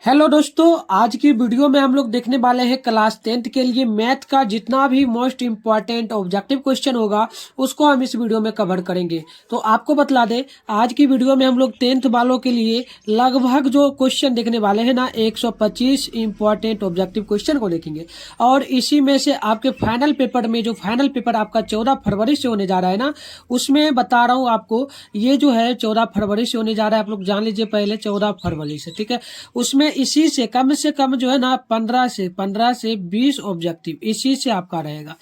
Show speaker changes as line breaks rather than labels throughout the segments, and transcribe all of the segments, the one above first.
Hello दोस्तों, आज की वीडियो में हम लोग देखने वाले हैं क्लास 10th के लिए मैथ का जितना भी मोस्ट इम्पॉर्टेंट ऑब्जेक्टिव क्वेश्चन होगा उसको हम इस वीडियो में कवर करेंगे। तो आपको बतला दें, आज की वीडियो में हम लोग 10th वालों के लिए लगभग जो क्वेश्चन देखने वाले हैं ना 125 इम्पॉर्टेंट ऑब्जेक्टिव क्वेश्चन को देखेंगे। और इसी में से आपके फाइनल पेपर में, जो फाइनल पेपर आपका 14 फरवरी से होने जा रहा है ना, उसमें बता रहा हूँ आपको, ये जो है 14 फरवरी से होने जा रहा है। आप लोग जान लीजिए पहले 14 फरवरी से, ठीक है। उसमें इसी से कम जो है ना 15 से 20 ऑब्जेक्टिव इसी से आपका रहेगा।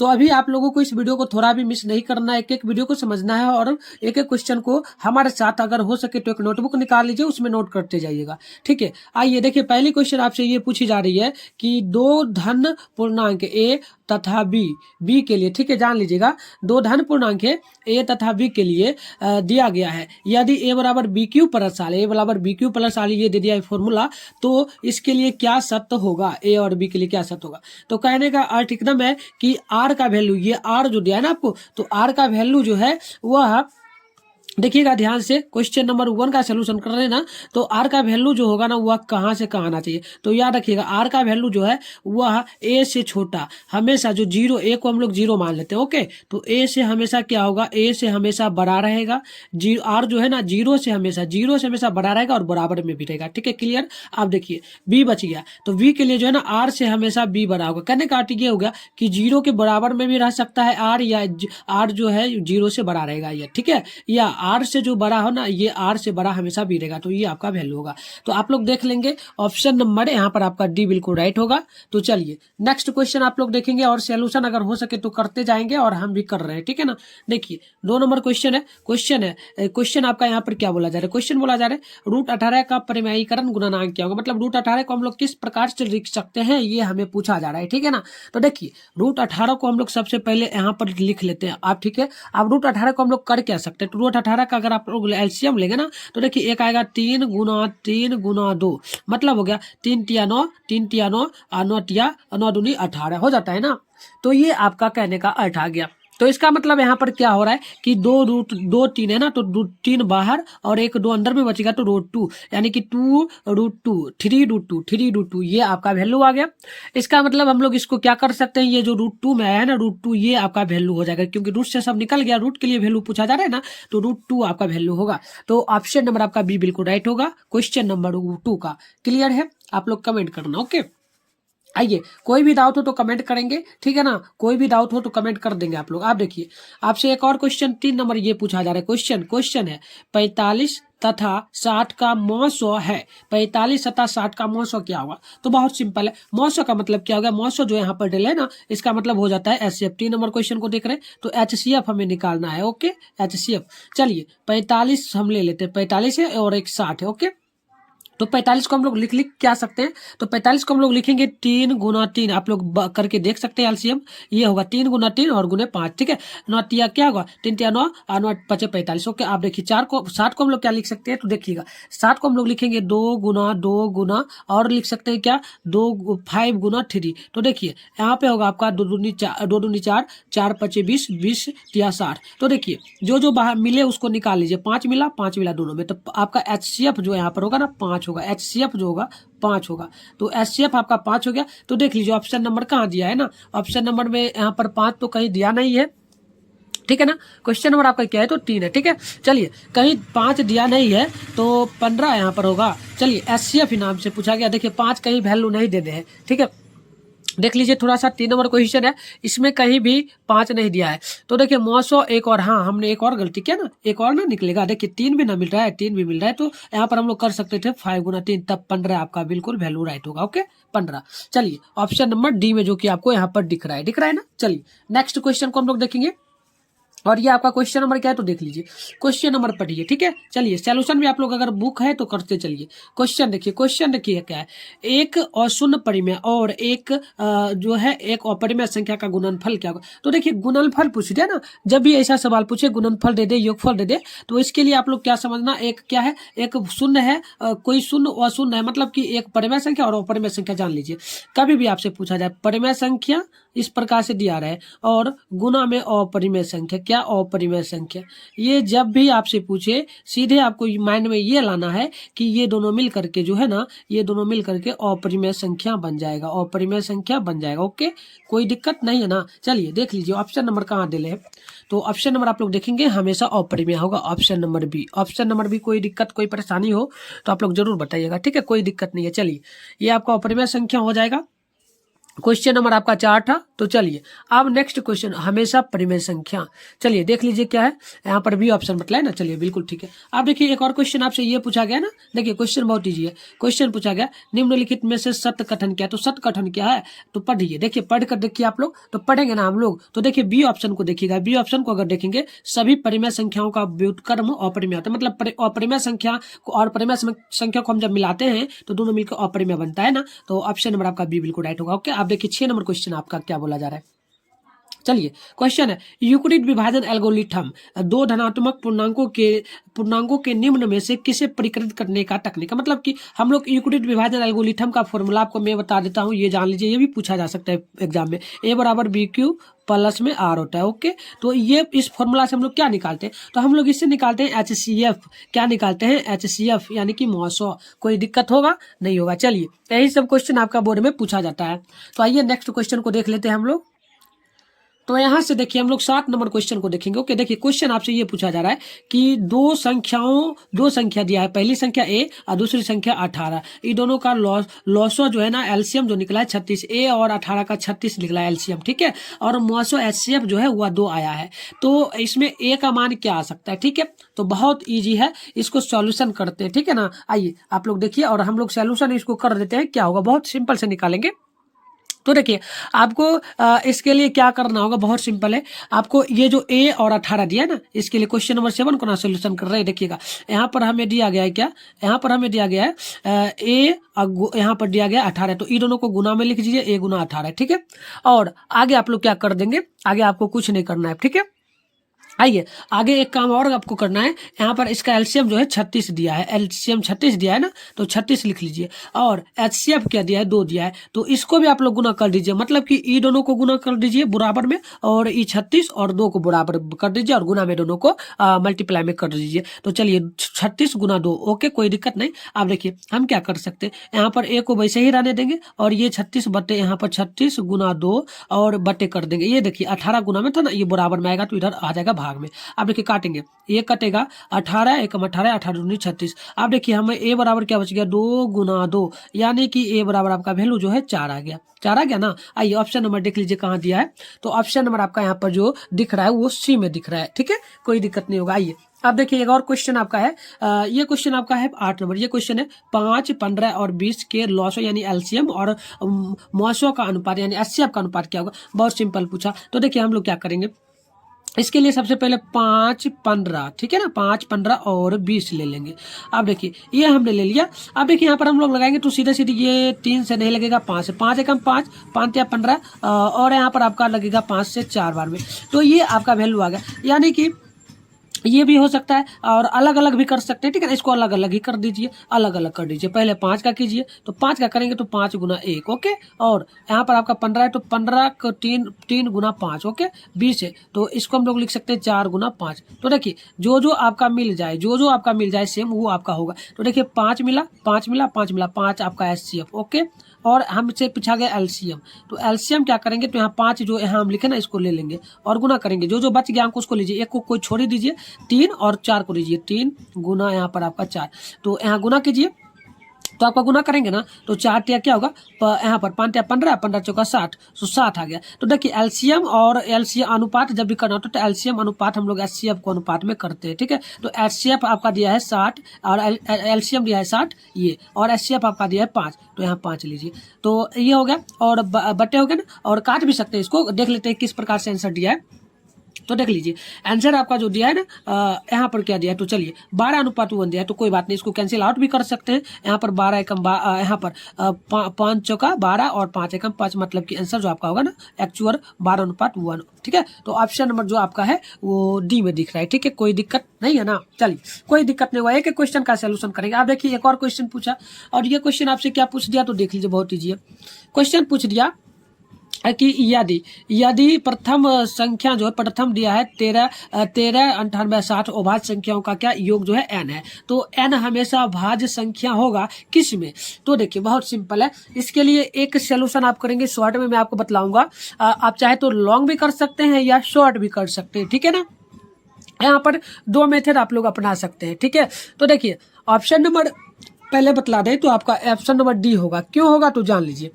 तो अभी आप लोगों को इस वीडियो को थोड़ा भी मिस नहीं करना है, एक एक वीडियो को समझना है और एक एक क्वेश्चन को हमारे साथ अगर हो सके तो एक नोटबुक निकाल लीजिए, उसमें नोट करते जाइएगा, ठीक है। आइए देखिए, पहली क्वेश्चन आपसे ये पूछी जा रही है कि दो धन पूर्णांक ए तथा बी के लिए, ठीक है, जान लीजिएगा, दो धन पूर्णांक है ए तथा बी के लिए दिया गया है। यदि ए बराबर बी क्यू प्लस आर, ए बराबर बी क्यू प्लस आर, ये दे दिया है फॉर्मूला, तो इसके लिए क्या सत्य होगा, ए और बी के लिए क्या सत्य होगा। तो कहने का अर्थ एकदम है कि आर का वैल्यू, ये आर जो दिया है ना आपको, तो आर का वैल्यू जो है वह देखिएगा ध्यान से, क्वेश्चन नंबर 1 का सोल्यूशन कर रहे हैं ना, तो आर का वैल्यू जो होगा ना वह कहां से कहां आना चाहिए। तो याद रखिएगा, आर का वैल्यू जो है वह ए से छोटा हमेशा, जो जीरो, ए को हम लोग जीरो मान लेते हैं, ओके। तो ए से हमेशा क्या होगा, ए से हमेशा बड़ा रहेगा। जीरो, आर जो है ना जीरो से हमेशा बड़ा रहेगा और बराबर में भी रहेगा, ठीक है, क्लियर। आप देखिए बी बच गया, तो बी के लिए जो है ना आर से हमेशा बी बड़ा होगा। कहने का अर्थ ये हो गया कि जीरो के बराबर में भी रह सकता है आर, या आर जो है जीरो से बड़ा रहेगा ये, ठीक है, या आर से जो बड़ा हो ना, ये आर से बड़ा हमेशा भी रहेगा। तो ये आपका वैल्यू होगा। तो आप लोग देख लेंगे ऑप्शन नंबर यहाँ पर आपका डी बिल्कुल राइट होगा। तो चलिए नेक्स्ट क्वेश्चन आप लोग देखेंगे और सॉल्यूशन अगर हो सके तो करते जाएंगे, और हम भी कर रहे हैं, ठीक है ना। देखिए 2 नंबर क्वेश्चन है, क्वेश्चन आपका यहाँ पर क्या बोला जा रहा है, क्वेश्चन बोला जा रहा है √18 का परिमेयीकरण गुणनांक क्या होगा। मतलब √18 को हम लोग किस प्रकार से लिख सकते हैं, ये हमें पूछा जा रहा है, ठीक है ना। तो देखिए √18 को हम लोग सबसे पहले यहाँ पर लिख लेते हैं आप, ठीक है। अब √18 को हम लोग कर क्या सकते हैं, √18 का अगर आप लोग एलसीएम लेंगे ना, तो देखिए एक आएगा 3 गुना 2, मतलब हो गया 3 तिया 9, 3 तिया 9 और 9 तिया 9 दूनी 18 हो जाता है ना। तो ये आपका कहने का अर्थ आ गया। तो इसका मतलब यहाँ पर क्या हो रहा है कि 2 3 है ना, तो 3 बाहर और 1 2 अंदर में बचेगा, तो √2, यानी कि 2√2 3√2 ये आपका वैल्यू आ गया। इसका मतलब हम लोग इसको क्या कर सकते हैं, ये जो √2 में आया है ना, √2 ये आपका वैल्यू हो जाएगा, क्योंकि रूट से सब निकल गया, रूट के लिए वैल्यू पूछा जा रहा है ना, तो √2 आपका वैल्यू होगा। तो ऑप्शन नंबर आपका बी बिल्कुल राइट होगा क्वेश्चन नंबर 2 का। क्लियर है, आप लोग कमेंट करना, ओके। आइए, कोई भी डाउट हो तो कमेंट करेंगे, ठीक है ना, कोई भी डाउट हो तो कमेंट कर देंगे आप लोग। आप देखिए आपसे एक और क्वेश्चन 3 नंबर ये पूछा जा रहा है, क्वेश्चन है 45 तथा 60 का मौसो है। 45 तथा 60 का मौसो क्या होगा। तो बहुत सिंपल है, मौसो का मतलब क्या होगा, मौसो जो यहाँ पर डले है ना, इसका मतलब हो जाता है एचसीएफ। 3 नंबर क्वेश्चन को देख रहे हैं, तो एचसीएफ हमें निकालना है, ओके, एचसीएफ। चलिए 45 हम ले लेते हैं, 45 है और एक 60 है, ओके। तो 45 को हम लोग लिख क्या सकते हैं, तो 45 को हम लोग लिखेंगे 3 गुना 3, आप लोग करके देख सकते हैं एलसीएम, ये होगा 3 गुना 3 और गुने 5, ठीक है। 9 तिया क्या होगा, 3 तिया 9 और 9 5 45, ओके। आप देखिए 60 को हम लोग क्या लिख सकते हैं, तो देखिएगा 60 को हम लोग लिखेंगे 2 गुना और लिख सकते हैं क्या, 5 गुना 3। तो देखिए यहाँ पे होगा आपका 2 दूनी 4, 4 5 20, 20 तिया 60। तो देखिए जो बाहर मिले उसको निकाल लीजिए, 5 मिला दोनों में, तो आपका एचसीएफ जो यहाँ पर होगा ना 5 होगा, एचसीएफ जो होगा 5 होगा। तो एचसीएफ आपका 5 हो गया। तो देख लीजिए ऑप्शन नंबर कहाँ दिया है ना, ऑप्शन नंबर में यहाँ पर 5 तो कहीं दिया नहीं है, ठीक है ना। क्वेश्चन नंबर आपका क्या है, तो 3 है, ठीक है। चलिए कहीं 5 दिया नहीं है तो 15 यहाँ पर होगा। चलिए एचसीएफ नाम से पूछा गया, देखिए 5 कहीं वैल्यू नहीं दे हैं, ठीक है। देख लीजिए थोड़ा सा 3 नंबर क्वेश्चन है, इसमें कहीं भी 5 नहीं दिया है। तो देखिए मौसो एक और, हाँ हमने एक और गलती किया ना, एक और ना निकलेगा। देखिए 3 भी ना मिल रहा है, 3 भी मिल रहा है, तो यहाँ पर हम लोग कर सकते थे 5 गुना 3, तब 15 आपका बिल्कुल वैल्यू राइट होगा, ओके 15। चलिए ऑप्शन नंबर डी में जो कि आपको यहाँ पर दिख रहा है ना। चलिए नेक्स्ट क्वेश्चन को हम लोग देखेंगे, और ये आपका क्वेश्चन नंबर क्या है, तो देख लीजिए क्वेश्चन नंबर पढ़िए, ठीक है। चलिए सॉल्यूशन भी आप लोग अगर बुक है तो करते चलिए। क्वेश्चन देखिए क्या है, एक अशून्य परिमेय और एक जो है एक अपरिमेय संख्या का गुणनफल क्या होगा। तो देखिए गुणनफल पूछ दिया ना, जब भी ऐसा सवाल पूछे गुणनफल दे दे, योगफल दे दे, तो इसके लिए आप लोग क्या समझना, एक क्या है, एक शून्य है, कोई शून्य अशून्य है, मतलब कि एक परिमेय संख्या और अपरिमेय संख्या जान लीजिए। कभी भी आपसे पूछा जाए परिमेय संख्या इस प्रकार से दिया रहा है और गुना में अपरिमेय संख्या संख्या अपरिमेय संख्या। ये जब भी आपसे पूछे सीधे आपको माइंड में ये लाना है कि ये दोनों मिल करके जो है ना, ये दोनों मिल करके अपरिमेय संख्या बन जाएगा, अपरिमेय संख्या बन जाएगा। ओके, कोई दिक्कत नहीं है ना। चलिए देख लीजिए ऑप्शन नंबर कहाँ दिले हैं। तो ऑप्शन नंबर आप लोग देखेंगे हमेशा अपरिमेय होगा, option number B. Option number B, कोई दिक्कत कोई परेशानी हो तो आप लोग जरूर बताइएगा, ठीक है, कोई दिक्कत नहीं है। चलिए ये आपका अपरिमेय संख्या हो जाएगा। क्वेश्चन नंबर आपका 4 था। तो चलिए अब नेक्स्ट क्वेश्चन, हमेशा परिमेय संख्या। चलिए देख लीजिए क्या है, यहाँ पर भी ऑप्शन बतलाए ना। चलिए बिल्कुल ठीक है। अब देखिए एक और क्वेश्चन आपसे ये पूछा गया ना, देखिए क्वेश्चन बहुत इजी है। क्वेश्चन पूछा गया निम्नलिखित में से सत्य कथन क्या है। तो सत्य कथन क्या है तो पढ़िए, देखिए पढ़ कर देखिए आप लोग, तो पढ़ेंगे ना हम लोग। तो देखिए बी ऑप्शन को देखिएगा, बी ऑप्शन को अगर देखेंगे सभी परिमेय संख्याओं का व्युत्क्रम अपरिमेय होता है। मतलब अपरिमेय संख्या और परिमेय संख्या को हम जब मिलाते हैं तो दोनों मिलकर अपरिमेय बनता है ना। तो ऑप्शन नंबर आपका बी बिल्कुल राइट होगा। ओके, आप देखिए 6 नंबर क्वेश्चन आपका क्या बोला जा रहा है। चलिए क्वेश्चन है यूक्लिड विभाजन एल्गोरिथम दो धनात्मक पूर्णांकों के निम्न में से किसे परिकृत करने का तकनीक। मतलब कि हम लोग यूक्लिड विभाजन एल्गोरिथम का फॉर्मूला आपको मैं बता देता हूँ, ये जान लीजिए, ये भी पूछा जा सकता है एग्जाम में। ए बराबर बी क्यू प्लस में आर होता है। ओके, तो ये इस फॉर्मूला से हम लोग क्या निकालते हैं, तो हम लोग इससे निकालते हैं HCF। क्या निकालते हैं, HCF यानी कि मॉसो। कोई दिक्कत होगा नहीं होगा। चलिए यही सब क्वेश्चन आपका बोर्ड में पूछा जाता है। तो आइए नेक्स्ट क्वेश्चन को देख लेते हैं हम लोग। तो यहां से देखिए हम लोग 7 नंबर क्वेश्चन को देखेंगे। ओके, देखिए क्वेश्चन आपसे ये पूछा जा रहा है कि दो संख्या दिया है, पहली संख्या a और दूसरी संख्या 18। ये दोनों का लॉसो जो है ना, एलसीएम जो निकला है 36, a और 18 का 36 निकला है एलसीएम, ठीक है। और मॉसो HCF जो है वह 2 आया है। तो इसमें a का मान क्या आ सकता है, ठीक है। तो बहुत ईजी है, इसको सॉल्यूशन करते हैं, ठीक है ना। आइए आप लोग देखिए और हम लोग सॉल्यूशन इसको कर देते हैं। क्या होगा, बहुत सिंपल से निकालेंगे। तो देखिए आपको इसके लिए क्या करना होगा, बहुत सिंपल है। आपको ये जो a और 18 दिया है ना, इसके लिए क्वेश्चन नंबर 7 को ना सोल्यूशन कर रहे हैं। देखिएगा यहाँ पर हमें दिया गया है क्या, यहाँ पर हमें दिया गया है a, यहाँ पर दिया गया 18। तो इन दोनों को गुना में लिख दीजिए, a गुना 18, ठीक है। और आगे आप लोग क्या कर देंगे, आगे आपको कुछ नहीं करना है, ठीक है। आइए आगे एक काम और आपको करना है। यहाँ पर इसका एलसीएम जो है 36 दिया है, एलसीएम 36 दिया है ना, तो 36 लिख लीजिए। और HCF क्या दिया है, 2 दिया है। तो इसको भी आप लोग गुना कर दीजिए, मतलब कि ई दोनों को गुना कर दीजिए बराबर में, और ई 36 और 2 को बराबर कर दीजिए, और गुना में दोनों को मल्टीप्लाई में कर दीजिए। तो चलिए 36 गुना 2। ओके, कोई दिक्कत नहीं। आप देखिए हम क्या कर सकते हैं, यहाँ पर a को वैसे ही रहने देंगे, और ये 36 बटे यहाँ पर 36 गुना 2 और बटे कर देंगे। ये देखिए 18 गुना में था ना, ये बराबर में आएगा तो इधर आ जाएगा भाग में। आप देखिए काटेंगे, ये कटेगा 18 एकम 18, 18 दूनी 36। आप देखिए हमें a बराबर क्या बच गया, 2 गुना 2, यानी कि a बराबर आपका वैल्यू जो है 4 आ गया, 4 आ गया ना। आइए ऑप्शन नंबर देख लीजिए कहाँ दिया है। तो ऑप्शन नंबर आपका यहाँ पर जो दिख रहा है वो सी में दिख रहा है, ठीक है, कोई दिक्कत नहीं होगा। आइए अब देखिए एक और क्वेश्चन आपका है, ये क्वेश्चन आपका है 8 नंबर। ये क्वेश्चन है 5, 15 और 20 के लॉसो यानी एलसीएम और मॉसो का अनुपात यानी HCF का अनुपात क्या होगा। बहुत सिंपल पूछा। तो देखिए हम लोग क्या करेंगे, इसके लिए सबसे पहले 5, 15, ठीक है ना, 5, 15 और 20 ले लेंगे। अब देखिए ये हमने ले लिया। अब देखिए यहाँ पर हम लोग लगाएंगे तो सीधे सीधे ये 3 से नहीं लगेगा, 5 से, 5 एकम 5, 5 या 15, और यहाँ पर आपका लगेगा 5 से 4 बार में। तो ये आपका वैल्यू आ गया, यानी कि ये भी हो सकता है और अलग अलग भी कर सकते हैं, ठीक है। इसको अलग अलग ही कर दीजिए, अलग अलग कर दीजिए। पहले 5 का कीजिए, तो 5 का करेंगे तो 5 गुना 1, ओके। और यहाँ पर आपका 15 है तो 15 को 3 गुना 5, ओके। 20 है तो इसको हम लोग लिख सकते हैं 4 गुना 5। तो देखिए जो आपका मिल जाए, जो आपका मिल जाए सेम वो आपका होगा। तो देखिए 5 मिला, 5 मिला, 5 मिला, 5 आपका HCF, ओके। और हमसे पूछा गया एलसीएम, तो एलसीएम क्या करेंगे, तो यहाँ 5 जो यहाँ हम लिखे ना इसको ले लेंगे और गुना करेंगे। जो बच गया अंक उसको लीजिए, एक को कोई छोड़ दीजिए, 3 और 4 को लीजिए, 3 गुना यहाँ पर आपका 4। तो यहाँ गुना कीजिए, तो आपका गुना करेंगे ना तो 4 टिया क्या होगा, यहाँ पर 5 टिया 15, 15 चौका 60, तो 60 आ गया। तो देखिए एलसीएम और एलसीएम अनुपात जब भी करना होता है तो एलसीएम अनुपात हम लोग HCF को अनुपात में करते हैं, ठीक है। तो HCF आपका दिया है 60 और एलसीएम दिया है 60 ये, और HCF आपका दिया है 5, तो यहाँ 5 लीजिए। तो ये हो गया, और बट्टे हो गए ना, और काट भी सकते हैं इसको। देख लेते हैं किस प्रकार से आंसर दिया है। तो देख लीजिए आंसर आपका जो दिया है ना, यहाँ पर क्या दिया है, तो चलिए 12:1 दिया है, तो कोई बात नहीं, इसको कैंसिल आउट भी कर सकते हैं। यहाँ पर 12 एकम यहाँ पर 5 चौका 12 और 5 एकम 5, मतलब कि आंसर जो आपका होगा ना एक्चुअल 12:1, ठीक है। तो ऑप्शन नंबर जो आपका है वो डी में दिख रहा है, ठीक है, कोई दिक्कत नहीं है ना। चलिए कोई दिक्कत नहीं हुआ, एक क्वेश्चन का सोल्यूशन करेंगे। आप देखिए एक और क्वेश्चन पूछा, और ये क्वेश्चन आपसे क्या पूछ दिया, तो देख लीजिए बहुत ईजी है। क्वेश्चन पूछ दिया कि यदि प्रथम संख्या जो है प्रथम दिया है 13, 98, 60 अभाज्य संख्याओं का क्या योग जो है n है, तो n हमेशा भाज्य संख्या होगा किस में? तो देखिए बहुत सिंपल है, इसके लिए एक सोल्यूशन आप करेंगे शॉर्ट में, मैं आपको बतलाऊंगा। आप चाहे तो लॉन्ग भी कर सकते हैं या शॉर्ट भी कर सकते हैं, ठीक है ना। यहाँ पर दो मेथड आप लोग अपना सकते हैं, ठीक है। तो देखिए ऑप्शन नंबर पहले बतला दें तो आपका ऑप्शन नंबर डी होगा। क्यों होगा तो जान लीजिए।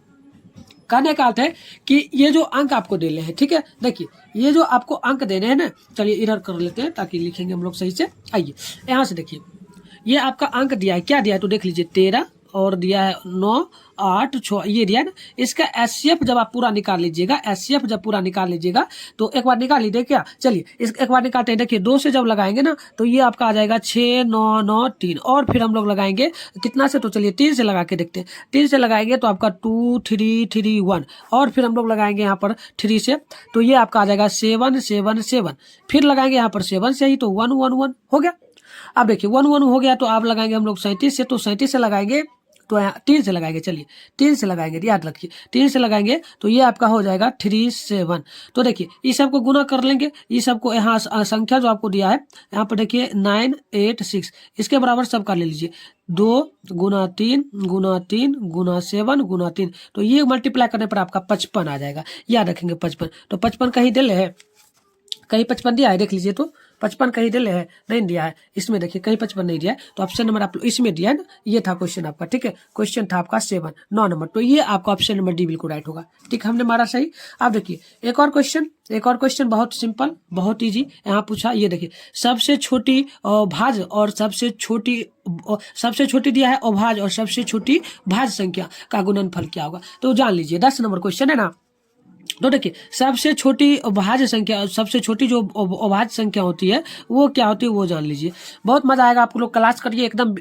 कहने का अर्थ है कि ये जो अंक आपको देने हैं, ठीक है, देखिए ये जो आपको अंक देने हैं ना, चलिए इधर कर लेते हैं ताकि लिखेंगे हम लोग सही से। आइए यहाँ से देखिए, ये आपका अंक दिया है, क्या दिया है तो देख लीजिए 13 और दिया है 9, 8, 6, ये दिया है ना। इसका एचसीएफ जब आप पूरा निकाल लीजिएगा, एचसीएफ जब पूरा निकाल लीजिएगा तो एक बार निकाल लीजिए क्या, चलिए इस एक बार निकालते हैं। देखिए 2 से जब लगाएंगे ना तो ये आपका आ जाएगा 6, 9, 9, 3 और फिर हम लोग लगाएंगे कितना से, तो चलिए 3 से लगा के देखते हैं। 3 से लगाएंगे तो आपका 2, 3, 3, 1 और फिर हम लोग लगाएंगे यहाँ पर 3 से, तो ये आपका आ जाएगा 7, 7, 7, फिर लगाएंगे यहाँ पर 7 से ही तो 1, 1, 1 हो गया। अब देखिए 1, 1 हो गया तो आप लगाएंगे हम लोग 37 से, तो 37 से लगाएंगे तो यहाँ 3 से लगाएंगे, चलिए 3 से लगाएंगे, याद रखिए 3 से लगाएंगे तो ये आपका हो जाएगा 3, 7। तो देखिए इस सबको गुना कर लेंगे, इस सबको यहाँ संख्या जो आपको दिया है यहाँ पर देखिए 9, 8, 6 इसके बराबर सबका ले लीजिए। 2 गुना 3 गुना 3 गुना 7 गुना 3, तो ये मल्टीप्लाई करने पर आपका 55 आ जाएगा, याद रखेंगे 55। तो 55 कहीं दिल है, कहीं 55 दिया है देख लीजिए, तो 55 कहीं दिल है नहीं दिया है, इसमें देखिए कहीं 55 नहीं दिया है, तो ऑप्शन नंबर आप इसमें दिया है ना, ये था क्वेश्चन आपका, ठीक है। क्वेश्चन था आपका 7, 9 नंबर, तो ये आपका ऑप्शन नंबर डी बिल्कुल राइट होगा, ठीक, हमने मारा सही। अब देखिए एक और क्वेश्चन बहुत सिंपल बहुत इजी यहाँ पूछा। ये देखिए सबसे छोटी भाज्य और सबसे छोटी दिया है अभाज्य और सबसे छोटी भाज्य संख्या का गुणनफल क्या होगा, तो जान लीजिए 10 नंबर क्वेश्चन है ना। तो देखिए सबसे छोटी भाज्य संख्या, सबसे छोटी जो अभाज्य संख्या होती है वो क्या होती है वो जान लीजिए। बहुत मजा आएगा, आप लोग क्लास करिए, एकदम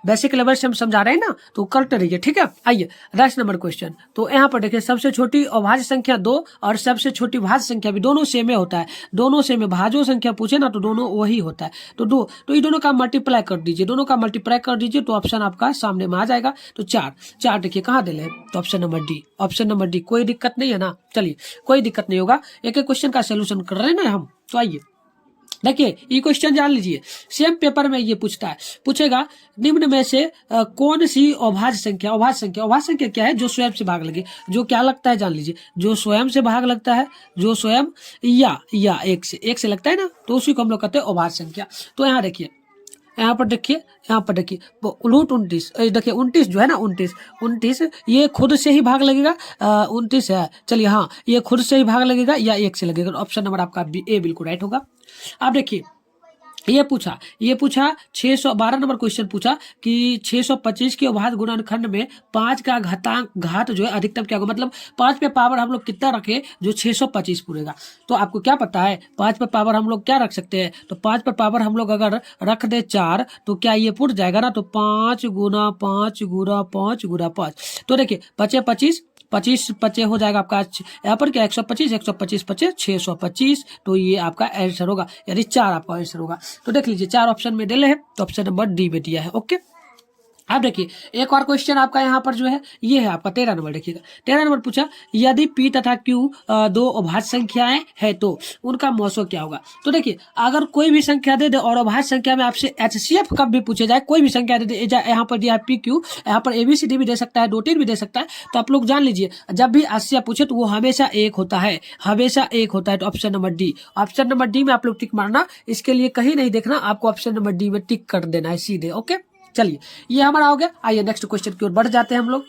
बेसिक लेवल से हम समझा रहे हैं ना, तो करते रहिए, ठीक है। आइए 10 नंबर क्वेश्चन, तो यहाँ पर देखिए सबसे छोटी अभाज्य संख्या 2 और सबसे छोटी भाज्य संख्या भी दोनों सेम होता है, दोनों सेम भाज्य संख्या पूछे ना तो दोनों वही होता है। तो 2, तो ये दोनों का मल्टीप्लाई कर दीजिए, दोनों का मल्टीप्लाई कर दीजिए तो ऑप्शन आपका सामने में आ जाएगा। तो 4 देखिए कहाँ दिले, तो option number D, option number D, कोई दिक्कत नहीं है ना। चलिए कोई दिक्कत नहीं होगा, एक एक क्वेश्चन का सोल्यूशन कर रहे हैं ना हम। तो आइए देखिए ये क्वेश्चन जान लीजिए, सेम पेपर में ये पूछेगा निम्न में से कौन सी अभाज्य संख्या क्या है जो स्वयं से भाग लगे, जो क्या लगता है जान लीजिए, जो स्वयं से भाग लगता है, जो स्वयं या एक से लगता है ना, तो उसी को हम लोग कहते हैं अभाज्य संख्या। तो यहाँ देखिए, यहाँ पर देखिए रूट 29, देखिए 29 जो है ना, 29 ये खुद से ही भाग लगेगा, 29 है, चलिए हाँ ये खुद से ही भाग लगेगा या एक से लगेगा, ऑप्शन नंबर आपका ए बिल्कुल राइट होगा। आप देखिए ये पूछा 612 नंबर क्वेश्चन पूछा कि 625 के अभाज्य गुणनखंड में 5 का घात जो है अधिकतम क्या होगा, मतलब 5 पे पावर हम लोग कितना रखे जो 625 पूरेगा। तो आपको क्या पता है 5 पे पावर हम लोग क्या रख सकते हैं, तो 5 पे पावर हम लोग अगर रख दे 4 तो क्या ये पूर जाएगा ना, तो 5 गुना 5 गुना 5 गुना 5, तो देखिए 25 25 हो जाएगा आपका यहाँ पर क्या 125 125 25 625, तो ये आपका आंसर होगा, यानी 4 आपका आंसर होगा। तो देख लीजिए 4 ऑप्शन में दिले है, तो ऑप्शन नंबर डी में दिया है, ओके। अब देखिए एक और क्वेश्चन आपका यहाँ पर जो है ये है आपका 13 नंबर, देखिएगा 13 नंबर पूछा यदि P तथा Q दो अभाज्य संख्याएं है तो उनका मौसो क्या होगा। तो देखिए अगर कोई भी संख्या दे दे और अभाज्य संख्या में आपसे HCF कब भी पूछे जाए, कोई भी संख्या दे दे, यहाँ पर दिया है PQ, यहाँ पर ABCD भी दे सकता है, 2 3 भी दे सकता है, तो आप लोग जान लीजिए जब भी HCF पूछे तो वो हमेशा एक होता है, तो ऑप्शन नंबर डी में आप लोग टिक मारना, इसके लिए कहीं नहीं देखना, आपको ऑप्शन नंबर डी में टिक कर देना है सीधे, ओके। चलिए ये हमारा हो गया, आइए नेक्स्ट क्वेश्चन की ओर बढ़ जाते हैं हम लोग।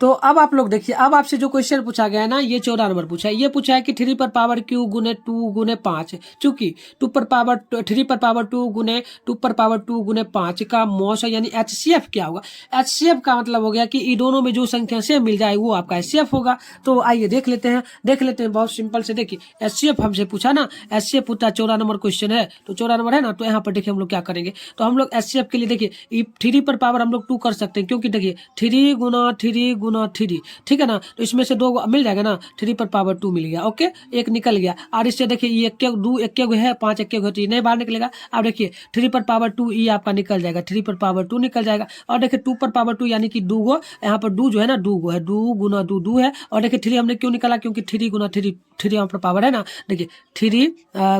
तो अब आप लोग देखिए, अब आपसे जो क्वेश्चन पूछा गया है ना, ये 14 नंबर पूछा है, ये पूछा है कि 3 पर पावर Q गुने 2 गुने 5, चूंकि 3 पर पावर 2 गुने 2 पर पावर 2 गुने 5 का मौसा यानी HCF क्या होगा। HCF का मतलब हो गया कि इन दोनों में जो संख्या से मिल जाए वो आपका HCF होगा। तो आइए देख लेते हैं बहुत सिंपल से। देखिए HCF हमसे पूछा ना, HCF पूछा 14 नंबर क्वेश्चन है, तो 14 नंबर है ना, तो यहाँ पर देखिए हम लोग क्या करेंगे, तो हम लोग HCF के लिए देखिए 3 पर पावर हम लोग 2 कर सकते हैं, क्योंकि देखिए 3 गुना गुना 3, ठीक है ना। तो इसमें से 2 मिल जाएगा ना, 3 पर पावर 2 मिल गया, ओके, एक निकल गया। और इससे देखिए ये 2 एक है, 5 एक होती है, नहीं बाहर निकलेगा। अब देखिए 3 पर पावर 2 ये आपका निकल जाएगा, 3 पर पावर 2 निकल जाएगा। और देखिए 2 पर पावर 2 यानी कि 2 गो, यहाँ पर 2 जो है ना 2 गो है, 2 गुना 2 2 है। और देखिए 3 हमने क्यों निकाला, क्योंकि 3 गुना 3 यहाँ पर पावर है ना, देखिए 3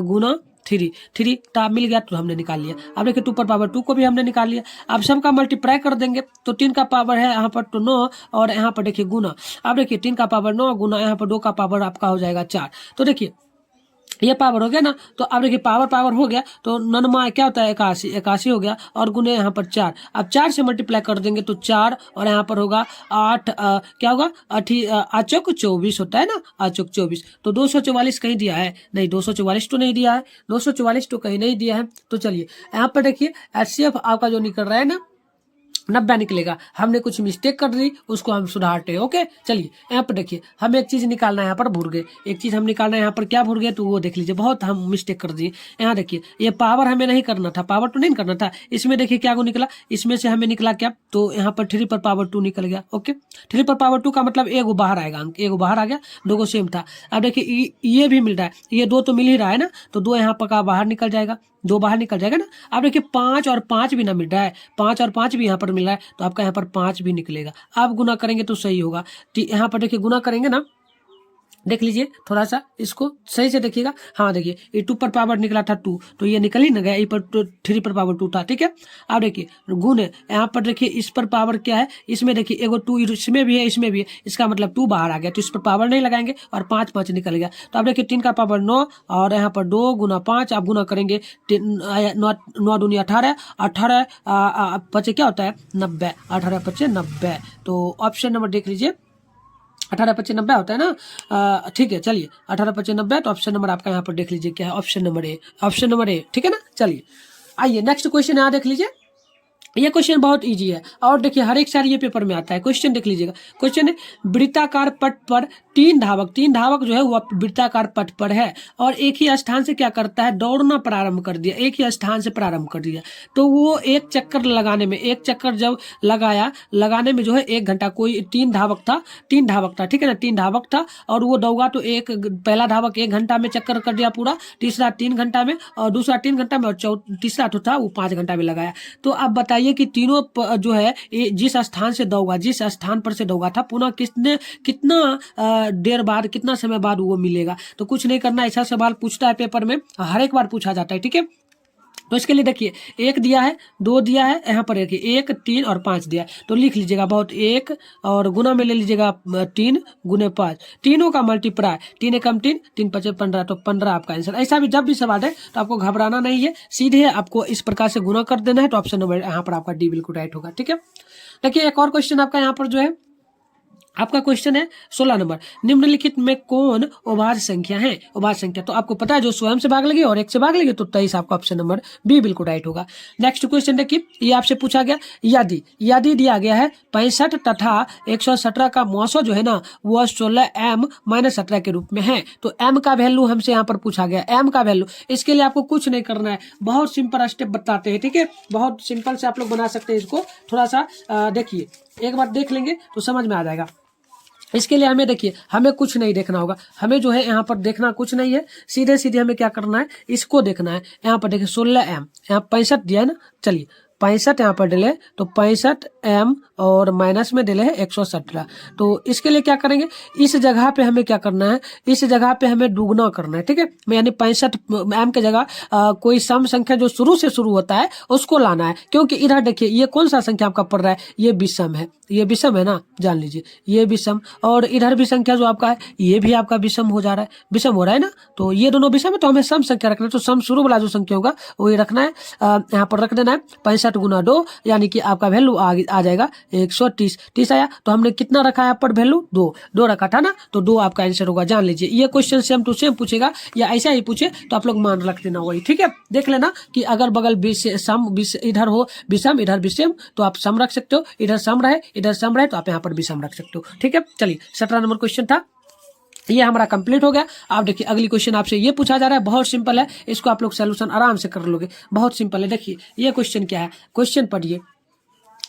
गुना 3 टाप मिल गया तो हमने निकाल लिया। अब देखिए 2 पर पावर 2 को भी हमने निकाल लिया। अब सबका मल्टीप्लाई कर देंगे तो 3 का पावर है यहाँ पर तो 9, और यहाँ पर देखिए गुना। अब देखिए 3 का पावर 9 गुना यहाँ पर 2 का पावर आपका हो जाएगा 4। तो देखिए ये पावर हो गया ना। तो अब देखिए पावर हो गया तो 9 क्या होता है 81 हो गया, और गुने यहाँ पर 4। अब 4 से मल्टीप्लाई कर देंगे तो 4, और यहाँ पर होगा 8, क्या होगा 8 चौक 24 होता है ना, 8 चौक 24। तो 244 कहीं दिया है नहीं, 244 तो नहीं दिया है, 244 तो कहीं नहीं दिया है। तो चलिए यहाँ पर देखिए HCF आपका जो निकल रहा है ना 90 निकलेगा। हमने कुछ मिस्टेक कर दी, उसको हम सुधारते हैं, ओके। चलिए यहाँ पर देखिए हम एक चीज निकालना है, यहाँ पर भूल गए एक चीज हम निकालना है, यहाँ पर क्या भूल गए तो वो देख लीजिए, बहुत हम मिस्टेक कर दिए। यहाँ देखिए ये पावर हमें नहीं करना था, पावर तो नहीं करना था। इसमें देखिए क्या निकला, इसमें से हमें निकला क्या, तो यहाँ पर 3 पर पावर 2 निकल गया, ओके। 3 पर पावर 2 का मतलब एगो बाहर आएगा अंक, एगो बाहर आ गया, 2 को सेम था। अब देखिए ये भी मिल रहा है, ये 2 तो मिल ही रहा है ना, तो 2 यहाँ पर का बाहर निकल जाएगा, 2 बाहर निकल जाएगा ना। अब देखिए 5 और 5 भी ना मिल रहा है, 5 और 5 भी यहाँ पर मिल रहा है, तो आपका यहाँ पर 5 भी निकलेगा। आप गुना करेंगे तो सही होगा। यहाँ पर देखिए गुना करेंगे ना, देख लीजिए थोड़ा सा इसको सही से देखिएगा। हाँ देखिए ये 2 पर पावर निकला था 2, तो ये निकल ही ना गया, ये पर 3 पर पावर 2 था, ठीक है। अब देखिए गुण है, यहाँ पर देखिए इस पर पावर क्या है, इसमें देखिए एगो 2 इसमें भी है, इसमें भी है, इसका मतलब 2 बाहर आ गया, तो इस पर पावर नहीं लगाएंगे और 5 5 निकल गया। तो अब देखिए 3 का पावर 9, और यहाँ पर 2 गुना 5, आप गुना करेंगे 9 दूनी 18, 18 पचे क्या होता है 90, 18 पचे 90। तो ऑप्शन नंबर देख लीजिए 18 पचे 90 होता है ना, ठीक है। चलिए 18 पचे 90, तो ऑप्शन नंबर आपका यहाँ पर देख लीजिए क्या है, option number A, option number A, ठीक है ना। चलिए आइए नेक्स्ट क्वेश्चन यहाँ देख लीजिए। ये क्वेश्चन बहुत इजी है, और देखिए हर एक साल ये पेपर में आता है। क्वेश्चन देख लीजिएगा, क्वेश्चन है वृत्ताकार पट पर 3 धावक जो है वो वृत्ताकार पट पर है, और एक ही स्थान से क्या करता है, दौड़ना प्रारंभ कर दिया, एक ही स्थान से प्रारंभ कर दिया। तो वो एक चक्कर लगाने में, एक चक्कर जब लगाने में जो है 1 घंटा, कोई 3 धावक था, ठीक है ना, 3 धावक था, और वो दौड़ा तो पहला धावक 1 घंटा में चक्कर कर दिया पूरा, तीसरा 3 घंटा में, और दूसरा 3 घंटा में, और तीसरा तो था वो 5 घंटा में लगाया। तो अब बताइए कि तीनों जो है जिस स्थान से दौड़ा, जिस स्थान पर से दौड़ा था, पुनः कितना देर बाद, कितना समय बाद वो मिलेगा। तो कुछ नहीं करना, ऐसा सवाल पूछता है पेपर में, हर एक बार पूछा जाता है, ठीक है। तो इसके लिए देखिए 1 दिया है, 2 दिया है, यहाँ पर देखिए 1 3 और 5 दिया है, तो लिख लीजिएगा बहुत 1, और गुना में ले लीजिएगा 3 गुने 5, तीनों का मल्टीप्लाई, 3 एकम 3, 3 पचे 15, तो 15 आपका आंसर। ऐसा भी जब भी सवाल है तो आपको घबराना नहीं है, सीधे आपको इस प्रकार से गुना कर देना है, तो ऑप्शन नंबर यहाँ पर आपका डी बिल्कुल राइट होगा, ठीक है। देखिए एक और क्वेश्चन आपका यहाँ पर जो है, आपका क्वेश्चन है 16 नंबर, निम्नलिखित में कौन अभाज्य संख्या है, अभाज्य संख्या। तो आपको पता है जो स्वयं से भाग लगे और 1 से भाग लगे, तो 23 आपका ऑप्शन नंबर बी बिल्कुल राइट होगा। नेक्स्ट क्वेश्चन देखिए, ये आपसे पूछा गया, यदि दिया गया है 65 तथा 117 का मौसो जो है ना वो 16m-17 के रूप में है, तो m का वैल्यू हमसे यहाँ पर पूछा गया, m का वैल्यू। इसके लिए आपको कुछ नहीं करना है, बहुत सिंपल स्टेप बताते हैं, ठीक है, बहुत सिंपल से आप लोग बना सकते हैं इसको। थोड़ा सा देखिए, एक बार देख लेंगे तो समझ में आ जाएगा। इसके लिए हमें देखिए, हमें कुछ नहीं देखना होगा, हमें जो है यहाँ पर देखना कुछ नहीं है, सीधे सीधे हमें क्या करना है, इसको देखना है। यहाँ पर देखिए 16m, यहाँ 65 दिया है ना, चलिए 65 यहाँ पर डिले, तो 65m और माइनस में डिले है 117। तो इसके लिए क्या करेंगे, इस जगह पे हमें क्या करना है, इस जगह पे हमें दुगना करना है, ठीक है। यानी 65m के जगह कोई सम संख्या जो शुरू से शुरू होता है उसको लाना है, क्योंकि इधर देखिए ये कौन सा संख्या आपका पड़ रहा है, ये विषम है, ये विषम है ना, जान लीजिए ये विषम, और इधर भी संख्या जो आपका है ये भी आपका विषम हो जा रहा है, विषम हो रहा है ना, तो ये दोनों विषम है, तो हमें सम संख्या रखना है। तो सम शुरू वाला जो संख्या होगा वही रखना है, यहाँ पर रख देना है 65 गुना 2, यानी कि आपका वैल्यू आ जाएगा 130। 30 आया, तो हमने कितना रखा है पर वैल्यू 2 रखा था ना, तो 2 आपका आंसर होगा। जान लीजिए ये क्वेश्चन सेम टू सेम पूछेगा, या ऐसा ही पूछे तो आप लोग मान रख देना वही, ठीक है। देख लेना कि अगर बगल सम इधर हो विषम, इधर विषम, तो आप सम रख सकते हो, इधर सम रहे, इधर सम रहे, तो आप यहाँ पर विषम रख सकते हो, ठीक है। चलिए 17 नंबर क्वेश्चन था, ये हमारा कंप्लीट हो गया। आप देखिए अगली क्वेश्चन आपसे ये पूछा जा रहा है, बहुत सिंपल है, इसको आप लोग सोल्यूशन आराम से कर लोगे, बहुत सिंपल है। देखिए ये क्वेश्चन क्या है, क्वेश्चन पढ़िए,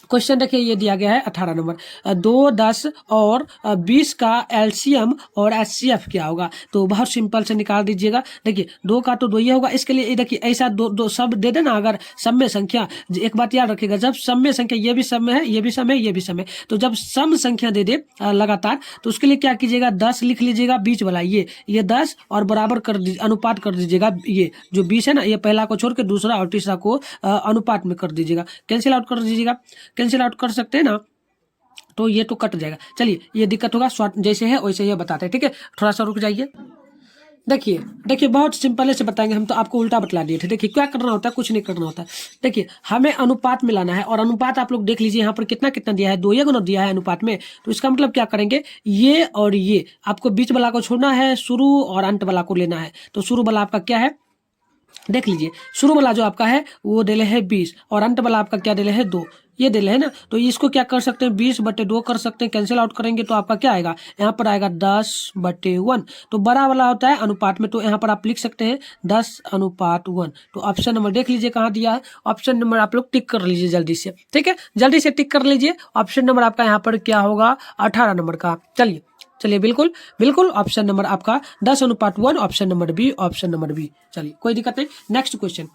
क्वेश्चन देखिए ये दिया गया है 18 नंबर 2, 10 और 20 का एलसीएम और एचसीएफ क्या होगा। तो बहुत सिंपल से निकाल दीजिएगा। देखिए 2 का तो 2 ही होगा, इसके लिए देखिए ऐसा दो सब दे देना। अगर सम में संख्या, एक बात याद रखिएगा, जब सम में संख्या ये भी सम में है, ये भी सम है, ये भी सम है, तो जब सम संख्या दे दे लगातार, तो उसके लिए क्या कीजिएगा, 10 लिख लीजिएगा बीच वाला, ये 10 और बराबर कर दीजिए, अनुपात कर दीजिएगा। ये जो 20 है ना, ये पहला को छोड़ के दूसरा और तीसरा को अनुपात में कर दीजिएगा, कैंसिल आउट कर दीजिएगा। कैंसिल आउट कर सकते हैं ना, तो ये तो कट जाएगा। चलिए ये दिक्कत होगा, शॉर्ट जैसे है वैसे ही बताते हैं, ठीक है। थोड़ा सा रुक जाइए। देखिए बहुत सिंपल से बताएंगे, हम तो आपको उल्टा बतला दिए थे। देखिए क्या करना होता है, कुछ नहीं करना होता है। देखिए हमें अनुपात में लाना है, और अनुपात आप लोग देख लीजिए यहाँ पर कितना कितना दिया है, 2 या गुना दिया है अनुपात में। तो इसका मतलब क्या करेंगे, ये और ये आपको बीच वाला को छोड़ना है, शुरू और अंत वाला को लेना है। तो शुरू वाला आपका क्या है, देख लीजिए, शुरू वाला जो आपका है वो डेले है 20 और अंत वाला आपका क्या डेले है 2, ये डेले है ना। तो इसको क्या कर सकते हैं, 20/2 कर सकते हैं। कैंसिल आउट करेंगे तो आपका क्या आएगा, यहाँ पर आएगा 10/1। तो बड़ा वाला होता है अनुपात में, तो यहाँ पर आप लिख सकते हैं 10:1। तो ऑप्शन नंबर देख लीजिए कहाँ दिया है, ऑप्शन नंबर आप लोग टिक कर लीजिए जल्दी से, ठीक है, जल्दी से टिक कर लीजिए। ऑप्शन नंबर आपका यहाँ पर क्या होगा, 18 नंबर का। चलिए बिल्कुल ऑप्शन नंबर आपका 10:1, option number B, option number B. चलिए कोई दिक्कत नहीं। नेक्स्ट क्वेश्चन,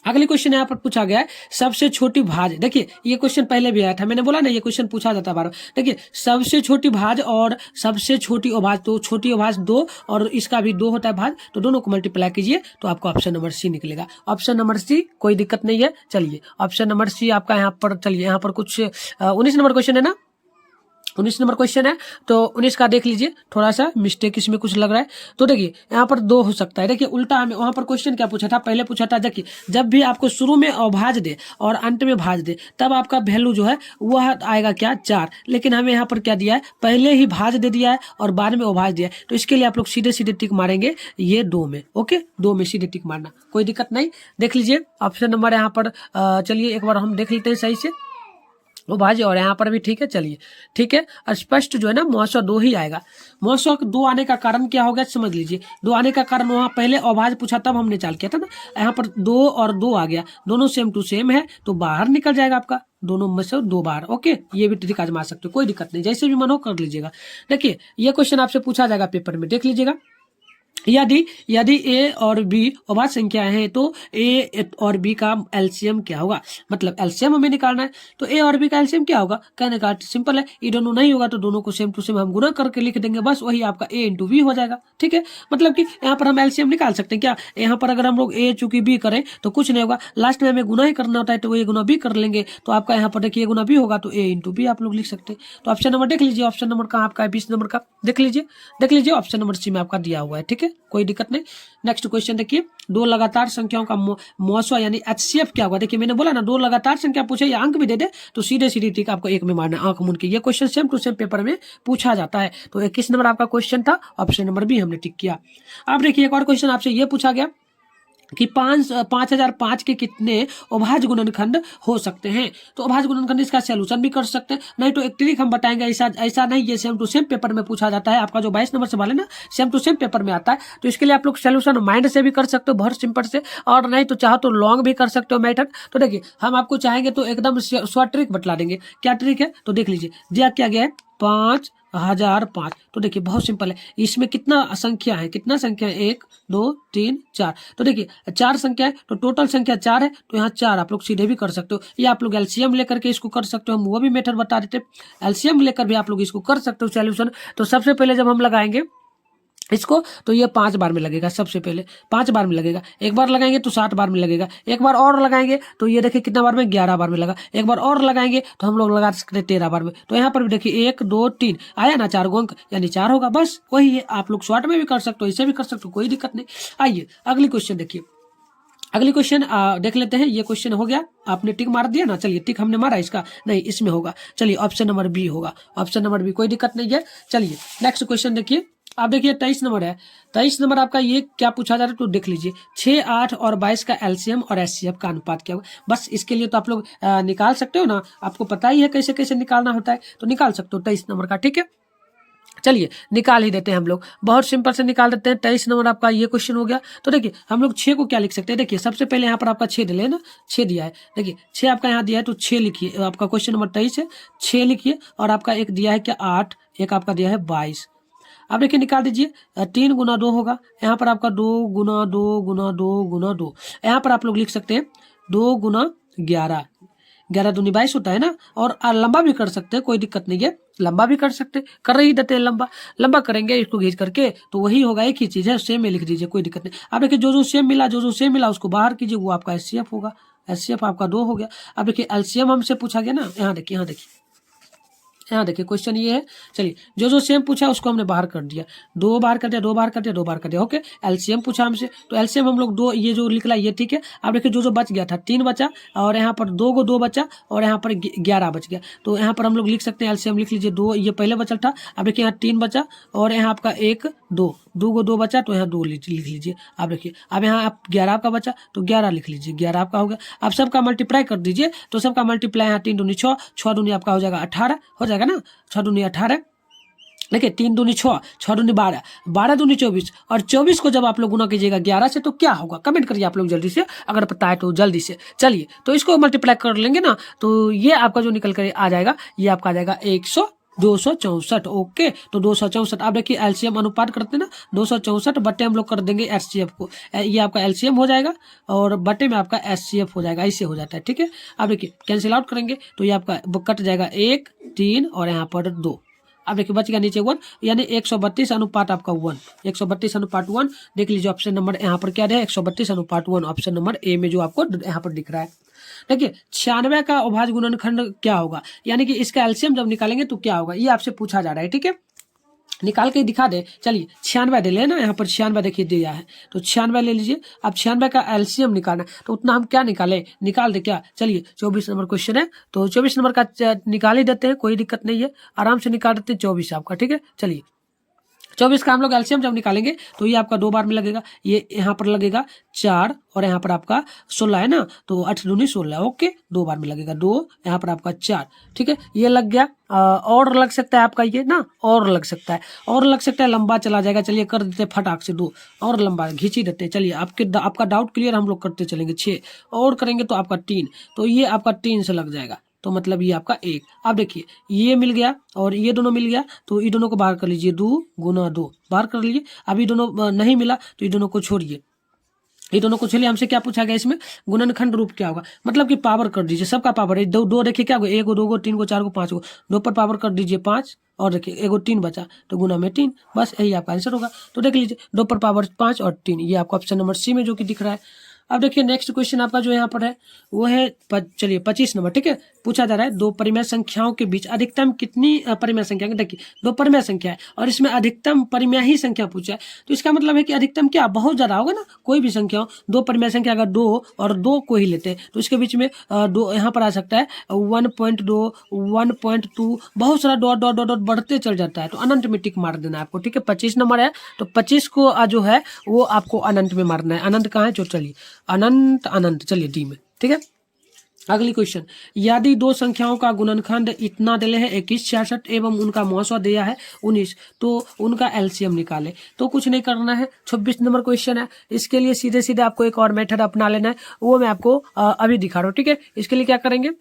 अगले क्वेश्चन यहाँ पर पूछा गया है सबसे छोटी भाज। देखिए ये क्वेश्चन पहले भी आया था, मैंने बोला ना ये क्वेश्चन पूछा जाता है बार। देखिए सबसे छोटी भाज और सबसे छोटी अभाज, तो छोटी अभाज 2 और इसका भी 2 होता है भाज, तो दोनों को मल्टीप्लाई कीजिए तो आपको ऑप्शन नंबर सी निकलेगा। ऑप्शन नंबर सी, कोई दिक्कत नहीं है। चलिए ऑप्शन नंबर सी आपका यहाँ पर, चलिए यहाँ पर कुछ 19 नंबर क्वेश्चन है ना, 19 नंबर क्वेश्चन है, तो 19 का देख लीजिए, थोड़ा सा मिस्टेक इसमें कुछ लग रहा है। तो देखिए यहाँ पर 2 हो सकता है। देखिए उल्टा हमें वहां पर क्वेश्चन क्या पूछा था, पहले पूछा था, देखिए जब भी आपको शुरू में अभाज दे और अंत में भाज दे, तब आपका वैल्यू जो है वह आएगा क्या, 4। लेकिन हमें यहाँ पर क्या दिया है, पहले ही भाज दे दिया है और बाद में अभाज दिया है, तो इसके लिए आप लोग सीधे सीधे टिक मारेंगे ये 2 में। ओके, 2 में सीधे टिक मारना, कोई दिक्कत नहीं। देख लीजिए ऑप्शन नंबर यहाँ पर, चलिए एक बार हम देख लेते हैं सही से वो भाजी, और यहाँ पर भी ठीक है। चलिए ठीक है, स्पष्ट जो है ना मौसम 2 ही आएगा। मौसम 2 आने का कारण क्या होगा समझ लीजिए। 2 आने का कारण, वहाँ पहले अभाज पूछा तब हमने चाल किया था ना, यहाँ पर 2 और 2 आ गया, दोनों सेम टू सेम है, तो बाहर निकल जाएगा आपका, दोनों में से 2 बार। ओके, ये भी ट्रिक आजमा सकते हो, कोई दिक्कत नहीं, जैसे भी मन हो कर लीजिएगा। देखिए ये क्वेश्चन आपसे पूछा जाएगा पेपर में, देख लीजिएगा। यदि ए और बी अभाज्य संख्याएं हैं तो ए और बी का एलसीएम क्या होगा, मतलब एलसीएम हमें निकालना है, तो ए और बी का एलसीएम क्या होगा, कहने का सिंपल है, ये दोनों नहीं होगा तो दोनों को सेम टू सेम हम गुना करके लिख देंगे, बस वही आपका ए इंटू बी हो जाएगा। ठीक है, मतलब कि यहाँ पर हम एलसीएम निकाल सकते हैं क्या, यहाँ पर अगर हम लोग ए चूंकि बी करें तो कुछ नहीं होगा, लास्ट में हमें गुना ही करना होता है, तो ए गुना बी कर लेंगे, तो आपका यहाँ पर देखिए गुना बी होगा तो ए इंटू बी आप लोग लिख सकते हैं। तो ऑप्शन नंबर देख लीजिए, ऑप्शन नंबर का आपका 20 नंबर का देख लीजिए ऑप्शन नंबर सी में आपका दिया हुआ है। ठीक है, कोई दिक्कत नहीं। नेक्स्ट क्वेश्चन देखिए, 2 लगातार संख्याओं का मौसा यानी एचसीएफ क्या होगा। देखिए मैंने बोला ना 2 लगातार संख्या पूछे या अंक भी दे दे तो सीधे टिक आपको एक में मारना, आंख मूंद के। ये question same to same paper में पूछा जाता है। तो 21 नंबर आपका क्वेश्चन था, ऑप्शन नंबर बी हमने टिक किया। अब देखिए एक और क्वेश्चन आपसे ये पूछा गया कि 5005 के कितने अभाज्य गुणनखंड हो सकते हैं। तो अभाज्य गुणनखंड इसका सॉल्यूशन भी कर सकते हैं, नहीं तो एक ट्रिक हम बताएंगे। ऐसा नहीं, ये सेम टू सेम पेपर में पूछा जाता है। आपका जो 22 नंबर सवाल है ना, सेम टू सेम पेपर में आता है। तो इसके लिए आप लोग सॉल्यूशन माइंड से भी कर सकते हो, बहुत सिंपल से, और नहीं तो चाहो तो लॉन्ग भी कर सकते हो मेथड। तो देखिए हम आपको चाहेंगे तो एकदम शॉर्ट ट्रिक बतला देंगे। क्या ट्रिक है तो देख लीजिए, दिया क्या गया है 5005। तो देखिए बहुत सिंपल है, इसमें कितना संख्या है, 1 2 3 4। तो देखिए 4 संख्या है, तो टोटल संख्या 4 है, तो यहाँ 4 आप लोग सीधे भी कर सकते हो, या आप लोग एलसीएम लेकर के इसको कर सकते हो, हम वो भी मेथड बता देते। एलसीएम लेकर भी आप लोग इसको कर सकते हो सॉल्यूशन। तो सबसे पहले जब हम लगाएंगे इसको तो ये 5 बार में लगेगा, सबसे पहले 5 बार में लगेगा। एक बार लगाएंगे तो 7 बार में लगेगा, एक बार और लगाएंगे तो ये देखिए कितना बार में 11 बार में लगा, एक बार और लगाएंगे तो हम लोग लगा सकते हैं 13 बार में। तो यहाँ पर भी देखिए 1 2 3 आया ना, 4 अंक यानी 4 होगा, बस वही है। आप लोग शॉर्ट में भी कर सकते हो, इसे भी कर सकते हो, कोई दिक्कत नहीं। आइए अगली क्वेश्चन देखिए, अगली क्वेश्चन देख लेते हैं। ये क्वेश्चन हो गया, आपने टिक मार दिया ना, चलिए टिक हमने मारा, इसका नहीं इसमें होगा। चलिए ऑप्शन नंबर बी होगा, ऑप्शन नंबर बी, कोई दिक्कत नहीं है। चलिए नेक्स्ट क्वेश्चन देखिए, आप देखिए 23 नंबर है। 23 नंबर आपका ये क्या पूछा जा रहा है तो देख लीजिए, 6 8 और 22 का एलसीएम और एचसीएफ का अनुपात क्या होगा। बस इसके लिए तो आप लोग निकाल सकते हो ना, आपको पता ही है कैसे कैसे निकालना होता है, तो निकाल सकते हो 23 नंबर का। ठीक है, चलिए निकाल ही देते हैं हम लोग, बहुत सिंपल से निकाल देते हैं। 23 नंबर आपका ये क्वेश्चन हो गया। तो देखिए हम लोग 6 को क्या लिख सकते हैं, देखिए सबसे पहले यहाँ पर आपका 6 दिले ना, 6 दिया है, देखिए 6 आपका यहाँ दिया है तो 6 लिखिए, आपका क्वेश्चन नंबर 23 है, 6 लिखिए। और आपका एक दिया है क्या 8, एक आपका दिया है 22। अब देखिए निकाल दीजिए, 3 गुना 2 होगा, यहाँ पर आपका 2 गुना 2 गुना 2 गुना 2, यहाँ पर आप लोग लिख सकते हैं 2 गुना 11, 11 दूनी 22 होता है ना। और लंबा भी कर सकते हैं, कोई दिक्कत नहीं है, लंबा भी कर सकते, कर ही देते हैं लंबा, लंबा करेंगे इसको घींच करके तो वही होगा, एक ही चीज है, सेम में लिख दीजिए, कोई दिक्कत नहीं। अब देखिए जो सेम मिला, जो सेम मिला उसको बाहर कीजिए, वो आपका एचसीएफ होगा, एचसीएफ आपका 2 हो गया। अब देखिए एलसीएम हमसे पूछा गया ना, यहाँ देखिए, यहाँ देखिए, यहाँ देखिए क्वेश्चन ये है। चलिए जो सेम पूछा उसको हमने बाहर कर दिया, 2 बाहर कर दिया, 2 बाहर कर दिया, 2 बाहर कर दिया, ओके। एलसीएम पूछा हमसे तो एलसीएम हम लोग 2, ये जो निकला ये ठीक है। अब देखिए जो बच गया था 3 बचा, और यहाँ पर 2 को 2 बचा, और यहाँ पर 11 बच गया। तो यहाँ पर हम लोग लिख सकते हैं एलसीएम लिख लीजिए 2, ये पहले बचा था। अब देखिए यहाँ 3 बचा, और यहाँ आपका 1 2, 2 को 2 बचा तो यहाँ 2 लिख लीजिए। अब देखिए अब यहाँ आप 11 आपका बचा तो 11 लिख लीजिए, 11 आपका हो गया। अब सबका मल्टीप्लाई कर दीजिए, तो सबका मल्टीप्लाई यहाँ 3 दूनी 6, 6 दूनी आपका हो जाएगा 18, हो जाएगा ना, 6 दूनी 18, देखिए 3 दूनी 6, 6 दूनी 12, 12 दूनी 24, और 24 को जब आप लोग गुना कीजिएगा 11 से तो क्या होगा, कमेंट करिए आप लोग जल्दी से, अगर पता है तो जल्दी से। चलिए तो इसको मल्टीप्लाई कर लेंगे ना, तो ये आपका जो निकल कर आ जाएगा, ये आपका आ जाएगा 264, ओके। तो 264, आप देखिए एलसीएम अनुपात करते हैं ना, 264 बट्टे हम लोग कर देंगे एचसीएफ को, ये आपका एलसीएम हो जाएगा, और बट्टे में आपका एचसीएफ हो जाएगा, ऐसे हो जाता है, ठीक है। अब देखिए कैंसिल आउट करेंगे तो ये आपका कट जाएगा 1 3 और यहाँ पर 2। अब देखिए बच गया नीचे 1, यानी 132 अनुपात आपका 1, 132 अनुपात 1। देख लीजिए ऑप्शन नंबर यहाँ पर क्या है, 132 अनुपात 1, ऑप्शन नंबर ए में जो आपको यहाँ पर दिख रहा है। देखिए 96 का अभाज्य गुणनखंड क्या होगा, यानी कि इसका एलसीएम जब निकालेंगे तो क्या होगा, ये आपसे पूछा जा रहा है, ठीक है। निकाल के दिखा दे, चलिए 96 दे लेना, यहाँ पर 96 देखिए दिया है, तो 96 ले लीजिए। अब 96 का एलसीएम निकालना, तो उतना हम क्या निकाले, निकाल दे क्या, चलिए 24 नंबर क्वेश्चन है तो 24 नंबर का निकाल ही देते हैं, कोई दिक्कत नहीं है, आराम से निकाल देते हैं 24 आपका, ठीक है। चलिए 24 का हम लोग एलसीएम जब निकालेंगे तो ये आपका 2 बार में लगेगा, ये यहाँ पर लगेगा 4, और यहाँ पर आपका 16 है ना, तो 8 दूनी 16, ओके, 2 बार में लगेगा 2, यहाँ पर आपका 4, ठीक है, ये लग गया। और लग सकता है आपका ये ना, और लग सकता है, और लग सकता है, लंबा चला जाएगा, चलिए कर देते फटाक से 2 और लंबा घींच ही देते हैं। चलिए आपका डाउट क्लियर हम लोग करते चलेंगे, 6 और करेंगे तो आपका 3, तो ये आपका 3 से लग जाएगा, तो मतलब ये आपका 1। अब देखिए ये मिल गया और ये दोनों मिल गया, तो ये दोनों को बाहर कर लीजिए, 2 गुना 2 बाहर कर लीजिए। अब ये दोनों नहीं मिला तो ये दोनों को छोड़िए, ये दोनों को चलिए, हमसे क्या पूछा गया इसमें, गुणनखंड रूप क्या होगा, मतलब कि पावर कर दीजिए, सबका पावर है, 2 देखिए क्या होगा, 1 को 2 को 3 को 4 को 5 को 2 पर पावर कर दीजिए 5, और देखिए 1 को 3 बचा तो गुना में 3, बस यही आपका आंसर होगा। तो देख लीजिए 2 पर पावर 5 और 3, ये आपका ऑप्शन नंबर सी में जो कि दिख रहा है। अब देखिए नेक्स्ट क्वेश्चन आपका जो यहाँ पर है वो है चलिए 25 नंबर, ठीक है। पूछा जा रहा है 2 परिमेय संख्याओं के बीच अधिकतम कितनी परिमेय संख्या, देखिए 2 परिमेय संख्या है और इसमें अधिकतम परिमेय ही संख्या पूछा है, तो इसका मतलब है कि अधिकतम क्या बहुत ज्यादा होगा ना, कोई भी संख्या हो, 2 परिमेय संख्या अगर 2 और 2 को ही लेते हैं तो इसके बीच में 2 यहाँ पर आ सकता है 1.2 1.2, बहुत सारा डॉट डॉट डॉट बढ़ते चल जाता है, तो अनंत में टिक मार देना है आपको, ठीक है। 25 नंबर है तो 25 को जो है वो आपको अनंत में मारना है। अनंत कहाँ है, जो चलिए अनंत अनंत, चलिए डी में, ठीक है। अगली क्वेश्चन, यदि 2 संख्याओं का गुणनखंड इतना दिले है 21 66 एवं उनका मौसा दिया है 19, तो उनका एलसीएम निकाले। तो कुछ नहीं करना है, 26 नंबर क्वेश्चन है, इसके लिए सीधे सीधे आपको एक और मेथड अपना लेना है, वो मैं आपको अभी दिखा रहा हूँ, ठीक है। इसके लिए क्या करेंगे,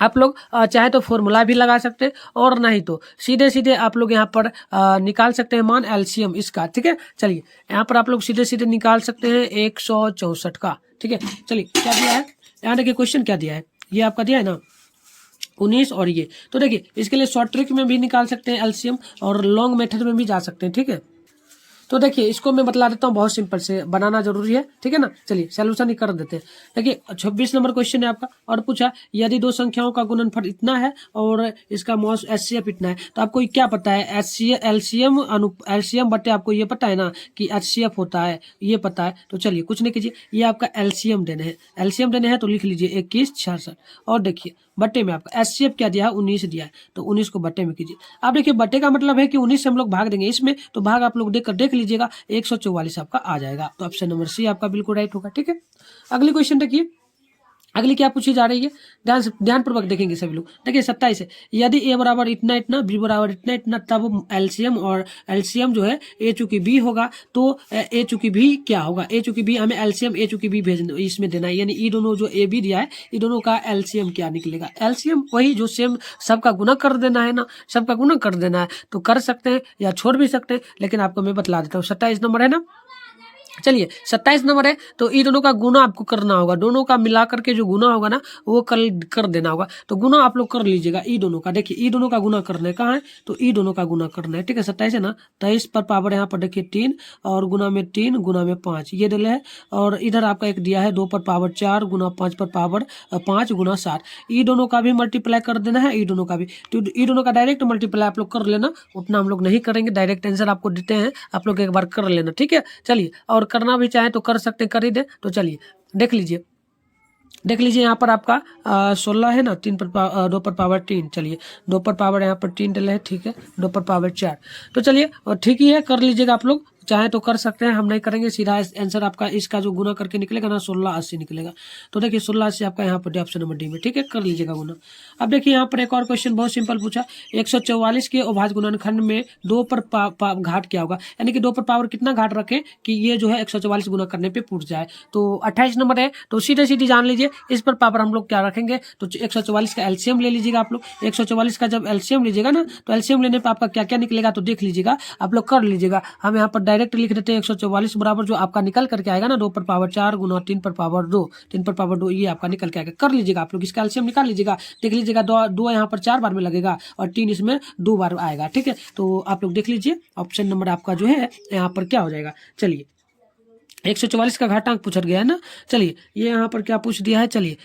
आप लोग चाहे तो फॉर्मूला भी लगा सकते हैं और नहीं तो सीधे सीधे आप लोग यहाँ पर निकाल सकते हैं मान एलसीएम इसका, ठीक है। चलिए यहाँ पर आप लोग सीधे सीधे निकाल सकते हैं 164 का, ठीक है। चलिए क्या दिया है, यहाँ देखिए क्वेश्चन क्या दिया है, ये आपका दिया है ना 19 और ये, तो देखिए इसके लिए शॉर्ट ट्रिक में भी निकाल सकते हैं एलसीएम और लॉन्ग मेथड में भी जा सकते हैं, ठीक है। तो देखिए इसको मैं बतला देता हूँ, बहुत सिंपल से बनाना जरूरी है, ठीक है ना। चलिए सोल्यूशन ही कर देते हैं। देखिए 26 नंबर क्वेश्चन है आपका, और पूछा यदि 2 संख्याओं का गुणनफल इतना है और इसका मॉस एचसीएफ इतना है, तो आपको क्या पता है, एलसीएम बटे आपको ये पता है ना कि एचसीएफ होता है, ये पता है। तो चलिए कुछ नहीं कीजिए, ये आपका एलसीएम देने हैं, एलसीएम देने हैं तो लिख लीजिए 21 66, और देखिए बट्टे में आपका एचसीएफ क्या दिया है 19 दिया है, तो 19 को बट्टे में कीजिए। आप देखिए बट्टे का मतलब है कि 19 से हम लोग भाग देंगे इसमें, तो भाग आप लोग देख लीजिएगा 144 आपका आ जाएगा, तो ऑप्शन नंबर सी आपका बिल्कुल राइट होगा, ठीक है। अगली क्वेश्चन देखिए, अगली क्या पूछी जा रही है, ध्यानपूर्वक देखेंगे सभी लोग। देखिए 27 है, यदि ए बराबर इतना इतना, बी बराबर इतना इतना, तब एलसीएम, और एलसीएम जो है ए चूंकि बी होगा तो ए चूंकि बी क्या होगा, ए चूंकि बी, हमें एलसीएम ए चूंकि बी भेजना इसमें देना है, यानी ये दोनों जो ए बी दिया है ये दोनों का एलसीएम क्या निकलेगा, एलसीएम वही जो सेम सबका गुना कर देना है ना, सबका गुना कर देना है, तो कर सकते हैं या छोड़ भी सकते हैं, लेकिन आपको मैं बतला देता हूँ। 27 नंबर है ना, चलिए 27 नंबर है, तो ये दोनों का गुना आपको करना होगा, दोनों का मिला करके जो गुना होगा ना वो कर देना होगा। तो गुना आप लोग कर लीजिएगा ई दोनों का। देखिए ई दोनों का गुना करना है, कहाँ है, तो ई दोनों का गुना करना है, ठीक है। 27 है ना, 23 पर पावर यहाँ पर देखिए 3 और गुना में 3 गुना में 5 ये डले है, और इधर आपका एक दिया है 2 पर पावर 4 गुना 5 पर पावर 5 गुना 7, ई दोनों का भी मल्टीप्लाई कर देना है, ई दोनों का भी, तो ई दोनों का डायरेक्ट मल्टीप्लाई आप लोग कर लेना, उतना हम लोग नहीं करेंगे, डायरेक्ट आंसर आपको देते हैं, आप लोग एक बार कर लेना, ठीक है। चलिए, और करना भी चाहे तो कर सकते, कर ही दे, तो चलिए देख लीजिए यहाँ पर आपका 16 है ना, 2 पर पावर 3, चलिए 2 पर पावर यहाँ पर 3 डले है, ठीक है, 2 पर पावर 4, तो चलिए और ठीक ही है, कर लीजिएगा आप लोग, चाहे तो कर सकते हैं, हम नहीं करेंगे, सीधा आंसर आपका इसका जो गुना करके निकलेगा ना 1680 निकलेगा। तो देखिए 1680 आपका यहाँ पर ऑप्शन नंबर डी में, ठीक है, कर लीजिएगा गुना। अब देखिए यहाँ पर एक और क्वेश्चन बहुत सिंपल पूछा, 144 के अभाज्य गुणनखंड में 2 पर घाट क्या होगा, यानी कि 2 पर पावर कितना घाट रखें कि ये जो है 144 गुना करने पे पूछ जाए। तो 28 नंबर है, तो सीधे सीधी जान लीजिए, इस पर पावर हम लोग क्या रखेंगे, तो 144 का एलसीएम ले लीजिएगा आप लोग। 144 का जब एलसीएम लीजिएगा ना, तो एलसीएम लेने पर आपका क्या क्या निकलेगा, तो देख लीजिएगा, आप लोग कर लीजिएगा। हम यहाँ पर डायरेक्ट लिख देते हैं 144 बराबर जो आपका निकल करके आएगा ना 2 पर पावर 4 गुना 3 पर पावर 2, 3 पर पावर 2, ये आपका निकल के आएगा, कर लीजिएगा आप लोग, इसका एलसीएम निकाल लीजिएगा, देख लीजिएगा, दो यहाँ पर 4 बार में लगेगा और 3 इसमें 2 बार आएगा, ठीक है। तो आप लोग देख लीजिए ऑप्शन नंबर आपका जो है यहाँ पर क्या हो जाएगा। चलिए 144 का घातांक पूछा गया है ना, चलिए ये यहाँ पर क्या पूछ दिया है, चलिए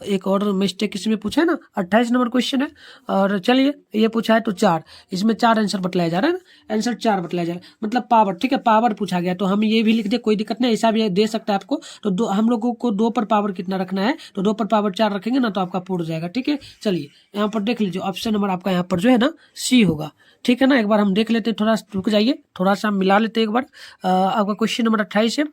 एक और मिस्टेक इसमें पूछा है ना, 28 नंबर क्वेश्चन है, और चलिए ये पूछा है तो 4, इसमें 4 आंसर बतलाया जा रहा है ना, आंसर 4 बतलाया जा रहा है, मतलब पावर, ठीक है, पावर पूछा गया, तो हम ये भी लिख दे, कोई दिक्कत नहीं, ऐसा भी दे सकता है आपको। तो हम लोगों को 2 पर पावर कितना रखना है, तो 2 पर पावर 4 रखेंगे ना, तो आपका पूर्ण जाएगा, ठीक है। चलिए यहाँ पर देख लीजिए, ऑप्शन नंबर आपका यहाँ पर जो है ना सी होगा, ठीक है ना। एक बार हम देख लेते हैं, थोड़ा रुक जाइए, थोड़ा सा मिला लेते हैं एक बार। आपका क्वेश्चन नंबर 28 है,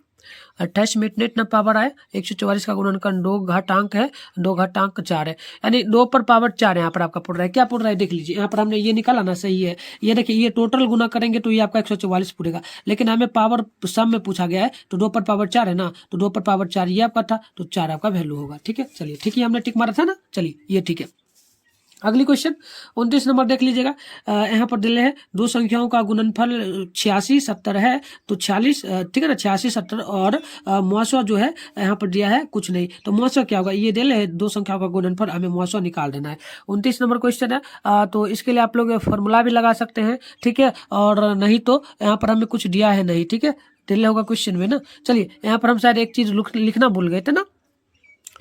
28 में इतना पावर आए, 144 का गुणनखंड 2 घातांक है, 2 घातांक 4 है, यानी 2 पर पावर 4 यहाँ पर आपका पड़ रहा है, क्या पड़ रहा है देख लीजिए, यहाँ पर हमने ये निकाला ना, सही है, ये देखिए, ये टोटल गुना करेंगे तो ये आपका 144 पूरेगा, लेकिन हमें पावर सम में पूछा गया है, तो 2 पर पावर 4 है ना, तो 2 पर पावर 4 ये आपका था, तो 4 आपका वैल्यू होगा, ठीक है। चलिए ठीक है, हमने टिक मारा था ना, चलिए ये ठीक है। अगली क्वेश्चन 29 नंबर देख लीजिएगा, यहाँ पर दिले है दो संख्याओं का गुणनफल 86 70 है, तो 46, ठीक है ना, 86 70, और मुआवजा जो है यहाँ पर दिया है कुछ नहीं, तो मुआवजा क्या होगा, ये दिले है दो संख्याओं का गुणनफल, हमें मुआवजा निकाल देना है। 29 नंबर क्वेश्चन है, तो इसके लिए आप लोग फॉर्मूला भी लगा सकते हैं, ठीक है, और नहीं तो यहाँ पर हमें कुछ दिया है नहीं, ठीक है, दिले होगा क्वेश्चन में ना। चलिए यहाँ पर हम शायद एक चीज लिखना भूल गए थे ना,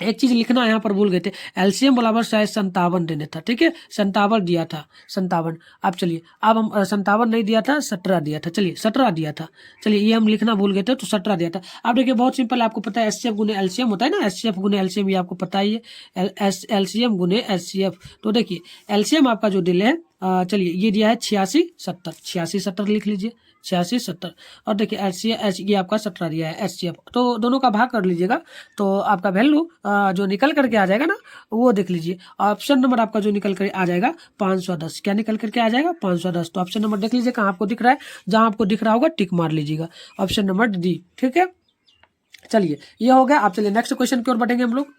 एक चीज लिखना यहाँ पर भूल गए थे, एलसीएम बराबर शायद 57 देने था, ठीक है, 57 दिया था, 57। अब चलिए, अब हम 57 नहीं दिया था, 17 दिया था, चलिए 17 दिया था, चलिए ये हम लिखना भूल गए थे, तो 17 दिया था। अब देखिए बहुत सिंपल, आपको पता है एचसीएफ गुने एलसीएम होता है ना, एचसीएफ गुने एलसीएम, ये आपको पता ही है, एलसीएम गुने एचसीएफ। तो देखिए एलसीएम आपका जो दिल है, चलिए ये दिया है 86 70, 86 70 लिख लीजिए, 86 70, और देखिए एच ये आपका 17 दिया है एचसीएफ, तो दोनों का भाग कर लीजिएगा, तो आपका वैल्यू जो निकल करके आ जाएगा ना, वो देख लीजिए, ऑप्शन नंबर आपका जो निकल कर आ जाएगा 510, क्या निकल करके आ जाएगा 510। तो ऑप्शन नंबर देख लीजिए कहाँ आपको दिख रहा है, जहां आपको दिख रहा होगा टिक मार लीजिएगा, ऑप्शन नंबर डी, ठीक है। चलिए ये हो गया, आप चलिए नेक्स्ट क्वेश्चन की ओर बढ़ेंगे हम लोग।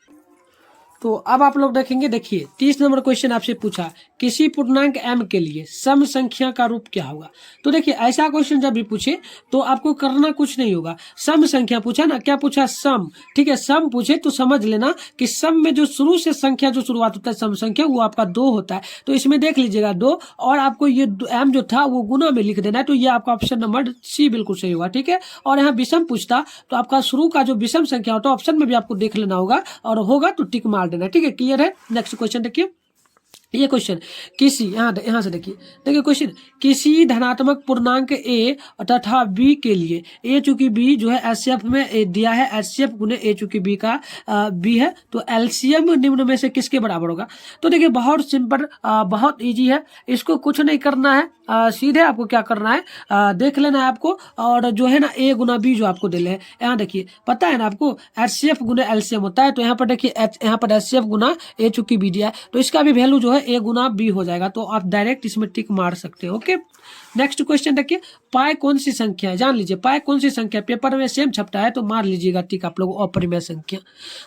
तो अब आप लोग देखेंगे, देखिए 30 नंबर क्वेश्चन आपसे पूछा, किसी पूर्णांक m के लिए सम संख्या का रूप क्या होगा। तो देखिए ऐसा क्वेश्चन जब भी पूछे तो आपको करना कुछ नहीं होगा, सम संख्या पूछा ना, क्या पूछा सम, ठीक है, सम पूछे तो समझ लेना कि सम में जो शुरू से संख्या जो शुरुआत होता है सम संख्या, वो आपका 2 होता है, तो इसमें देख लीजिएगा 2, और आपको ये m जो था वो गुना में लिख देना है, तो ये आपका ऑप्शन नंबर सी बिल्कुल सही होगा, ठीक है। और यहाँ विषम पूछता तो आपका शुरू का जो विषम संख्या होता है ऑप्शन में भी आपको देख लेना होगा, और होगा तो टिक मार देना, ठीक है, क्लियर है। नेक्स्ट क्वेश्चन देखिए, ये क्वेश्चन किसी यहाँ से देखिए क्वेश्चन किसी धनात्मक पूर्णांक a तथा b के लिए a चूंकि b जो है एचसीएफ में दिया है, एचसीएफ गुने a चूंकि b का b है, तो एलसीएम निम्न में से किसके बराबर होगा। तो देखिए बहुत सिंपल, बहुत इजी है, इसको कुछ नहीं करना है, सीधे आपको क्या करना है, देख लेना है आपको, और जो है ना a गुना b जो आपको दिले है, यहाँ देखिए पता है ना आपको एचसीएफ गुने एलसीएम होता है। तो यहाँ पर देखिए यहाँ पर एचसीएफ गुना a चूंकि b दिया है, तो इसका भी वैल्यू जो है a गुना b हो जाएगा, तो आप डायरेक्ट इसमें टिक मार सकते हो। ओके, नेक्स्ट क्वेश्चन देखिए, पाई कौन सी संख्या है, जान लीजिए पाई कौन सी संख्या, पेपर में सेम छपटा है तो मार लीजिएगा टिक आप लोग, अपरिमेय संख्या।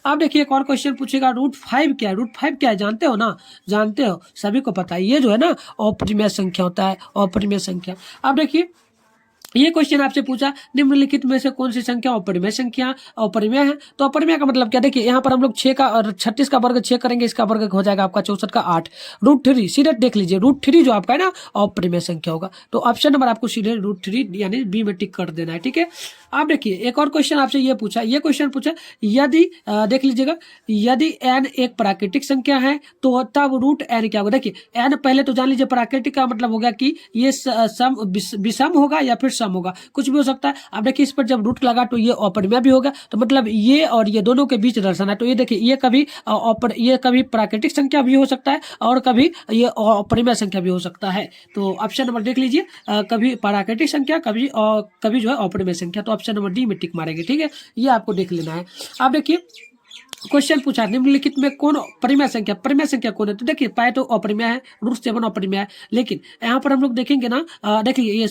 अब देखिए एक और क्वेश्चन पूछेगा, √5 क्या है, √5 क्या है जानते हो ना, जानते हो, सभी को पता है, ये जो है ना अपरिमेय संख्या होता है, अपरिमेय संख्या। अब देखिए ये क्वेश्चन आपसे पूछा निम्नलिखित में से कौन सी संख्या अपरिमेय संख्या, अपरिमेय है। तो अपरिमेय का मतलब क्या, देखिए यहाँ पर हम लोग 6 का और 36 का वर्ग 6 करेंगे, इसका वर्ग हो जाएगा आपका 64 का 8, √3 सीधे देख लीजिए, √3 जो आपका है ना अपरिमेय संख्या होगा। तो ऑप्शन नंबर आपको सीधे √3 यानी बी में टिक कर देना है, ठीक है। अब देखिए एक और क्वेश्चन आपसे ये पूछा, ये क्वेश्चन पूछा यदि देख लीजिएगा, यदि n एक प्राकृतिक संख्या है तो तब √n क्या होगा। देखिए n पहले तो जान लीजिए प्राकृतिक का मतलब हो गया कि ये सम विषम होगा या फिर सम होगा, कुछ भी हो सकता है। अब देखिए इस पर जब रूट लगा तो ये अपरिमेय भी होगा, तो मतलब ये और ये दोनों के बीच दर्शन है। तो ये देखिए ये कभी प्राकृतिक संख्या भी हो सकता है और कभी ये अपरिमेय संख्या भी हो सकता है। तो ऑप्शन नंबर देख लीजिए, कभी प्राकृतिक संख्या कभी जो है अपरिमेय संख्या, तो ऑप्शन नंबर डी में टिक मारेंगे, ठीक है, ये आपको देख लेना है। अब देखिए क्वेश्चन पूछा निम्नलिखित में कौन परिमेय संख्या, परिमेय संख्या कौन है। तो देखिए पाई तो अपरिमेय है, √7 अपरिमेय है, लेकिन यहाँ पर हम लोग देखेंगे ना, देखिए ये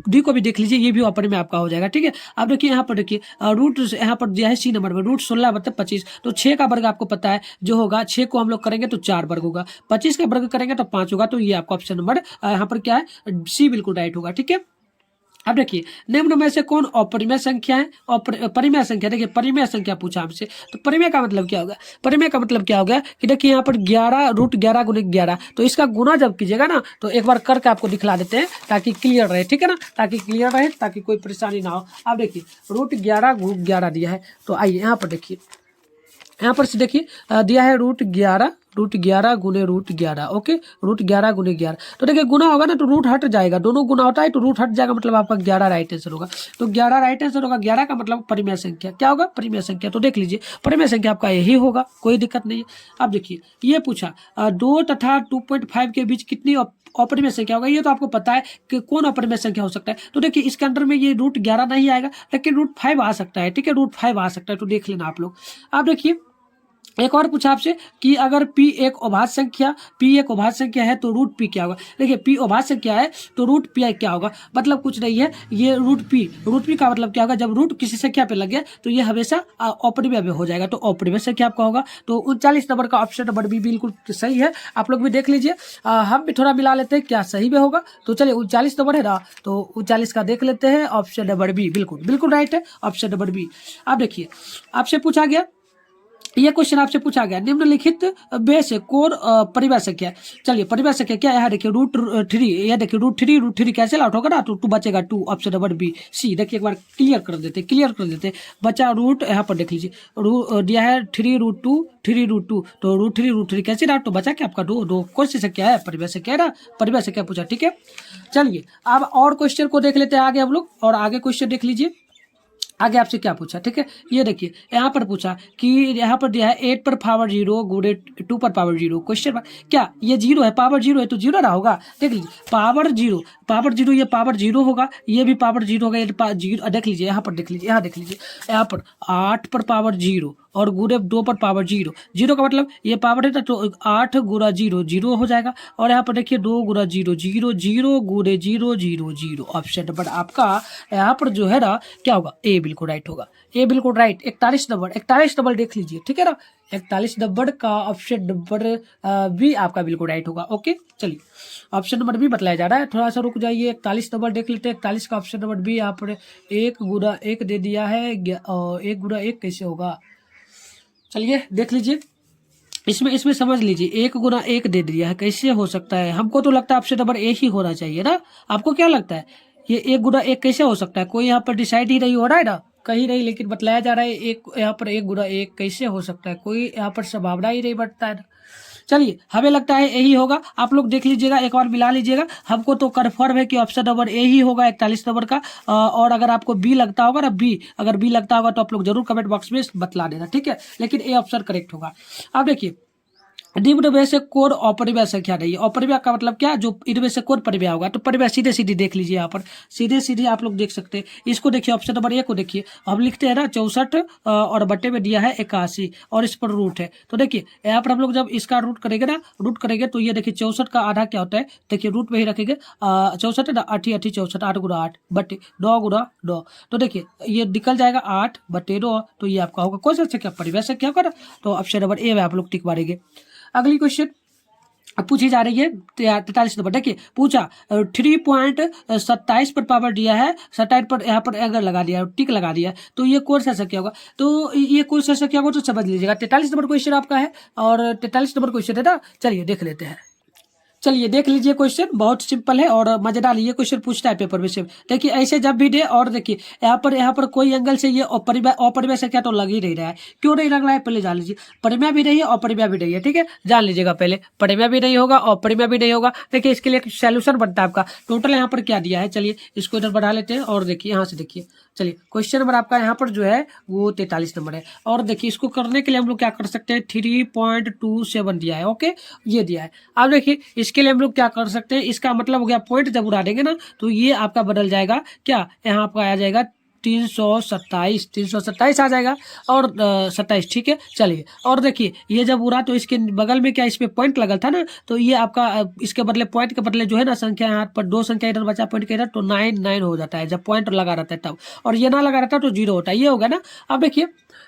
डी को भी देख लीजिए, ये भी अपरिमेय आपका हो जाएगा, ठीक है। अब देखिए यहाँ पर देखिए रूट यहाँ पर दिया है सी नंबर में √16 मतलब 25, तो 6 का वर्ग आपको पता है जो होगा, 6 को हम लोग करेंगे तो 4 वर्ग होगा, 25 का वर्ग करेंगे तो 5 होगा। तो ये आपका ऑप्शन नंबर यहाँ पर क्या है, सी बिल्कुल राइट होगा, ठीक है। अब देखिए निम्न में से कौन अपरिमेय संख्या है और परिमेय संख्या। देखिए परिमेय संख्या पूछा हमसे, तो परिमेय का मतलब क्या होगा, परिमेय का मतलब क्या होगा कि देखिए यहाँ पर 11 √11 गुने 11, तो इसका गुना जब कीजिएगा ना तो एक बार करके आपको दिखला देते हैं ताकि क्लियर रहे, ठीक है ना, ताकि क्लियर रहे, ताकि कोई परेशानी ना हो। अब देखिए √11 गुने 11 दिया है, तो आइए यहाँ पर देखिए, यहाँ पर से देखिए दिया है √11 गुने √11, ओके, √11 गुने 11, तो देखिए गुना होगा ना तो रूट हट जाएगा, दोनों गुना होता है तो रूट हट जाएगा, मतलब आपका 11 राइट आंसर होगा। तो 11 राइट आंसर होगा, 11 का मतलब परिमेय संख्या क्या होगा, परिमेय संख्या। तो देख लीजिए परिमेय संख्या आपका यही होगा, कोई दिक्कत नहीं है। अब देखिए ये पूछा 2 तथा 2.5 के बीच कितनी अपरिमेय संख्या होगा, ये तो आपको पता है कि कौन अपरिमेय संख्या हो सकता है। तो देखिए इसके अंदर में ये √11 नहीं आएगा, लेकिन √5 आ सकता है, ठीक है, √5 आ सकता है, तो देख लेना आप लोग। अब देखिए एक और पूछा आपसे कि अगर p एक अभाज्य संख्या है तो √p क्या होगा। देखिए p अभाज्य संख्या है तो √p क्या होगा, मतलब कुछ नहीं है, ये √p का मतलब क्या होगा, जब रूट किसी संख्या पे लग गया तो ये हमेशा अपरिमेय हो जाएगा, तो अपरिमेय संख्या आपका होगा। तो 39 नंबर का ऑप्शन नंबर बी बिल्कुल सही है, आप लोग भी देख लीजिए। हम भी थोड़ा मिला लेते हैं क्या सही में होगा। तो चलिए 39 नंबर है ना, तो 39 का देख लेते हैं, ऑप्शन नंबर बी बिल्कुल राइट है, ऑप्शन नंबर बी। अब देखिए आपसे पूछा गया, ये क्वेश्चन आपसे पूछा गया निम्नलिखित में से कौन परिमेय संख्या है। चलिए परिमेय संख्या क्या है, देखिए √3, यह देखिए √3 कैसे आउट होगा ना, तो 2 बचेगा, 2, ऑप्शन नंबर बी सी। देखिए एक बार क्लियर कर देते, बचा रूट, यहाँ पर देख लीजिए दिया है 3√2 तो √3 कैसे ना, तो बचा क्या आपका 2 कौन सी संख्या है, परिमेय संख्या है ना, परिमेय संख्या पूछा, ठीक है। चलिए अब और क्वेश्चन को देख लेते हैं आगे हम लोग, और आगे क्वेश्चन देख लीजिए आगे आपसे क्या पूछा, ठीक है। ये देखिए यहाँ पर पूछा कि यहाँ पर दिया है 8 पर पावर 0 गुणे 2 पर पावर 0, क्वेश्चन क्या ये 0 है, पावर 0 है तो 0 ना होगा। देख लीजिए पावर 0 ये पावर 0 होगा, ये भी पावर 0 होगा, ये 0 देख लीजिए, यहाँ पर देख लीजिए, यहाँ पर 8 पर पावर 0 और गुणे 2 पर पावर 0 का मतलब ये पावर है तो 8 गुणा 0 हो जाएगा, और यहाँ पर देखिए 2 गुणा 0 गुणे 0 ऑप्शन नंबर आपका यहाँ पर जो है ना क्या होगा, ए बिल्कुल राइट होगा, ए बिल्कुल राइट। 41 नंबर देख लीजिए, ठीक है ना, 41 नंबर का ऑप्शन नंबर बी आपका बिल्कुल राइट होगा। ओके चलिए ऑप्शन नंबर बी बताया जा रहा है, थोड़ा सा रुक जाइए, 41 नंबर देख लेते हैं। 41 का ऑप्शन नंबर बी यहाँ पर 1 गुणा 1 दे दिया है, 1 गुणा 1 कैसे होगा, चलिए देख लीजिए, इसमें समझ लीजिए 1 गुना 1 दे दिया है, कैसे हो सकता है। हमको तो लगता है ऑप्शन नंबर ए ही होना चाहिए ना, आपको क्या लगता है ये 1 गुना 1 कैसे हो सकता है, कोई यहाँ पर डिसाइड ही नहीं हो रहा है ना, कहीं नहीं, लेकिन बतलाया जा रहा है एक यहाँ पर 1 गुना 1 कैसे हो सकता है, कोई यहाँ पर संभावना ही नहीं बढ़ता है ना। चलिए हमें लगता है यही होगा, आप लोग देख लीजिएगा, एक बार मिला लीजिएगा। हमको तो कन्फर्म है कि ऑप्शन नंबर ए ही होगा 41 नंबर का। और अगर आपको बी लगता होगा ना, बी, अगर बी लगता होगा तो आप लोग जरूर कमेंट बॉक्स में बतला देना, ठीक है। लेकिन ए ऑप्शन करेक्ट होगा। अब देखिए, निम्न में से कौन अपरिमेय संख्या नहीं है। अपरिमेय का मतलब क्या, जो इनमें से कौन परिमेय होगा। तो परिमेय सीधे सीधे देख लीजिए, यहाँ पर सीधे सीधे आप लोग देख सकते हैं। इसको देखिए, ऑप्शन नंबर ए को देखिए, हम लिखते हैं ना 64 और बट्टे में दिया है 81 और इस पर रूट है। तो देखिए यहाँ पर हम लोग जब इसका रूट करेंगे ना, रूट करेंगे तो ये देखिए 64 का आधा क्या होता है, देखिए रूट में ही रखेंगे 64 है ना, 8 8 64, 8 गुना 8 बट्टे 9 गुना 9। तो देखिए ये निकल जाएगा 8 बट्टे 9, तो ये आपका होगा कौन सा संख्या, परिमेय संख्या होगा ना। तो ऑप्शन नंबर ए में आप लोग टिक मारेंगे। अगली क्वेश्चन अब पूछी जा रही है 43 नंबर। देखिए पूछा 3.27 पर पावर दिया है, 27 पर यहाँ पर एंगल लगा दिया, टिक लगा दिया, तो ये कौन सा संख्या होगा। तो ये कौन सा संख्या होगा तो समझ लीजिएगा। 43 नंबर क्वेश्चन आपका है और 43 नंबर क्वेश्चन है ना। चलिए देख लेते हैं। चलिए देख लीजिए, क्वेश्चन बहुत सिंपल है और मजेदार। ये क्वेश्चन पूछता है पेपर में से। देखिए ऐसे जब भी दे, और देखिए यहाँ पर कोई एंगल से ये अपरिमेय संख्या तो लग ही नहीं रहा है। क्यों नहीं लग रहा है पहले जान लीजिए। परिमेय भी नहीं है, अपरिमेय भी नहीं है, ठीक है, जान लीजिएगा पहले। परिमेय भी नहीं होगा, अपरिमेय भी नहीं होगा। देखिए इसके लिए एक सोल्यूशन बनता है आपका। टोटल यहाँ पर क्या दिया है, चलिए इसको इधर बढ़ा लेते हैं और देखिए यहाँ से देखिए। चलिए क्वेश्चन नंबर आपका यहाँ पर जो है वो 43 नंबर है। और देखिए इसको करने के लिए हम लोग क्या कर सकते हैं, 3.27 दिया है, ओके, ये दिया है। अब देखिए इसके लिए हम लोग क्या कर सकते हैं, इसका मतलब हो गया पॉइंट जब उड़ा देंगे ना तो ये आपका बदल जाएगा क्या, यहाँ आपका आ जाएगा 327 आ जाएगा और 27, ठीक है। चलिए और देखिए ये जब उड़ा तो इसके बगल में क्या, इस पे पॉइंट लगल था ना, तो ये आपका इसके बदले पॉइंट के बदले जो है ना संख्या, यहाँ पर 2 संख्या इधर बचा पॉइंट के इधर, तो 9 हो जाता है जब पॉइंट लगा रहता है तब। और ये ना लगा रहता तो 0 होता है, ये होगा ना। अब देखिए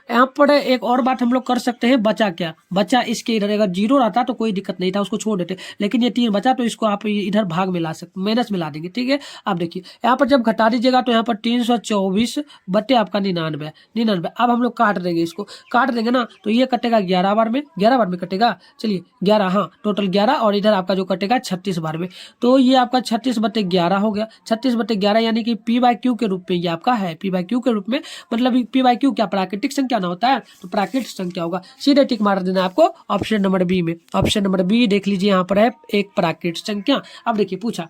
यहाँ पर एक और बात हम लोग कर सकते हैं, बचा क्या, बचा इसके इधर अगर 0 रहता तो कोई दिक्कत नहीं था, उसको छोड़ देते। लेकिन ये 3 बचा तो इसको आप इधर भाग में ला सकते, माइनस में ला देंगे, ठीक है। अब देखिए यहाँ पर जब घटा दीजिएगा तो यहाँ पर 324 बट्टे आपका 99। अब हम लोग काट देंगे, इसको काट देंगे ना तो ये कटेगा 11 बार में, 11 बार में कटेगा। चलिए 11, हाँ टोटल 11, और इधर आपका जो कटेगा 36 बार में। तो ये आपका 36/11 हो गया। 36/11 यानी कि p/q के रूप में ये आपका है, p/q के रूप में। मतलब p/q क्या, प्राकृतिक संख्या ना होता है, तो प्राकृतिक संख्या होगा। सीधे टिक मार देना आपको ऑप्शन नंबर बी में। ऑप्शन नंबर बी देख लीजिए, यहाँ पर है एक प्राकृतिक संख्या। अब देखिए पूछा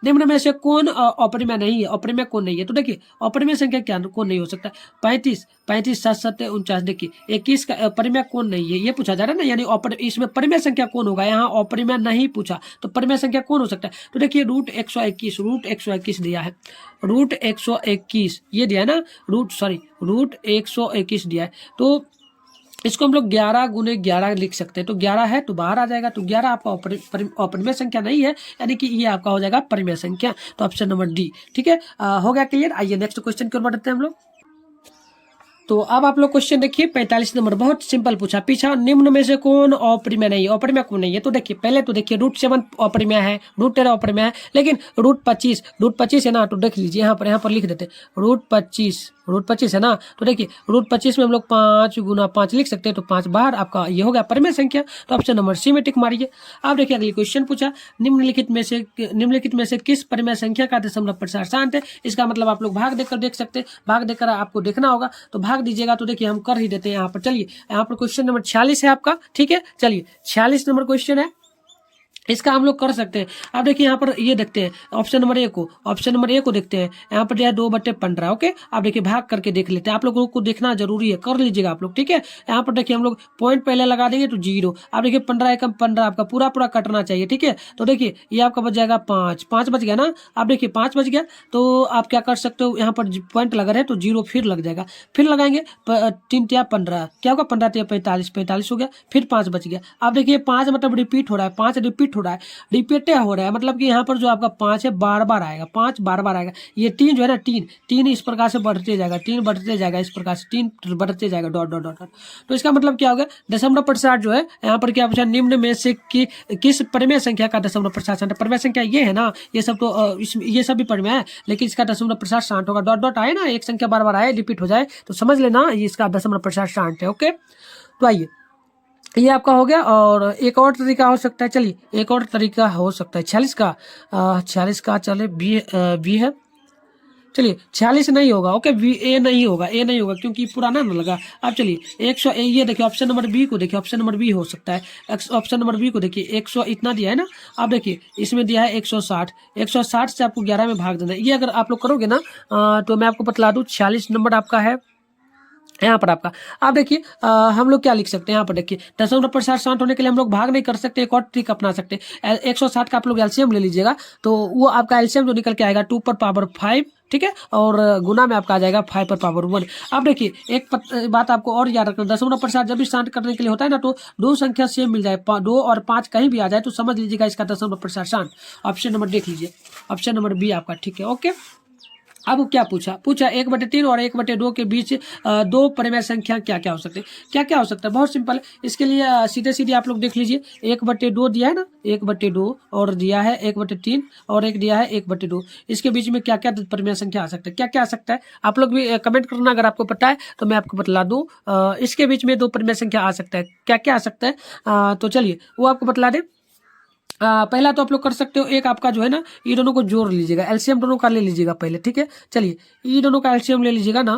निम्न में से कौन अपरिमेय नहीं है, अपरिमेय कौन नहीं है। तो देखिए अपरिमेय संख्या क्या कौन नहीं हो सकता, 35 7 7 49। देखिए 21 का परिमेय कौन नहीं है, ये पूछा जा रहा है ना, यानी इसमें परिमेय संख्या कौन होगा, यहाँ अपरिमेय नहीं पूछा तो परिमेय संख्या कौन हो सकता है। तो देखिए रूट 121 दिया है, रूट 121 ये दिया है ना, रूट 121 दिया है। तो इसको हम लोग 11 गुने 11 लिख सकते हैं, तो 11 है तो बाहर आ जाएगा, तो 11 आपका अपरिमेय संख्या नहीं है, यानी कि ये आपका हो जाएगा परिमेय संख्या। तो ऑप्शन नंबर डी, ठीक है। हो गया क्लियर। आइए नेक्स्ट क्वेश्चन की ओर बढ़ते हैं हम लोग। तो अब आप लोग क्वेश्चन देखिए 45 नंबर, बहुत सिंपल पूछा। पीछा निम्न में से कौन अपरिमेय नहीं है, अपरिमेय कौन नहीं है। तो देखिए पहले तो देखिए √7 अपरिमेय है, √13 अपरिमेय है, लेकिन √25 है ना, तो देख लीजिए यहाँ पर लिख देते √25 है ना। तो देखिए √25 में हम लोग 5 गुना 5 लिख सकते हैं, तो 5 बाहर आपका ये हो गया परिमेय संख्या। तो ऑप्शन नंबर सी में टिक मारिए। अब देखिए अगली क्वेश्चन पूछा निम्नलिखित में से किस परिमेय संख्या का दशमलव प्रसार शांत है। इसका मतलब आप लोग भाग देकर देख सकते हैं, भाग देकर आपको देखना होगा, तो भाग दीजिएगा। तो देखिए हम कर ही देते हैं यहाँ पर। चलिए यहाँ पर क्वेश्चन नंबर 46 है आपका, ठीक है। चलिए 46 नंबर क्वेश्चन है, इसका हम लोग कर सकते हैं। अब देखिए यहाँ पर ये देखते हैं ऑप्शन नंबर ए को देखते हैं। यहाँ पर दिया 2/15, ओके। अब देखिए भाग करके देख लेते हैं, आप लोगों को देखना जरूरी है, कर लीजिएगा आप लोग, ठीक है। यहाँ पर देखिए हम लोग पॉइंट पहले लगा देंगे तो 0। अब देखिए 15 एकम 15 आपका पूरा कटना चाहिए, ठीक है। तो देखिए ये आपका बच जाएगा 5 बच गया ना। अब देखिए 5 बच गया तो आप क्या कर सकते हो, यहाँ पर पॉइंट लगा रहे तो 0 फिर लग जाएगा, फिर लगाएंगे 3 × 15 क्या होगा, 15 × 45 हो गया, फिर 5 बच गया। अब देखिए 5 मतलब रिपीट हो रहा है, 5 रिपीट हो रहा है, रिपीट हो रहा है, मतलब कि यहाँ पर जो आपका 5 है बार बार आएगा, 5 बार बार आएगा। ये 3 जो है ना, 3 इस प्रकार से बढ़ते जाएगा, 3 बढ़ते जाएगा, इस प्रकार से 3 बढ़ते जाएगा, डॉट डॉट डॉट। तो इसका मतलब क्या होगा, दशमलव प्रसार जो है यहाँ पर क्या पूछा, निम्न में से किस परिमेय संख्या का दशमलव प्रसार शांत है। परिमेय संख्या ये है ना, ये सब तो ये सब भी परिमेय है, लेकिन इसका दशमलव प्रसार शांत होगा। डॉट डॉट आए ना, एक संख्या बार बार आए, रिपीट हो जाए तो समझ लेना ये इसका दशमलव प्रसार शांत है, ओके। तो आइए ये आपका हो गया। और एक और तरीका हो सकता है, चलिए एक और तरीका हो सकता है 46 का, 46 का चले बी है चलिए 46 नहीं होगा, ओके बी ए नहीं होगा, ए नहीं होगा क्योंकि पुराना ना लगा। अब चलिए 100, ये देखिए ऑप्शन नंबर बी को देखिए, ऑप्शन नंबर बी हो सकता है। ऑप्शन नंबर बी को देखिए 100 इतना दिया है ना। अब देखिए इसमें दिया है 160, 160 से आपको 11 में भाग देना है। ये अगर आप लोग करोगे ना तो मैं आपको बतला दूं 46 नंबर आपका है यहाँ पर आपका। आप देखिए हम लोग क्या लिख सकते हैं यहाँ पर देखिए, दशमलव प्रसार शांत होने के लिए हम लोग भाग नहीं कर सकते, एक और ट्रिक अपना सकते हैं। 160 का आप लोग एलसीएम ले लीजिएगा, तो वो आपका एलसीएम जो निकल के आएगा 2 पर पावर 5, ठीक है, और गुना में आपका आ जाएगा 5 पर पावर 1। अब देखिए एक बात आपको और याद रखना, दशमलव प्रसार जब भी शांत करने के लिए होता है ना तो दो संख्या सेम मिल जाए, 2 और 5 कहीं भी आ जाए तो समझ लीजिएगा इसका दशमलव प्रसार शांत। ऑप्शन नंबर देख लीजिए, ऑप्शन नंबर बी आपका ठीक है, ओके। अब क्या पूछा 1/3 और 1/2 के बीच दो परिमेय संख्या क्या क्या हो सकते हैं, क्या क्या हो सकता है, बहुत सिंपल है। इसके लिए सीधे सीधे आप लोग देख लीजिए, 1/2 दिया है ना, 1/2 और दिया है 1/3 और एक दिया है 1/2। इसके बीच में क्या क्या परिमेय संख्या आ सकता है, क्या क्या आ सकता है, आप लोग भी कमेंट करना अगर आपको पता है तो मैं आपको बतला दूं। इसके बीच में दो परिमेय संख्या आ सकता है, क्या क्या आ सकता है, तो चलिए वो आपको बतला दे। पहला तो आप लोग कर सकते हो, एक आपका जो है ना ये दोनों को जोड़ लीजिएगा, एलसीएम दोनों का ले लीजिएगा पहले, ठीक है। चलिए ये दोनों का एलसीएम ले लीजिएगा ना,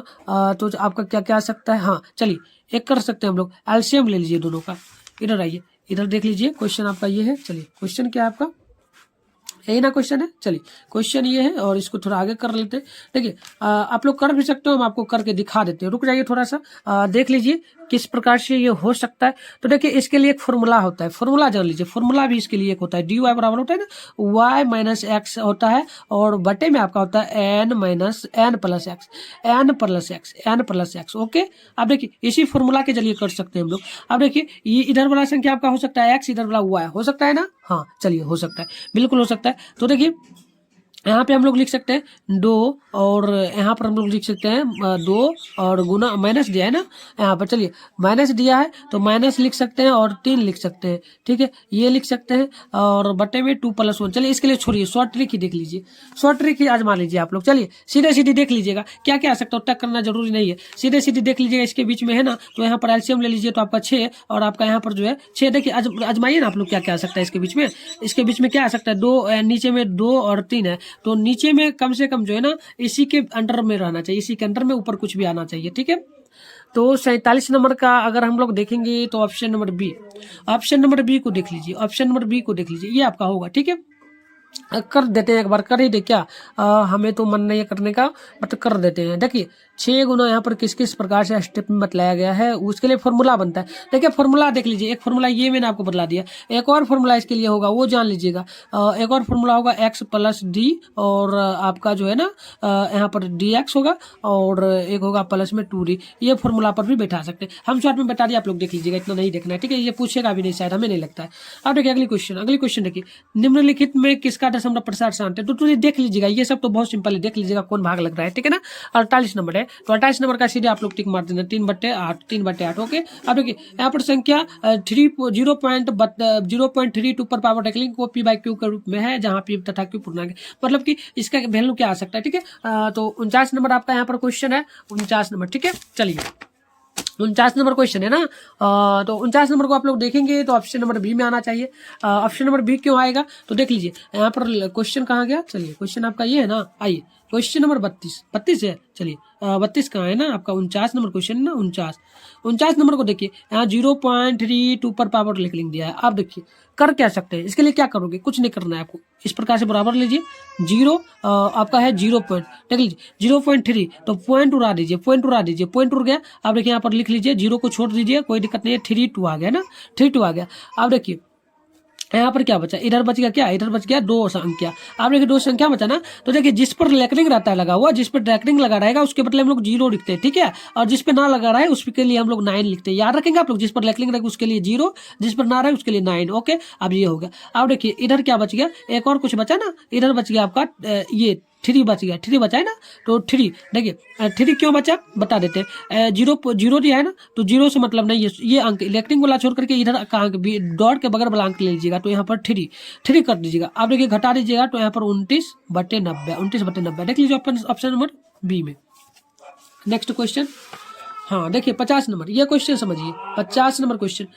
तो आपका क्या क्या आ सकता है। हाँ चलिए एक कर सकते हैं हम लोग, एलसीएम ले लीजिए दोनों का। इधर आइए, इधर देख लीजिए, क्वेश्चन आपका ये है। चलिए क्वेश्चन क्या है आपका, यही ना क्वेश्चन है। चलिए क्वेश्चन ये है और इसको थोड़ा आगे कर लेते हैं। देखिए आप लोग कर भी सकते हो, हम आपको करके दिखा देते हैं। रुक जाइए थोड़ा सा, देख लीजिए किस प्रकार से ये हो सकता है। तो देखिए इसके लिए एक फॉर्मूला होता है, फॉर्मूला जान लीजिए, फॉर्मूला भी इसके लिए एक होता है, dy बराबर होता है ना y माइनस एक्स होता है, और बटे में आपका होता है n minus n plus x, n plus x, n plus x, okay. अब देखिए इसी फॉर्मूला के जरिए कर सकते हैं हम लोग। अब देखिए ये इधर वाला संख्या आपका हो सकता है x, इधर वाला y हो सकता है ना, हाँ चलिए हो सकता है, बिल्कुल हो सकता है। तो देखिए यहाँ पे हम लोग लिख सकते हैं 2, और यहाँ पर हम लोग लिख सकते हैं 2 और गुना माइनस दिया है ना यहाँ पर, चलिए माइनस दिया है तो माइनस लिख सकते हैं और 3 लिख सकते हैं, ठीक है, ये लिख सकते हैं, और बटे में 2 + 1। चलिए इसके लिए छोड़िए, शॉर्ट ट्रिक ही देख लीजिए, शॉर्ट ट्रिक ही आजमा लीजिए आप लोग। चलिए सीधे सीधे देख लीजिएगा क्या क्या आ सकता है, टक करना जरूरी नहीं है, सीधे सीधे देख लीजिएगा। इसके बीच में है ना, तो यहाँ पर एलसीएम ले लीजिए तो आपका 6, और आपका यहाँ पर जो है 6। देखिए आजमाइए ना आप लोग क्या क्या आ सकता है इसके बीच में। इसके बीच में क्या आ सकता है, 2 नीचे में 2 और 3 है, तो नीचे में कम से कम जो है ना इसी के अंडर में रहना चाहिए, इसी के अंडर में, ऊपर कुछ भी आना चाहिए, ठीक है। तो 47 नंबर का अगर हम लोग देखेंगे तो option number B, option number B को देख लीजिए, ऑप्शन नंबर बी को देख लीजिए, ये आपका होगा, ठीक है। कर देते हैं एक बार, कर ही दे क्या, हमें तो मन नहीं है करने का, बट कर देते हैं। देखिए 6 गुना यहाँ पर किस किस प्रकार से स्टेप में बतलाया गया है, उसके लिए फॉर्मूला बनता है। देखिए फॉर्मूला देख लीजिए, एक फॉर्मूला ये मैंने आपको बतला दिया, एक और फॉर्मूला इसके लिए होगा वो जान लीजिएगा। एक और फॉर्मूला होगा x + d, और आपका जो है ना यहाँ पर dx होगा, और एक होगा प्लस में 2d। ये फॉर्मूला पर भी बैठा सकते हैं, हम शॉर्ट में बता दिए, आप लोग देख लीजिएगा, इतना नहीं देखना है, ठीक है। ये पूछेगा भी नहीं शायद, हमें नहीं लगता है। अब देखिए अगली क्वेश्चन देखिए, निम्नलिखित में किसका दशमलव प्रसार शांत है, तो देख लीजिएगा, ये सब तो बहुत सिंपल है, देख लीजिएगा कौन भाग लग रहा है, ठीक है ना। 48 नंबर है, तो 48 नंबर का सीधे आप लोग टिक मार देना, 3/8, 3/8, ओके। अब देखिए यहाँ पर संख्या 0.32 पर पावर डेक्लिंग को p/q के रूप में है, जहाँ p तथा q पूर्णांक है, मतलब कि इसका वैल्यू क्या आ सकता है, ठीक है। तो 49 नंबर आपका यहाँ पर क्वेश्चन है, 49 नंबर, ठीक है। चलिए 49 नंबर क्वेश्चन है ना, तो 49 नंबर को आप लोग देखेंगे तो ऑप्शन नंबर बी में आना चाहिए। ऑप्शन नंबर बी क्यों आएगा, तो देख लीजिए यहाँ पर क्वेश्चन कहाँ गया। चलिए क्वेश्चन आपका ये है ना, आइए क्वेश्चन नंबर 32 है। चलिए 32 कहाँ है ना आपका, 49 नंबर क्वेश्चन है ना, 49 नंबर को देखिए, यहाँ 0.32 पर पावर डेक्लिंग दिया है। आप देखिए कर क्या सकते हैं, इसके लिए क्या करोगे, कुछ नहीं करना है आपको, इस प्रकार से बराबर लीजिए, 0 आपका है 0 पॉइंट, देख लीजिए 0.3, तो पॉइंट उड़ा दीजिए, पॉइंट उड़ गया। आप देखिए यहाँ पर लिख लीजिए, 0 को छोड़ दीजिए, कोई दिक्कत नहीं है, 32 आ गया ना, 32 आ गया। आप देखिए यहाँ पर क्या बचा, इधर बच गया क्या, इधर बच गया 2 संख्या। आप देखिए 2 संख्या बचा ना, तो देखिए जिस पर लेटरिंग रहता है लगा हुआ, जिस पर ड्रैक्टिंग लगा रहेगा उसके बदले हम लोग 0 लिखते हैं, ठीक है, और जिस पे ना लगा रहा है उसके लिए हम लोग 9 लिखते हैं। याद रखेंगे आप लोग, जिस पर लेटरिंग रहेगा उसके लिए 0, जिस पर ना रहे उसके लिए 9, ओके। अब ये हो गया। अब देखिए इधर क्या बच गया, एक और कुछ बचा ना, इधर बच गया आपका ये 3 बच गया, 3 बचा है ना, तो 3 देखिए 3 क्यों बचा बता देते हैं। 0 दिया है ना, तो 0 से मतलब नहीं है, ये अंक इलेक्ट्रिंग वाला छोड़ करके इधर का अंक डॉट के बगल वाला अंक ले लीजिएगा, तो यहाँ पर 3 कर दीजिएगा। आप देखिए घटा दीजिएगा, तो यहाँ पर 29/90, 29/90 देख लीजिए ऑप्शन नंबर बी में। नेक्स्ट क्वेश्चन, हाँ देखिए 50 नंबर, ये क्वेश्चन समझिए, 50 नंबर क्वेश्चन।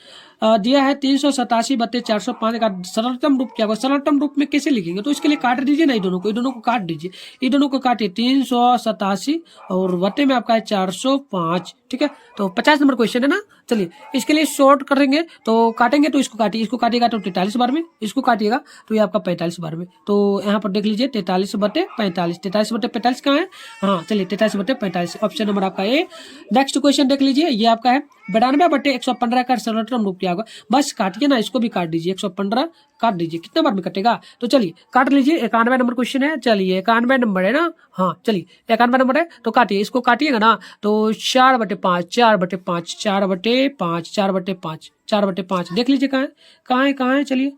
दिया है 387/405 का सरलतम रूप क्या होगा, सरलतम रूप में कैसे लिखेंगे, तो इसके लिए काट दीजिए ना, ये दोनों को काट दीजिए, ये दोनों को काटिए 387 और बटे में आपका है 405, ठीक है। तो 50 नंबर क्वेश्चन है ना। चलिए इसके लिए शॉर्ट करेंगे, तो काटेंगे तो इसको काटिए, इसको काटिएगा तो 43 बार में, इसको काटिएगा तो ये आपका 45 बार में। तो यहाँ पर देख लीजिए 43/45, 43/45 कहाँ है, हाँ चलिए 43/45 ऑप्शन नंबर आपका ए। नेक्स्ट क्वेश्चन देख लीजिए, ये आपका है 92/115 का सरलतम रूप क्या होगा। बस काटिए ना, इसको भी काट दीजिए, 115 काट दीजिए, कितने बार में कटेगा, तो चलिए काट लीजिए। 91 नंबर क्वेश्चन है, चलिए 91 नंबर है ना, हाँ चलिए 91 नंबर है, तो काटिए, इसको काटिएगा ना तो 4/5, 4/5, 4/5, 4/5, 4/5 देख लीजिए कहाँ है, चलिए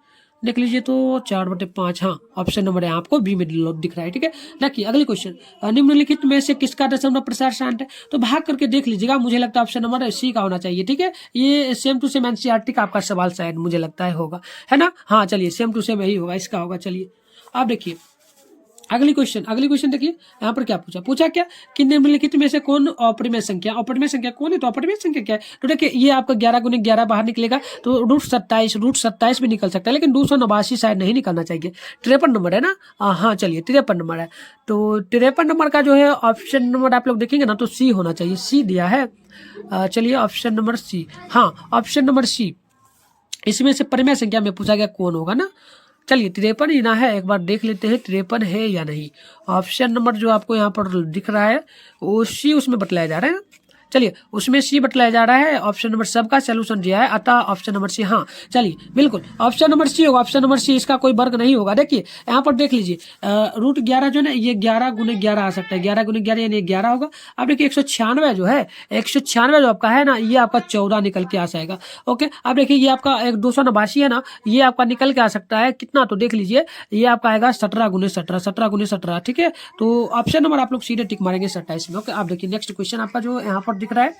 देख लीजिए तो 4/5, हाँ ऑप्शन नंबर है आपको बी में दिख रहा है, ठीक है। देखिए अगली क्वेश्चन, निम्नलिखित में से किसका दशमलव प्रसार शांत है, तो भाग करके देख लीजिएगा, मुझे लगता है ऑप्शन नंबर सी का होना चाहिए, ठीक है। ये सेम टू सेम एनसीईआरटी का आपका सवाल शायद मुझे लगता है होगा, है ना, हाँ चलिए सेम टू सेम यही होगा, इसका होगा। चलिए आप देखिए अगली क्वेश्चन देखिए, यहाँ पर क्या पूछा क्या कि निम्नलिखित में से कौन अपरिमेय संख्या कौन है, तो अपरिमेय संख्या क्या है, तो देखिए ये आपका 11 बाहर निकलेगा, तो √27 भी निकल सकता है, लेकिन 289 शायद नहीं निकलना चाहिए। 53 नंबर है ना, हाँ चलिए 53 नंबर है, तो 53 नंबर का जो है ऑप्शन नंबर आप लोग देखेंगे ना तो सी होना चाहिए, सी दिया है। चलिए ऑप्शन नंबर सी, हाँ ऑप्शन नंबर सी, इसमें से परिमेय संख्या में पूछा गया कौन होगा ना। चलिए 53 ही ना है, एक बार देख लेते हैं 53 है या नहीं। ऑप्शन नंबर जो आपको यहाँ पर दिख रहा है वो सी उसमें बतलाया जा रहा है ना, चलिए उसमें सी बतलाया जा रहा है, ऑप्शन नंबर सबका सोल्यूशन दिया है, अतः ऑप्शन नंबर सी, हाँ चलिए बिल्कुल ऑप्शन नंबर सी होगा, ऑप्शन नंबर सी, इसका कोई वर्ग नहीं होगा। देखिए यहाँ पर देख लीजिए √11 जो है ना, ये 11 × 11 आ सकता है, 11 × 11 यानी 11 होगा। अब देखिए 196 जो है, 196 जो आपका है ना, ये आपका 14 निकल के आ जाएगा, ओके। अब देखिए ये आपका एक 289 है ना, ये आपका निकल के आ सकता है कितना, तो देख लीजिए ये आपका आएगा 17 × 17, 17 × 17, ठीक है। तो ऑप्शन नंबर आप लोग सीधे टिक मारेंगे 27 में, ओके। आप देखिए नेक्स्ट क्वेश्चन आपका जो यहाँ पर दिख रहा है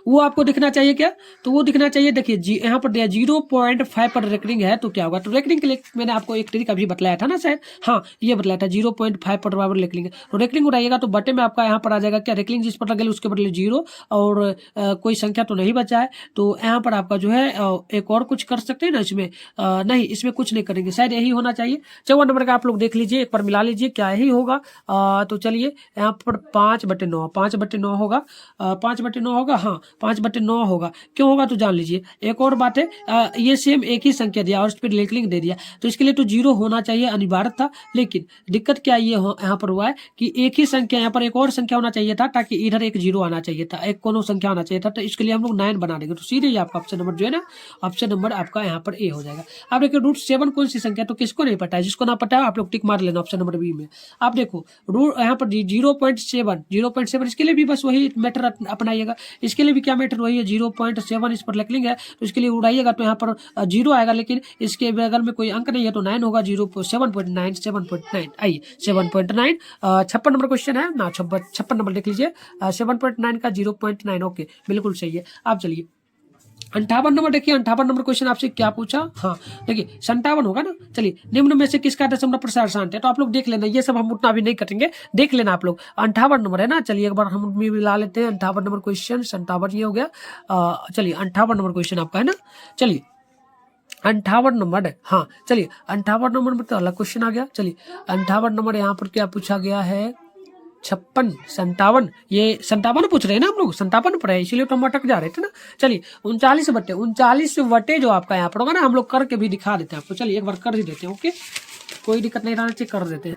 वो आपको दिखना चाहिए क्या, तो वो दिखना चाहिए, देखिए यहाँ पर दिया 0.5 पर रेकरिंग है, तो क्या होगा, तो रेकरिंग के लिए मैंने आपको एक ट्रिक अभी बतलाया था ना शायद, हाँ ये बतलाया था 0.5 पर बराबर रेकरिंग है, तो रेकरिंग उठाइएगा तो बटे में आपका यहाँ पर आ जाएगा क्या, रेकरिंग जिस पर लगे उसके बदले 0 और कोई संख्या तो नहीं बचा है, तो यहाँ पर आपका जो है एक और कुछ कर सकते हैं ना इसमें, नहीं इसमें कुछ नहीं करेंगे, शायद यही होना चाहिए। 54 नंबर का आप लोग देख लीजिए, एक बार मिला लीजिए क्या यही होगा, तो चलिए यहाँ पर 5/9, 5/9 होगा, 5/9 होगा, हाँ 5/9 होगा, क्यों होगा तो जान लीजिए। एक और बात है, ये सेम एक ही संख्या दिया और उस पर लिंक दे दिया, तो इसके लिए तो 0 होना चाहिए अनिवार्य था, लेकिन दिक्कत क्या ये यहाँ पर हुआ है कि एक ही संख्या, यहाँ पर एक और संख्या होना चाहिए था, ताकि इधर एक 0 आना चाहिए था, एक कोनो संख्या आना चाहिए था, तो इसके लिए हम लोग 9 बना देंगे, तो सीधे ही आपका ऑप्शन नंबर जो है ना, ऑप्शन नंबर आपका यहाँ पर ए हो जाएगा। आप देखिए √7 कौन सी संख्या, तो किसको नहीं पता है, जिसको ना पता है आप लोग टिक मार लेना ऑप्शन नंबर बी में। आप देखो यहाँ पर 0.7, इसके लिए भी बस वही मैटर अपनाइएगा, इसके लिए भी क्या मैटर वही है, 0.7 इस पर लिख लेंगे, तो इसके लिए उड़ाइएगा तो यहाँ पर 0 आएगा, लेकिन इसके बगल में कोई अंक नहीं है तो 9 होगा, 7.9, 7.9 आइए 7.9। 56 नंबर क्वेश्चन है ना, 56 नंबर देख लीजिए, 7.9 का 0.9, ओके बिल्कुल सही है। आप चलिए 58 नंबर देखिए, 58 नंबर क्वेश्चन आपसे क्या पूछा, हाँ देखिए 57 होगा ना। चलिए निम्न में से किसका दशमलव प्रसार शांत है, तो आप लोग देख लेना, ये सब हम उतना अभी नहीं करेंगे, देख लेना आप लोग। 58 नंबर है ना, चलिए एक बार हम मिला लेते हैं 58 नंबर क्वेश्चन, 57 ये हो गया। चलिए 58 नंबर क्वेश्चन आपका है ना, चलिए 58 नंबर है, हाँ चलिए 58 नंबर में तो अलग क्वेश्चन आ गया। चलिए 58 नंबर यहाँ पर क्या पूछा गया है, 56, 57, ये 57 पूछ रहे हैं ना हम लोग, 57 पर है, इसीलिए तो हम अटक जा रहे थे ना। चलिए 39 जो आपका यहाँ पर होगा ना, हम लोग करके भी दिखा देते हैं आपको, चलिए एक बार कर ही देते हैं, ओके कोई दिक्कत नहीं रहना चाहिए, कर देते हैं।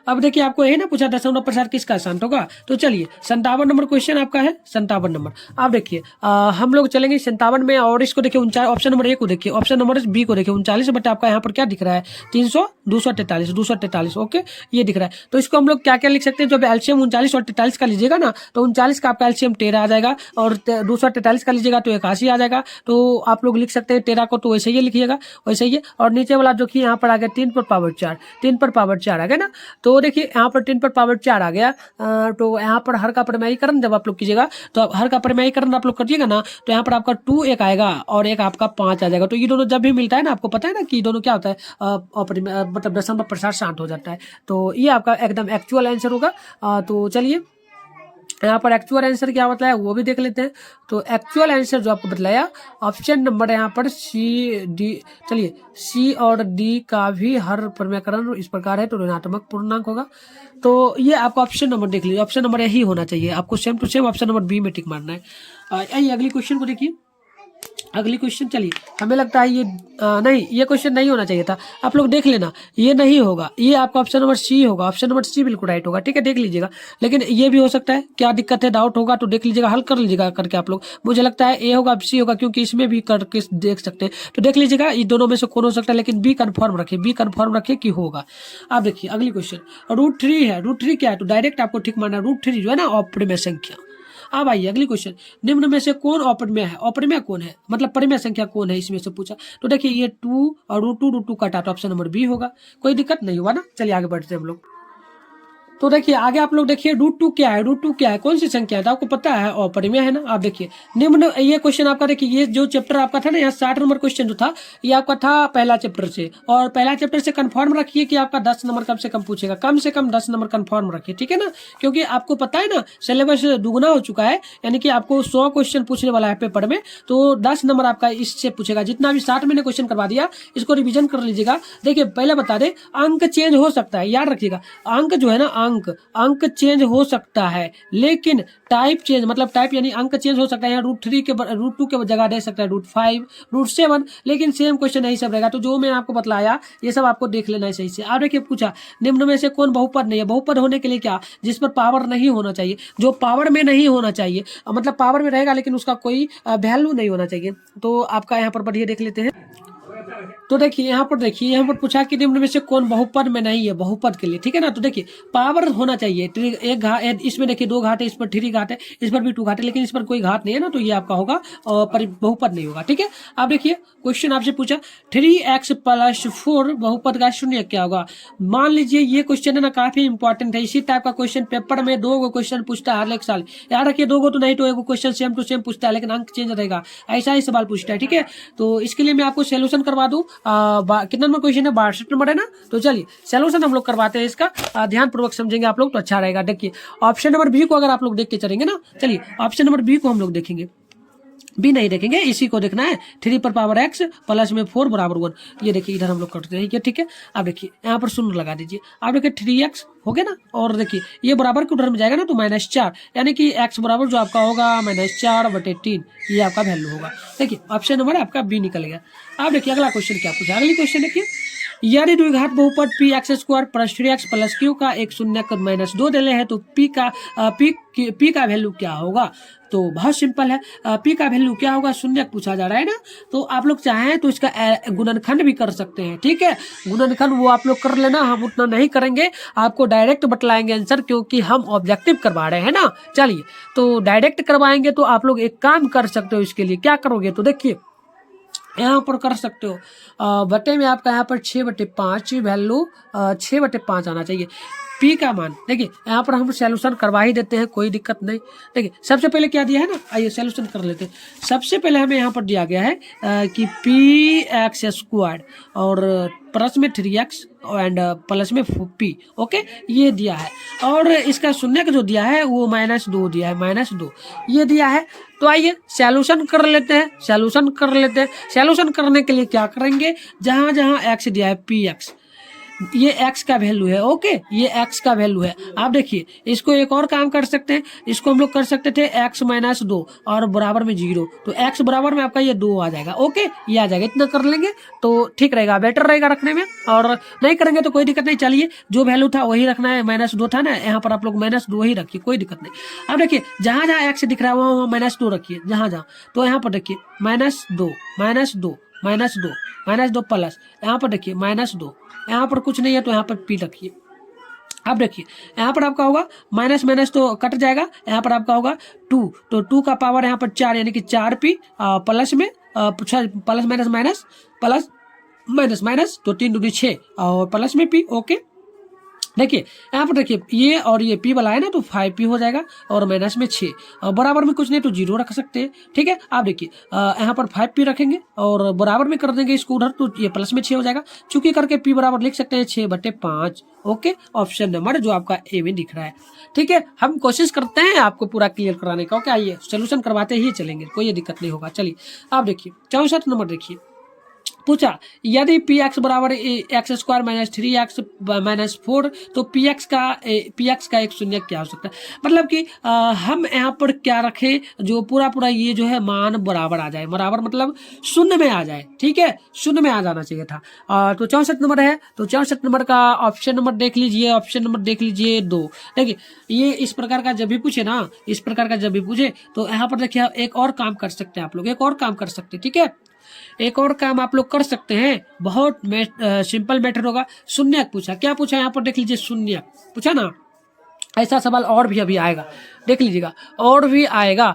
अब देखिए आपको यही ना पूछा दशमलव प्रसार किसका शांत होगा, तो चलिए 57 नंबर क्वेश्चन आपका है, 57 नंबर। आप देखिए हम लोग चलेंगे 57 में, और इसको देखिए 49, ऑप्शन नंबर ए को देखिए, ऑप्शन नंबर बी को देखिए, 39 बटे आपका यहाँ पर क्या दिख रहा है, 300, 243, ओके ये दिख रहा है। तो इसको हम लोग क्या क्या लिख सकते हैं, जब एलसीएम 39 और 43 का लीजिएगा ना, तो 39 का आपका एलसीएम 13 आ जाएगा, और 243 का लीजिएगा तो 81 आ जाएगा, तो आप लोग लिख सकते हैं 13 को तो वैसे ही लिखिएगा, वैसे ही। और नीचे वाला जो कि यहाँ पर आ गया 3 पर पावर 4, 3 पर पावर 4 आ गया ना, तो देखिए यहाँ पर 3 पर पावर 4 आ गया, तो यहाँ पर हर का परिमेयीकरण जब आप लोग कीजिएगा, तो हर का परिमेयीकरण आप लोग करिएगा ना, तो यहाँ पर आपका 2 एक आएगा और एक आपका 5 आ जाएगा। तो ये दोनों जब भी मिलता है ना, आपको पता है ना कि दोनों क्या होता है, मतलब दशमलव प्रसार शांत हो जाता है। तो ये आपका एकदम एक्चुअल आंसर होगा। तो चलिए यहाँ पर एक्चुअल आंसर क्या बताया वो भी देख लेते हैं। तो एक्चुअल आंसर जो आपको बताया ऑप्शन नंबर यहाँ पर सी डी। चलिए, सी और डी का भी हर प्रमेयकरण इस प्रकार है तो ऋणात्मक पूर्णांक होगा। तो ये आपका ऑप्शन नंबर देख लीजिए, ऑप्शन नंबर यही होना चाहिए, आपको same to same option number B में टिक मारना है। आइए अगली क्वेश्चन को देखिए। अगली क्वेश्चन, चलिए हमें लगता है ये नहीं, ये क्वेश्चन नहीं होना चाहिए था, आप लोग देख लेना, ये नहीं होगा, ये आपका ऑप्शन नंबर सी होगा, ऑप्शन नंबर सी बिल्कुल राइट होगा। ठीक है, देख लीजिएगा, लेकिन ये भी हो सकता है, क्या दिक्कत है, डाउट होगा तो देख लीजिएगा, हल कर लीजिएगा करके आप लोग। मुझे लगता है ए होगा, सी होगा, क्योंकि इसमें भी करके देख सकते हैं, तो देख लीजिएगा ये दोनों में से कौन हो सकता है, लेकिन बी कन्फर्म रखिए, बी कन्फर्म रखिए कि होगा। आप देखिए अगली क्वेश्चन, √3 है, √3 क्या है, तो डायरेक्ट आपको ठीक मानना है, √3 जो है ना अपरिमेय संख्या। अब आइए अगली क्वेश्चन, निम्न में से कौन अपरिमेय है, अपरिमेय कौन है, मतलब परिमेय संख्या कौन है इसमें से पूछा। तो देखिए ये 2 और √2 कटा तो ऑप्शन नंबर बी होगा, कोई दिक्कत नहीं हुआ ना। चलिए आगे बढ़ते हैं हम लोग। तो देखिए आगे आप लोग देखिए √2 क्या है, √2 क्या है, कौन सी संख्या है, तो आपको पता है अपरिमेय है ना। आप देखिए निम्न, ये क्वेश्चन आपका देखिए, ये जो चैप्टर आपका था ना, यहाँ 60 नंबर क्वेश्चन जो था ये आपका था पहला चैप्टर से, और पहला चैप्टर से कंफर्म रखिए कि आपका 10 नंबर कम से कम पूछेगा, कम से कम 10 नंबर कंफर्म रखिए, ठीक है ना, क्योंकि आपको पता है ना सिलेबस दुगना हो चुका है, यानी कि आपको 100 क्वेश्चन पूछने वाला है पेपर में, तो 10 नंबर आपका इससे पूछेगा। जितना भी 60 मैंने क्वेश्चन करवा दिया इसको रिविजन कर लीजिएगा। देखिए पहले बता दे, अंक चेंज हो सकता है, याद रखिएगा, अंक जो है ना, अंक चेंज हो सकता है, लेकिन टाइप चेंज, मतलब टाइप यानी अंक चेंज हो सकता है, यहाँ √3 के √2 के जगह दे सकता है √5 √7, लेकिन सेम क्वेश्चन यही सब रहेगा। तो जो मैंने आपको बतलाया ये सब आपको देख लेना है सही से। आप देखिए पूछा निम्न में से कौन बहुपद नहीं है, बहुपद होने के लिए क्या, जिस पर पावर नहीं होना चाहिए, जो पावर में नहीं होना चाहिए, मतलब पावर में रहेगा लेकिन उसका कोई वैल्यू नहीं होना चाहिए। तो आपका यहाँ पर बढ़िया देख लेते हैं। तो देखिए यहाँ पर पूछा कि निम्न में से कौन बहुपद में नहीं है, बहुपद के लिए, ठीक है ना। तो देखिए पावर होना चाहिए, एक घात, इसमें देखिए 2 घाट है, इस पर 3 घाट है, इस पर भी 2 घाट है, लेकिन इस पर कोई घाट नहीं है ना, तो ये आपका होगा और बहुपद नहीं होगा। ठीक है, आप देखिए क्वेश्चन आपसे पूछा 3x + 4 बहुपद का शून्य क्या होगा। मान लीजिए ये क्वेश्चन है ना काफी इंपॉर्टेंट है, इसी टाइप का क्वेश्चन पेपर में 2 क्वेश्चन पूछता है हर एक साल, याद रखिए 2 तो नहीं तो 1 क्वेश्चन सेम टू सेम पूछता है, लेकिन अंक चेंज रहेगा, ऐसा ही सवाल पूछता है। ठीक है, तो इसके लिए मैं आपको सोल्यूशन करवा दूं, कितना नंबर क्वेश्चन है, 62 नंबर है ना। तो चलिए सोल्यूशन हम लोग करवाते हैं इसका, ध्यान पूर्वक समझेंगे आप लोग तो अच्छा रहेगा। देखिए ऑप्शन नंबर बी को अगर आप लोग देख के चलेंगे ना, चलिए ऑप्शन नंबर बी को हम लोग देखेंगे, बी नहीं देखेंगे, इसी को देखना है, 3 पर पावर x प्लस में 4 बराबर 1। ये देखिए इधर हम लोग करते हैं, ठीक है। आप देखिए यहाँ पर शून्य लगा दीजिए, आप देखिए 3x हो गया ना, और देखिए ये बराबर के उधर में जाएगा ना तो -4, यानी कि x बराबर जो आपका होगा -4/3, ये आपका वैल्यू होगा। देखिए ऑप्शन नंबर आपका बी निकल गया। आप देखिए अगला क्वेश्चन क्या पूछा, अगली क्वेश्चन देखिए, यदि द्विघात बहुपद px² + 3x + q का एक शून्य -2 देले है तो p का वैल्यू क्या होगा। तो बहुत सिंपल है, p का वैल्यू क्या होगा, शून्य पूछा जा रहा है ना, तो आप लोग चाहें तो इसका गुणनखंड भी कर सकते हैं। ठीक है, गुणनखंड वो आप लोग कर लेना, हम उतना नहीं करेंगे, आपको डायरेक्ट बतलाएंगे आंसर, क्योंकि हम ऑब्जेक्टिव करवा रहे हैं ना। चलिए तो डायरेक्ट करवाएंगे तो आप लोग एक काम कर सकते हो, इसके लिए क्या करोगे, तो देखिए यहाँ पर कर सकते हो, बटे में आपका यहाँ पर 6/5 वैल्यू 6/5 आना चाहिए। पी का मान देखिए यहाँ पर हम सॉल्यूशन करवा ही देते हैं, कोई दिक्कत नहीं। देखिए सबसे पहले क्या दिया है ना, आइए सॉल्यूशन कर लेते हैं। सबसे पहले हमें यहाँ पर दिया गया है कि px² और प्लस में 3x एंड प्लस में p, ओके, ये दिया है, और इसका शून्य का जो दिया है वो -2 दिया है, -2 ये दिया है। तो आइए सॉल्यूशन कर लेते हैं, सॉल्यूशन करने के लिए क्या करेंगे, जहां जहां x दिया है px, ये x का वैल्यू है, ओके, ये x का वैल्यू है। आप देखिए इसको एक और काम कर सकते हैं, इसको हम लोग कर सकते थे x - 2 और बराबर में 0, तो x बराबर में आपका ये 2 आ जाएगा, ओके, ये आ जाएगा, इतना कर लेंगे तो ठीक रहेगा, बेटर रहेगा रखने में, और नहीं करेंगे तो कोई दिक्कत नहीं। चलिए जो वैल्यू था वही रखना है, -2 था ना, यहाँ पर आप लोग -2 ही रखिए, कोई दिक्कत नहीं। अब देखिए जहां जहां x दिख रहा है वहां -2 रखिए, जहां जहां, तो यहाँ पर देखिए -2 प्लस, यहाँ पर देखिए -2, यहाँ पर कुछ नहीं है तो यहाँ पर p रखिए। अब देखिए यहाँ पर आपका होगा माइनस तो कट जाएगा, यहाँ पर आपका होगा 2, तो 2 का पावर यहाँ पर 4, यानी कि 4p प्लस में प्लस माइनस प्लस माइनस तो 3 दूनी 6 और प्लस में p, ओके। देखिए यहाँ पर देखिए ये और ये p वाला है ना, तो 5p हो जाएगा और माइनस में 6 और बराबर में कुछ नहीं तो 0 रख सकते हैं। ठीक है, आप देखिए यहाँ पर 5p रखेंगे और बराबर में कर देंगे इसको उधर, तो ये प्लस में 6 हो जाएगा। चूंकि करके p बराबर लिख सकते हैं 6/5। ओके, ऑप्शन नंबर जो आपका ए में दिख रहा है। ठीक है, हम कोशिश करते हैं आपको पूरा क्लियर कराने का। ओके, आइए सोल्यूशन करवाते ही चलेंगे, कोई दिक्कत नहीं होगा। चलिए आप देखिए 64 नंबर देखिए, पूछा यदि पी एक्स बराबर x square minus 3x minus 4 तो पी एक्स का एक शून्य क्या हो सकता है। मतलब कि हम यहाँ पर क्या रखें, जो पूरा ये जो है मान बराबर आ जाए, बराबर मतलब शून्य में आ जाए। ठीक है, शून्य में आ जाना चाहिए था। तो 64 नंबर है, तो 64 नंबर का ऑप्शन नंबर देख लीजिए, ऑप्शन नंबर देख लीजिए 2। देखिए ये इस प्रकार का जब भी पूछे ना, इस प्रकार का जब भी पूछे तो यहाँ पर देखिए एक और काम कर सकते हैं आप लोग, एक और काम कर सकते हैं। ठीक है, एक और काम आप लोग कर सकते हैं, बहुत सिंपल मैटर होगा। शून्य पूछा, क्या पूछा यहाँ पर देख लीजिए, शून्य पूछा ना। ऐसा सवाल और भी अभी आएगा, देख लीजिएगा और भी आएगा।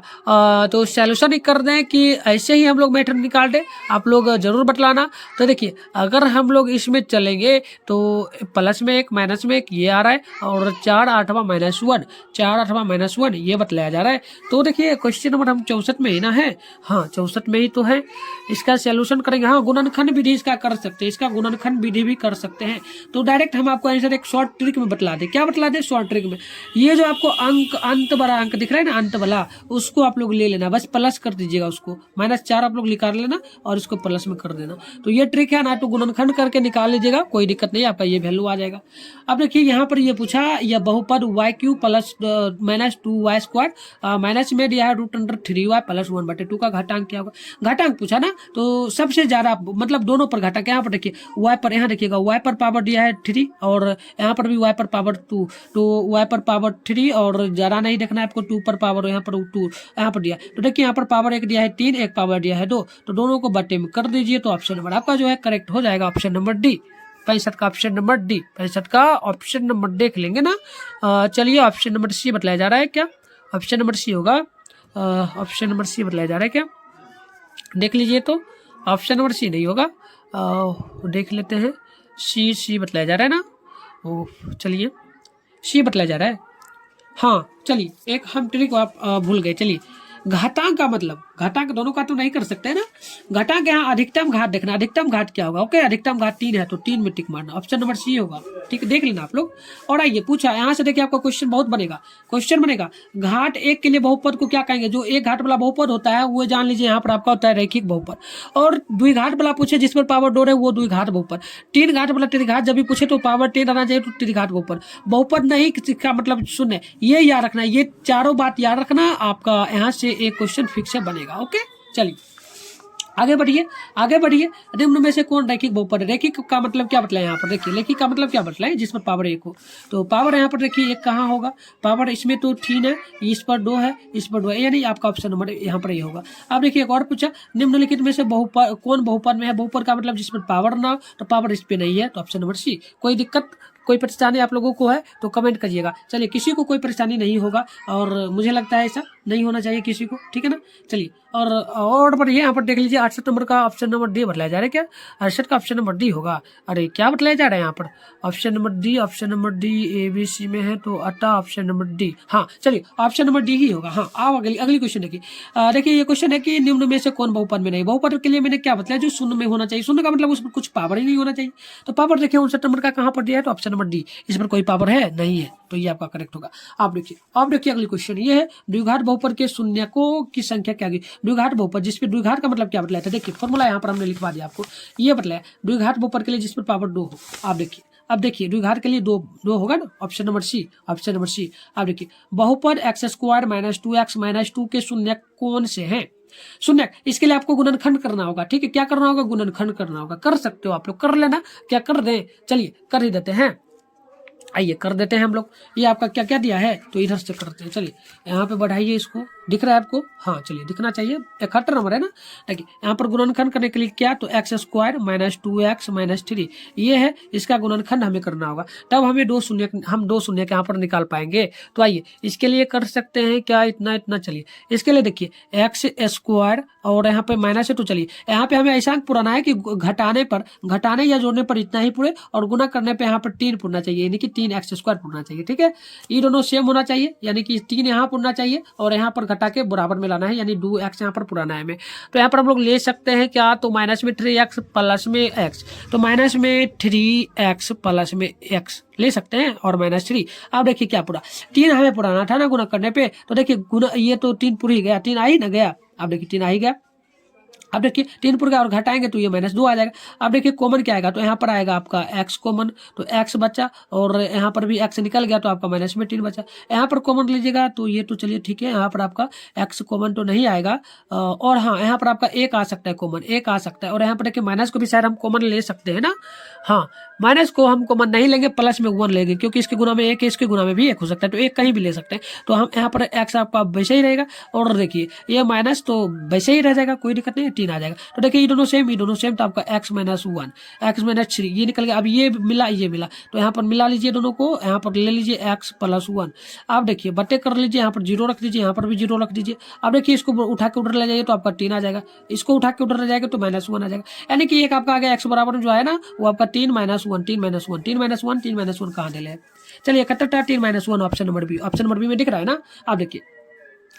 तो सॉल्यूशन ही कर दें कि ऐसे ही हम लोग मैटर निकाल दें, आप लोग जरूर बतलाना। तो देखिए अगर हम लोग इसमें चलेंगे तो प्लस में 1 माइनस में 1 ये आ रहा है और 4 8वां माइनस 1, 4 8वां माइनस 1 ये बतलाया जा रहा है। तो देखिए क्वेश्चन नंबर हम 64 में ही ना है, हाँ 64 में ही तो है। इसका सॉल्यूशन करेंगे, हाँ गुणनखंड विधि इसका कर सकते हैं, इसका गुणनखंड विधि भी कर सकते हैं। तो डायरेक्ट हम आपको आंसर एक शॉर्ट ट्रिक में बतला दें। क्या बतला दें शॉर्ट ट्रिक में, ये जो आपको अंत बड़ा अंक दिख रहा है ना, अंत वाला, उसको आप लोग ले लेना, बस प्लस कर दीजिएगा उसको, -4 आप लोग निकाल लेना और इसको प्लस में कर देना। तो ये ट्रिक है ना, तो गुणनखंड करके निकाल लीजिएगा, कोई दिक्कत नहीं, आपका ये वैल्यू आ जाएगा। अब देखिए यहाँ पर ये पूछा, यह बहुपद y³ प्लस -2y², माइनस में दिया है √3y प्लस 1/2 का घातांक क्या होगा। घातांक पूछा ना, तो सबसे ज्यादा मतलब दोनों पर घातांक, यहाँ पर देखिए y पर, यहाँ देखिएगा y पर पावर दिया है 3 और यहाँ पर भी y पर पावर 2, तो y पर पावर 3 और ज्यादा नहीं देखना है आपको, 2 पर पावर यहाँ पर 2 यहाँ पर दिया। तो देखिए यहाँ पर पावर 1 दिया है 3, एक पावर दिया है 2, तो दोनों को बट्टे में कर दीजिए। तो ऑप्शन नंबर आपका जो है करेक्ट हो जाएगा, ऑप्शन नंबर डी, 65 का ऑप्शन नंबर डी, 65 का ऑप्शन नंबर देख लेंगे ना। चलिए ऑप्शन नंबर सी बतलाया जा रहा है, क्या ऑप्शन नंबर सी होगा, ऑप्शन नंबर सी बतलाया जा रहा है क्या, देख लीजिए। तो ऑप्शन नंबर सी नहीं होगा, देख लेते हैं, सी बतलाया जा रहा है ना, चलिए सी बतलाया जा रहा है। हाँ चलिए एक हम ट्रिक आप भूल गए। चलिए घातांक का मतलब, घातांक दोनों का तो नहीं कर सकते है ना, घातांक यहाँ अधिकतम घात देखना, अधिकतम घात क्या होगा। ओके, अधिकतम घात 3 है तो 3 में टिक मारना, ऑप्शन नंबर सी होगा। ठीक है, देख लेना आप लोग। और आइए पूछा यहाँ से, देखिए आपका क्वेश्चन बहुत बनेगा, क्वेश्चन बनेगा घाट 1 के लिए बहुपद को क्या कहेंगे। जो एक घाट वाला बहुपद होता है वो जान लीजिए यहाँ पर आपका होता है रैखिक बहुपद, और द्विघात वाला पूछे जिस पर पावर 2 है वो द्विघात बहुपद, 3 घाट वाला त्रिघात जब भी पूछे तो पावर 10 आना चाहिए, तो त्रिघात बहुपद। बहुपद नहीं का मतलब शून्य, ये याद रखना, ये चारों बात याद रखना, आपका यहाँ से एक क्वेश्चन फिक्स बनेगा। ओके चलिए आगे बढ़िए, आगे बढ़िए। निम्न में से कौन रैखिक बहुपद है। रैखिक का मतलब क्या बतलाए यहाँ पर, देखिए रैखिक का मतलब क्या बतलाए, जिस पर पावर 1 हो। तो पावर यहाँ पर देखिए 1 कहाँ होगा, पावर इसमें तो 3 है, इस पर 2 है, इस पर 2 है, यानी आपका ऑप्शन नंबर यहाँ पर ये होगा। अब देखिए एक और पूछा, निम्नलिखित में से बहुपद कौन बहुपद में है। बहुपद का मतलब जिस पर पावर ना हो, तो पावर इस पे नहीं है, तो ऑप्शन नंबर सी। कोई दिक्कत, कोई परेशानी आप लोगों को है तो कमेंट करिएगा। चलिए किसी को कोई परेशानी नहीं होगा, और मुझे लगता है ऐसा नहीं होना चाहिए किसी को, ठीक है ना। चलिए और बढ़िए, यहाँ पर देख लीजिए 68 नंबर का ऑप्शन नंबर डी बतलाया जा रहा है, क्या 68 का ऑप्शन नंबर डी होगा। अरे क्या बतलाया जा रहा है यहाँ पर, option number D, option number D ABC में है तो अट्टा ऑप्शन नंबर डी। हाँ चलिए ऑप्शन नंबर डी ही होगा। हाँ आओ अगली क्वेश्चन देखिए। देखिए ये क्वेश्चन है कि निम्न में से कौन बहुपद में नहीं। बहुपद के लिए मैंने क्या बताया, जो शून्य में होना चाहिए। शून्य का मतलब उसमें कुछ पावर ही नहीं होना चाहिए। तो पावर देखिए 59 नंबर का कहाँ पर दिया है, तो ऑप्शन नंबर डी, इस पर कोई पावर है नहीं है, तो ये आपका करेक्ट होगा। आप देखिए अगली क्वेश्चन ये है, द्विघात बहुपद के शून्यकों की संख्या क्या होगी। द्विघात बहुपद जिस पे द्विघात का मतलब क्या बतलाया था, देखिए फॉर्मूला यहाँ पर हमने लिखवा दिया आपको, ये बतलाया द्विघात बहुपद के लिए जिस पर पावर 2 हो। आप देखिए, अब देखिए द्विघात के लिए दो होगा ना, option number C, option number C. आप देखिए बहुपद x² - 2x - 2 के शून्य कौन से हैं। शून्य, इसके लिए आपको गुणनखंड करना होगा। ठीक है, क्या करना होगा, गुणनखंड करना होगा। कर सकते हो आप लोग, कर लेना, क्या कर दें, चलिए कर ही देते हैं। आइए कर देते हैं हम लोग। ये आपका क्या क्या दिया है, तो इधर से करते हैं। चलिए यहाँ पे बढ़ाइए इसको, दिख रहा है आपको? हाँ चलिए दिखना चाहिए, 71 नंबर है ना। देखिए यहाँ पर गुणनखंड करने के लिए क्या, तो x square minus 2x minus 3 ये है, इसका गुणनखंड हमें करना होगा, तब हमें हम दो शून्य यहाँ पर निकाल पाएंगे। तो आइए इसके लिए कर सकते हैं क्या, इतना इतना, चलिए इसके लिए देखिए एक्स स्क्वायर और यहाँ पे माइनस है, तो चलिए यहाँ पे हमें ऐसा पुराना है कि घटाने या जोड़ने पर इतना ही पुरे और गुना करने पे यहाँ पर 3 पुरना चाहिए, यानी कि 3x स्क्वायर पुरना चाहिए। ठीक है, ये दोनों सेम होना चाहिए, यानी कि 3 यहाँ पुरना चाहिए और यहाँ पर घटा के बराबर में लाना है, यानी 2x यहाँ पर पुराना है हमें। तो यहाँ पर हम लोग ले सकते हैं क्या, तो माइनस में 3x प्लस में x, तो माइनस में 3x प्लस में x ले सकते हैं और माइनस 3। अब देखिए क्या पूरा 3 हमें पुराना था ना गुना करने पे, तो देखिए गुना ये तो 3 पूरी ही गया, 3 आ ही ना गया। अब देखिए 3 आ ही गया। अब देखिए 3 पुर गया और घटाएंगे तो ये -2 आ जाएगा। अब देखिए कॉमन क्या आएगा, तो यहाँ पर आएगा आपका x कॉमन, तो x बचा और यहाँ पर भी x निकल गया तो आपका माइनस में 3 बचा। यहाँ पर कॉमन लीजिएगा तो ये तो चलिए ठीक है, यहाँ पर आपका x कॉमन तो नहीं आएगा और हाँ यहाँ पर आपका 1 आ सकता है, कॉमन 1 आ सकता है। और यहाँ पर देखिए माइनस को भी शायद हम कॉमन ले सकते हैं ना, हाँ माइनस को हम कॉमन नहीं लेंगे, प्लस में 1 लेंगे, क्योंकि इसके गुना में 1 है, इसके गुना में भी 1 हो सकता है, तो 1 कहीं भी ले सकते हैं। तो हम यहाँ पर x आपका वैसे ही रहेगा और देखिए ये माइनस तो वैसे ही रह जाएगा, कोई दिक्कत नहीं, 3 आ जाएगा। तो देखिए ये दोनों सेम, तो आपका x माइनस 1 x माइनस 3 ये निकल गया। अब ये मिला, तो यहाँ पर मिला लीजिए दोनों को, यहाँ पर ले लीजिए x प्लस 1। अब देखिए बटे कर लीजिए, यहाँ पर 0 रख दीजिए, यहाँ पर भी 0 रख दीजिए। अब देखिए इसको उठा के उधर ले जाइए तो आपका 3 आ जाएगा, इसको उठा के उधर ले जाएगा तो -1 आ जाएगा, यानी कि एक आपका आ गया x बराबर जो है ना वो आपका 3 - 1 3 - 1 कहाँ ले? चलिए 71 3 - 1 ऑप्शन नंबर बी में दिख रहा है ना। आप देखिए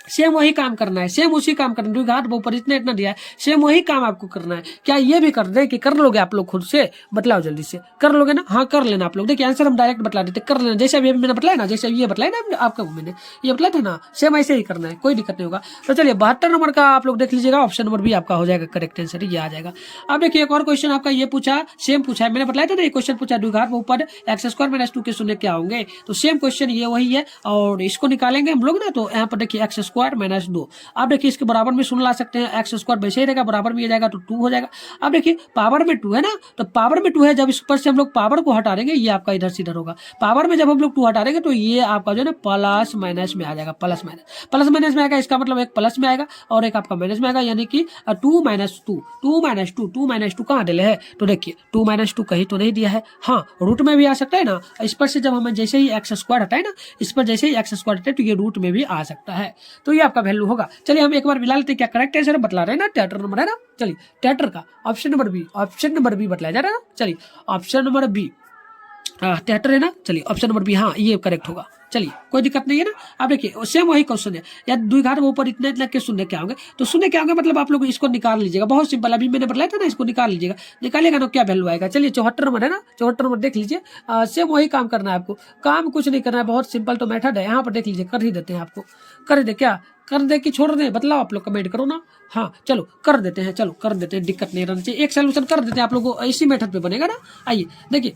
सेम वही काम करना है, सेम उसी काम करना है, घाट ऊपर इतना इतना दिया है, सेम वही काम आपको करना है। क्या ये भी कर दे कि कर लोगे आप लोग खुद से, बतलाओ जल्दी से, कर लोगे ना? हाँ कर लेना आप लोग। देखिए आंसर हम डायरेक्ट बतला देते, कर लेना, जैसे अभी मैंने बतलाया ना, जैसे ये बतलाया ना आपका, मैंने ये बतलाया था ना, सेम ऐसे ही करना है, कोई दिक्कत नहीं होगा। तो चलिए 72 नंबर का आप लोग देख लीजिएगा, ऑप्शन नंबर भी आपका हो जाएगा करेक्ट आंसर, ये आ जाएगा। अब देखिए एक और क्वेश्चन आपका ये पूछा, सेम पूछा है, मैंने बताया था ना ये क्वेश्चन पूछा, द्विघात बहुपद x स्क्वायर माइनस 2 के शून्य क्या होंगे, तो सेम क्वेश्चन ये वही है और इसको निकालेंगे हम लोग ना। तो यहाँ पर देखिए x स्क्वायर माइनस 2, आप देखिए इसके बराबर में शून्य ला सकते हैं, एक्स स्क्वायर वैसे ही रहेगा, बराबर में ये जाएगा तो 2 हो जाएगा। अब देखिए पावर में 2 है ना, तो पावर में 2 है, जब इस पर से हम लोग पावर को हटा देंगे ये आपका इधर से इधर होगा, पावर में जब हम लोग 2 हटा देंगे तो ये आपका जो है ना प्लस माइनस में आ जाएगा, प्लस माइनस में आएगा, इसका मतलब एक प्लस में आएगा और एक आपका माइनस में आएगा, यानी कि 2 - 2 कहाँ डिले है, तो देखिए 2 - 2 कहीं तो नहीं दिया है, हाँ रूट में भी आ सकता है ना, इस पर से जब हमें जैसे ही एक्स स्क्वायर हटाए ना, इस पर जैसे ही एक्स स्क्वायर हटाए तो ये रूट में भी आ सकता है, तो ये आपका वैल्यू होगा। चलिए हम एक बार मिला लेते हैं, क्या करेक्ट आंसर बतला रहे हैं ना, थिएटर नंबर है ना। चलिए थिएटर का ऑप्शन नंबर बी बतलाया जा रहा है ना। चलिए ऑप्शन नंबर बी थिएटर है ना, चलिए ऑप्शन नंबर बी हाँ ये करेक्ट होगा। चलिए कोई दिक्कत नहीं है ना। आप देखिए सेम वही क्वेश्चन है, या द्विघात ऊपर इतने इतने के शून्य क्या होंगे, तो शून्य क्या होंगे मतलब आप लोग इसको निकाल लीजिएगा, बहुत सिंपल, अभी मैंने बताया था ना, इसको निकाल लीजिएगा, निकालिएगा ना क्या वैल्यू आएगा। चलिए 74 नंबर है ना, 74 नंबर देख लीजिए, सेम वही काम करना है आपको, काम कुछ नहीं करना है, बहुत सिंपल तो मेथड है, यहाँ पर देख लीजिए, कर ही देते हैं आपको, कर दे क्या कर दे कि छोड़ दे, बतलाओ आप लोग कमेंट करो ना। हाँ चलो कर देते हैं, चलो कर देते हैं, दिक्कत नहीं रहना चाहिए, एक सोल्यूशन कर देते हैं आप लोगों को, इसी मेथड पे बनेगा ना। आइए देखिए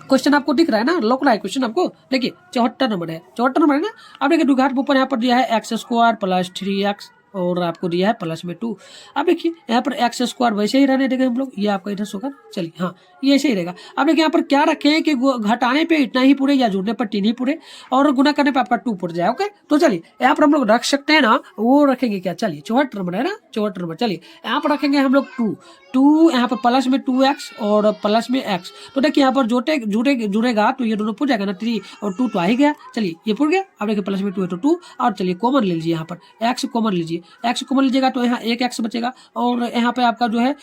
क्वेश्चन आपको दिख रहा है ना, लोक रहा है क्वेश्चन आपको, देखिए 74 नंबर है, 74 नंबर है ना। अब देखिए द्विघात ऊपर यहाँ पर दिया है एक्स स्क्वायर प्लस 3x और आपको दिया है प्लस में 2। अब देखिए यहाँ पर एक्स स्क्वायर वैसे ही रहने देंगे हम लोग, ये आपका इधर होगा, चलिए हाँ ये ऐसे ही रहेगा। अब देखिए यहाँ पर क्या रखे हैं कि घटाने पे इतना ही पूरे या जोड़ने पर 3 ही पूरे और गुना करने पे आपका 2 पूरे जाए। ओके तो चलिए यहाँ पर हम लोग रख सकते हैं ना, वो रखेंगे क्या, चलिए 74 नंबर है ना, 74 नंबर, चलिए यहाँ पर रखेंगे हम लोग 2 यहाँ पर प्लस में 2x और प्लस में x, तो देखिए यहाँ पर जुड़ेगा तो ये दोनों पूछ जाएगा ना, 3 और 2 तो आ ही गया, चलिए ये पूछ गया। अब देखिए प्लस में 2 है तो 2, और चलिए कॉमन ले लीजिए, यहाँ पर x कॉमन लीजिए, x कॉमन लीजिएगा तो यहाँ एक x बचेगा और यहाँ पे आपका जो है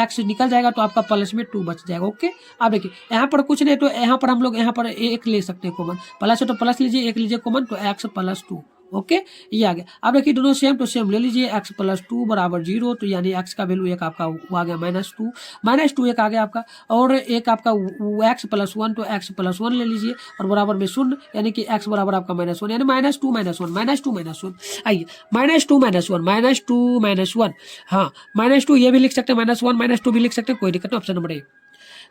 x निकल जाएगा तो आपका प्लस में 2 बच जाएगा। ओके अब देखिए यहाँ पर कुछ नहीं, तो यहाँ पर हम लोग यहाँ पर एक ले सकते हैं कॉमन, प्लस है तो प्लस लीजिए, एक लीजिए कॉमन तो x प्लस 2। ओके ये आ गया। अब देखिए दोनों सेम तो सेम ले लीजिए, x प्लस 2 बराबर 0, तो यानी x का वैल्यू एक आपका आ गया -2 एक आ गया आपका, और एक आपका x प्लस 1 तो x प्लस 1 ले लीजिए और बराबर में 0, यानी कि x बराबर आपका -1, यानी -2 आइए -2 - 1 हाँ -2 ये भी लिख सकते हैं, -1 -2 भी लिख सकते हैं, कोई दिक्कत नहीं, ऑप्शन नंबर ए।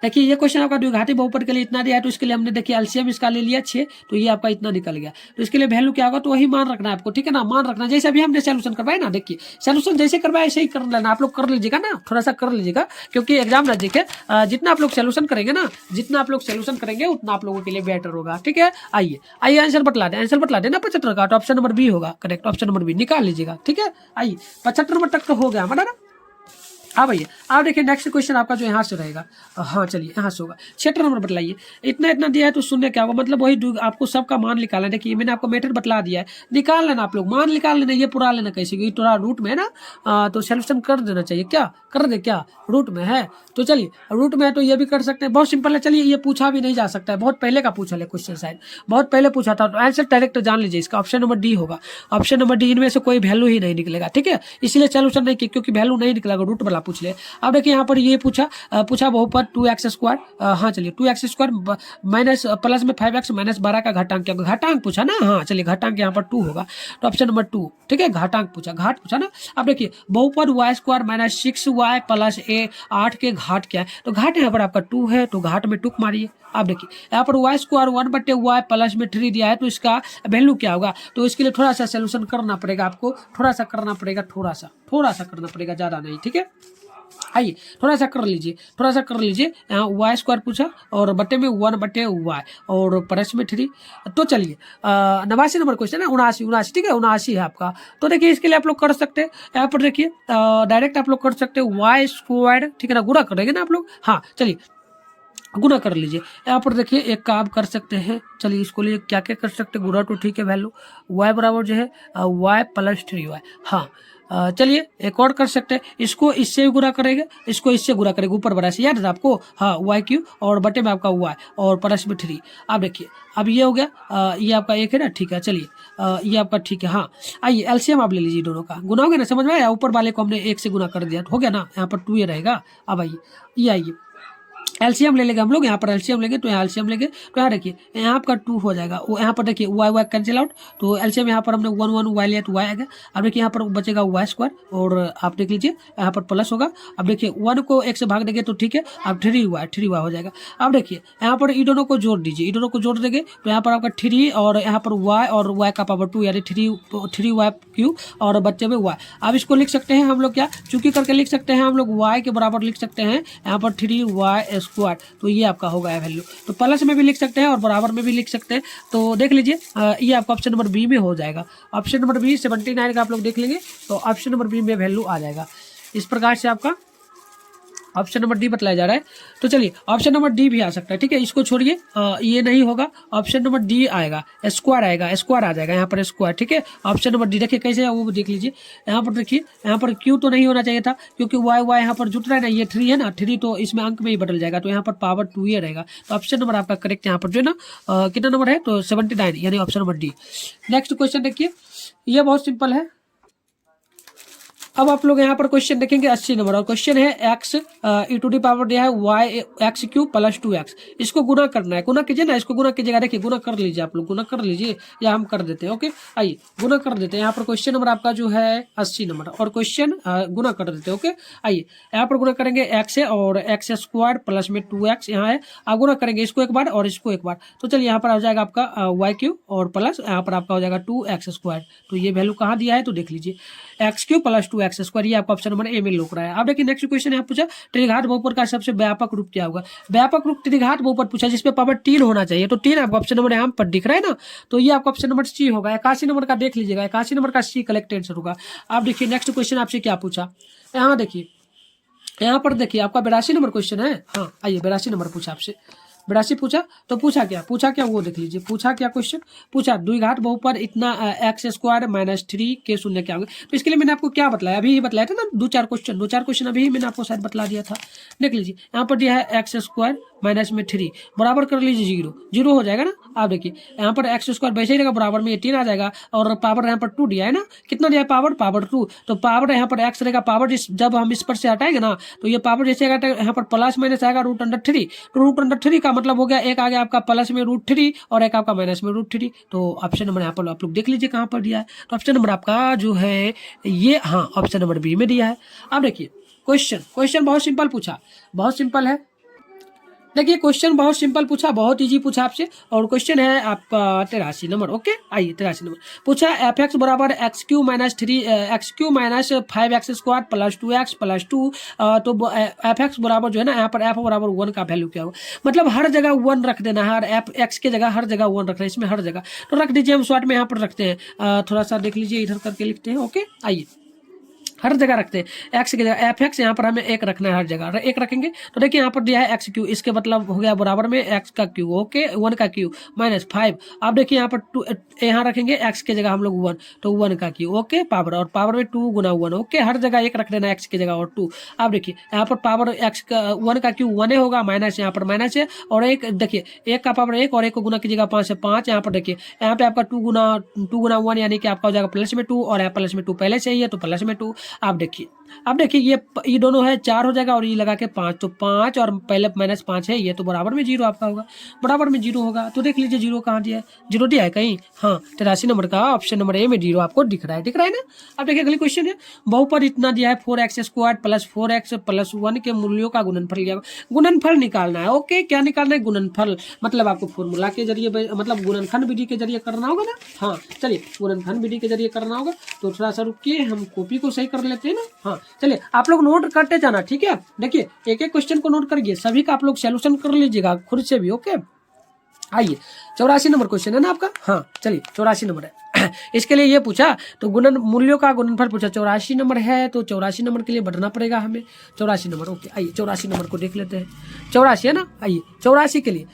देखिए ये क्वेश्चन आपका द्विघाती बहुपद के लिए इतना दिया है, तो इसके लिए हमने देखिए एलसीएम इसका ले लिया 6, तो ये आपका इतना निकल गया। तो इसके लिए वैल्यू क्या होगा, तो वही मान रखना है आपको, ठीक है ना, मान रखना। जैसे अभी हमने सोल्यूशन करवाया ना, देखिए सोल्यूशन जैसे करवाया ऐसे ही कर लेना, आप लोग कर लीजिएगा ना, थोड़ा सा कर लीजिएगा, क्योंकि एग्जाम नजदीक है। जितना आप लोग सोल्यूशन करेंगे ना, जितना आप लोग सोल्यूशन करेंगे उतना आप लोगों के लिए बेटर होगा, ठीक है। आइए आइए आंसर बतला दें, आंसर बतला देना 75 का, तो ऑप्शन नंबर बी होगा करेक्ट, ऑप्शन नंबर बी निकाल लीजिएगा, ठीक है। आइए 75 नंबर तक तो हो गया हमारा ना। हाँ भैया, आप देखिए नेक्स्ट क्वेश्चन आपका जो यहाँ से रहेगा, हाँ चलिए यहाँ से होगा। 76 नंबर बतलाइए, इतना इतना दिया है तो शून्य क्या होगा, मतलब वही आपको सबका मान निकालना है। देखिए मैंने आपको मेथड बतला दिया है, निकाल लेना आप लोग, मान निकाल लेना, ये पूरा लेना कैसे, क्योंकि थोड़ा रूट में है ना, तो सोल्यूशन कर देना चाहिए। क्या कर दे, क्या रूट में है, तो चलिए रूट में है तो ये भी कर सकते हैं, बहुत सिंपल है। चलिए ये पूछा भी नहीं जा सकता है, बहुत पहले का पूछा है क्वेश्चन, शायद बहुत पहले पूछा था, तो आंसर डायरेक्ट जान लीजिए इसका, ऑप्शन नंबर डी होगा। ऑप्शन नंबर डी, इनमें से कोई वैल्यू ही नहीं निकलेगा, ठीक है, इसलिए सोल्यूशन नहीं किया, क्योंकि वैल्यू नहीं निकलेगा, रूट वाला पूछ ले। अब देखिए यहाँ पर ये पूछा बहुपद 2x², हाँ चलिए 2x² माइनस प्लस में 5x माइनस 12 का घाटांक, क्या घाटांक पूछा ना, हाँ चलिए घाटांक यहाँ पर 2 होगा, तो ऑप्शन नंबर 2, ठीक है, घाटांक पूछा, घाट पूछा ना। अब देखिए बहुपद y² minus 6y plus a 8 के घाट क्या है, तो घाट यहाँ पर आपका 2 है, तो घाट में टुक मारिए। आप देखिए यहाँ पर y² 1/y प्लस में 3 दिया है, तो इसका वैल्यू क्या होगा, तो इसके लिए थोड़ा सा सोल्यूशन करना पड़ेगा आपको, थोड़ा सा करना पड़ेगा, थोड़ा सा करना पड़ेगा, ज्यादा नहीं, ठीक है। आइए थोड़ा सा कर लीजिए, थोड़ा सा कर लीजिए। यहाँ y² पूछा और बट्टे में 1/y और प्लस में 3, तो चलिए 89 नंबर क्वेश्चन है, 79, ठीक है 79 है आपका। तो देखिए इसके लिए आप लोग कर सकते हैं, यहाँ पर देखिए डायरेक्ट आप लोग कर सकते हैं y², ठीक है ना, गुणा करेंगे ना आप लोग, हाँ चलिए गुना कर लीजिए। यहाँ पर देखिए एक काम कर सकते हैं, चलिए इसको लिए क्या क्या कर सकते हैं, गुना तो ठीक है, वैल्यू y बराबर जो है y प्लस 3y, हाँ चलिए एक और कर सकते हैं, इसको इससे भी गुना करेंगे, इसको इससे गुना करेंगे, ऊपर बड़ा से याद है आपको, हाँ y³ और बटे में आपका y और प्लस में 3। अब देखिए अब ये हो गया, ये आपका 1 है ना, ठीक है, चलिए ये आपका ठीक है। हाँ आइए एलसीएम आप ले लीजिए, दोनों का गुना हो गया ना, समझ में आया, ऊपर वाले को हमने 1 से गुना कर दिया, हो गया ना, यहाँ पर 2 ये रहेगा। अब आइए ये आइए एलसीएम ले लेंगे हम लोग, यहाँ पर एलसीएम लेंगे, तो यहाँ एलसीएम लेंगे, तो यहाँ देखिए यहाँ आपका 2 हो जाएगा, वो यहाँ पर देखिए y कैंसिल आउट, तो एलसीएम यहाँ पर हमने 1 y लिया तो y आ गया। अब देखिए यहाँ पर बचेगा y² और आप देख लीजिए यहाँ पर प्लस होगा। अब देखिए 1 को 1 से भाग देंगे तो ठीक है, अब 3y हो जाएगा। अब देखिए यहाँ पर ई दोनों को जोड़ दीजिए, ई दोनों को जोड़ देंगे तो यहाँ पर आपका 3 और यहाँ पर y और y का पावर 2 यानी 3y³ और बच्चे में y। अब इसको लिख सकते हैं हम लोग, क्या चूंकि करके लिख सकते हैं हम लोग, y के बराबर लिख सकते हैं यहाँ पर 3y², तो ये आपका होगा वैल्यू, तो प्लस में भी लिख सकते हैं और बराबर में भी लिख सकते हैं। तो देख लीजिए ये आपका ऑप्शन नंबर बी में हो जाएगा, ऑप्शन नंबर बी 79 का आप लोग देख लेंगे, तो ऑप्शन नंबर बी में वैल्यू आ जाएगा। इस प्रकार से आपका ऑप्शन नंबर डी बतलाया जा रहा है, तो चलिए ऑप्शन नंबर डी भी आ सकता है, ठीक है, इसको छोड़िए, ये नहीं होगा, ऑप्शन नंबर डी आएगा, स्क्वायर आएगा, स्क्वायर आ जाएगा यहाँ पर स्क्वायर, ठीक है। ऑप्शन नंबर डी देखिए कैसे है वो देख लीजिए, यहाँ पर देखिए यहाँ पर क्यू तो नहीं होना चाहिए था, क्योंकि y यहाँ पर जुट रहा है ना, ये 3 है ना, 3 तो इसमें अंक में ही बदल जाएगा, तो यहाँ पर पावर 2 ही रहेगा। तो ऑप्शन नंबर आपका करेक्ट यहाँ पर जो है ना, कितना नंबर है, तो 79 यानी option number D. Next question देखिए, ये बहुत सिंपल है। अब आप लोग यहाँ पर क्वेश्चन देखेंगे 80 नंबर, और क्वेश्चन है x e⁻ दिया है y x³ प्लस 2x, इसको गुना करना है, गुना कीजिए ना, इसको गुना कीजिएगा, देखिए गुना कर लीजिए, आप लोग गुना कर लीजिए या हम कर देते हैं, ओके आइए गुना कर देते हैं। यहाँ पर क्वेश्चन नंबर आपका जो है 80 नंबर और क्वेश्चन गुना कर देते हैं, ओके आइए यहाँ पर गुना करेंगे x है और x² प्लस में 2x यहाँ है, आप गुना करेंगे इसको एक बार और इसको एक बार, तो चलिए यहाँ पर आ जाएगा आपका y³ और प्लस यहाँ पर आपका हो जाएगा 2x², तो ये वैल्यू कहाँ दिया है, तो देख लीजिए x³ प्लस 2x², ये आपका ऑप्शन नंबर ए में लोक रहा है। अब देखिए नेक्स्ट क्वेश्चन यहाँ पूछा त्रिघात बहुपद का सबसे व्यापक रूप क्या होगा, व्यापक रूप त्रिघात बहुपद पूछा जिसपे पावर 3 होना चाहिए, तो 3 आपका ऑप्शन नंबर यहाँ पर दिख रहा है ना, तो ये आपका ऑप्शन नंबर सी होगा। 81 नंबर का देख लीजिएगा, 81 नंबर का सी करेक्ट आंसर होगा। आप देखिए नेक्स्ट क्वेश्चन आपसे क्या पूछा, यहाँ देखिए यहाँ पर देखिए आपका 82 नंबर क्वेश्चन है, हाँ आइए 82 नंबर पूछा आपसे, 82 पूछा, तो पूछा क्या वो देख लीजिए, पूछा क्या क्वेश्चन पूछा, द्विघात बहुपद इतना x² माइनस 3 के शून्य क्या होंगे, तो इसके लिए मैंने आपको क्या बताया, अभी ही बताया था ना, दो चार क्वेश्चन अभी ही मैंने आपको शायद बतला दिया था। देख लीजिए यहाँ पर दिया है x² माइनस में 3 बराबर कर लीजिए 0 हो जाएगा ना। आप देखिए यहाँ पर x² वैसे ही रहेगा, बराबर में ये 3 आ जाएगा और पावर यहाँ पर 2 दिया है ना, कितना दिया है पावर 2, तो पावर यहाँ पर x रहेगा, पावर जब हम इस पर से हटाएंगे ना, तो ये पावर जैसे आएगा यहाँ पर प्लस माइनस आएगा √3, तो √3 का मतलब हो गया एक आ गया आपका प्लस में √3 और एक आपका माइनस में √3, तो ऑप्शन नंबर यहाँ पर आप लोग देख लीजिए कहाँ पर दिया है, तो ऑप्शन नंबर आपका जो है ये, हाँ ऑप्शन नंबर बी में दिया है। अब देखिए क्वेश्चन बहुत सिंपल पूछा, बहुत सिंपल है, देखिए क्वेश्चन बहुत सिंपल पूछा, बहुत इजी पूछा आपसे, और क्वेश्चन है आपका 83 नंबर। ओके, आइए 83 नंबर पूछा, एफ एक्स बराबर x Q minus 5x² plus 2x plus 2। तो एफ एक्स बराबर जो है ना, यहाँ पर एफ बराबर 1 का वैल्यू क्या होगा, मतलब हर जगह 1 रख देना है, एफ एक्स के जगह हर जगह 1 रखना है, इसमें हर जगह तो रख दीजिए। हम शॉर्ट में यहाँ पर रखते हैं, थोड़ा सा देख लीजिए, इधर करके लिखते हैं। ओके, आइए हर जगह रखते हैं एक्स की जगह एफ एक्स, यहाँ पर हमें एक रखना है, हर जगह एक रखेंगे। तो देखिए यहाँ पर दिया है एक्स क्यू, इसके मतलब हो गया बराबर में एक्स का क्यू, ओके 1 का क्यू माइनस 5। अब देखिए यहाँ पर 2 यहाँ रखेंगे, एक्स की जगह हम लोग 1, तो 1 का क्यू, ओके पावर, और पावर में 2 गुना 1, ओके हर जगह एक रख देना एक्स की जगह और 2। अब देखिए यहाँ पर पावर एक्स का 1 का क्यू 1 होगा, माइनस यहाँ पर माइनस है, और एक देखिए 1 का पावर 1 और 1 को गुना कीजिएगा 5 से 5। यहाँ पर देखिए यहाँ पे आपका 2 गुना 1 यानी कि आपका हो जाएगा प्लस में 2, और यहाँ प्लस में 2 पहले से ही है तो प्लस में 2। आप देखिए, अब देखिए ये दोनों है 4 हो जाएगा, और ये लगा के 5, तो 5 और पहले माइनस 5 है, ये तो बराबर में 0 आपका होगा, बराबर में 0 होगा। तो देख लीजिए 0 कहाँ दिया है, 0 दिया है कहीं, हाँ 83 नंबर का ऑप्शन नंबर ए में 0 आपको दिख रहा है ना। अब देखिए अगली क्वेश्चन है, बहुपद इतना दिया है 4x² प्लस 4x प्लस 1 के मूल्यों का गुणनफल दिया, गुणनफल निकालना है। ओके, क्या निकालना है, गुणनफल, मतलब आपको फॉर्मूला के जरिए, मतलब गुणनखंड विधि के जरिए करना होगा ना। हाँ चलिए गुणनखंड विधि के जरिए करना होगा, तो थोड़ा सा रुकिए, हम कॉपी को सही कर लेते हैं ना। हाँ चलिए आप लोग नोट करते जाना, ठीक है। देखिए एक एक क्वेश्चन को नोट करिए, सभी का आप लोग सॉल्यूशन कर लीजिएगा खुद से भी। ओके, आइए 84 नंबर क्वेश्चन है ना आपका। हाँ चलिए 84 नंबर है इसके लिए ये पूछा, तो गुणन मूल्यों का गुणनफल पूछा, 84 नंबर है, तो 84 नंबर के लिए बढ़ना पड़ेगा हमें। 84 नंबर, ओके आइए 84 नंबर को देख लेते हैं। 84 है ना, आइए 84 के लिए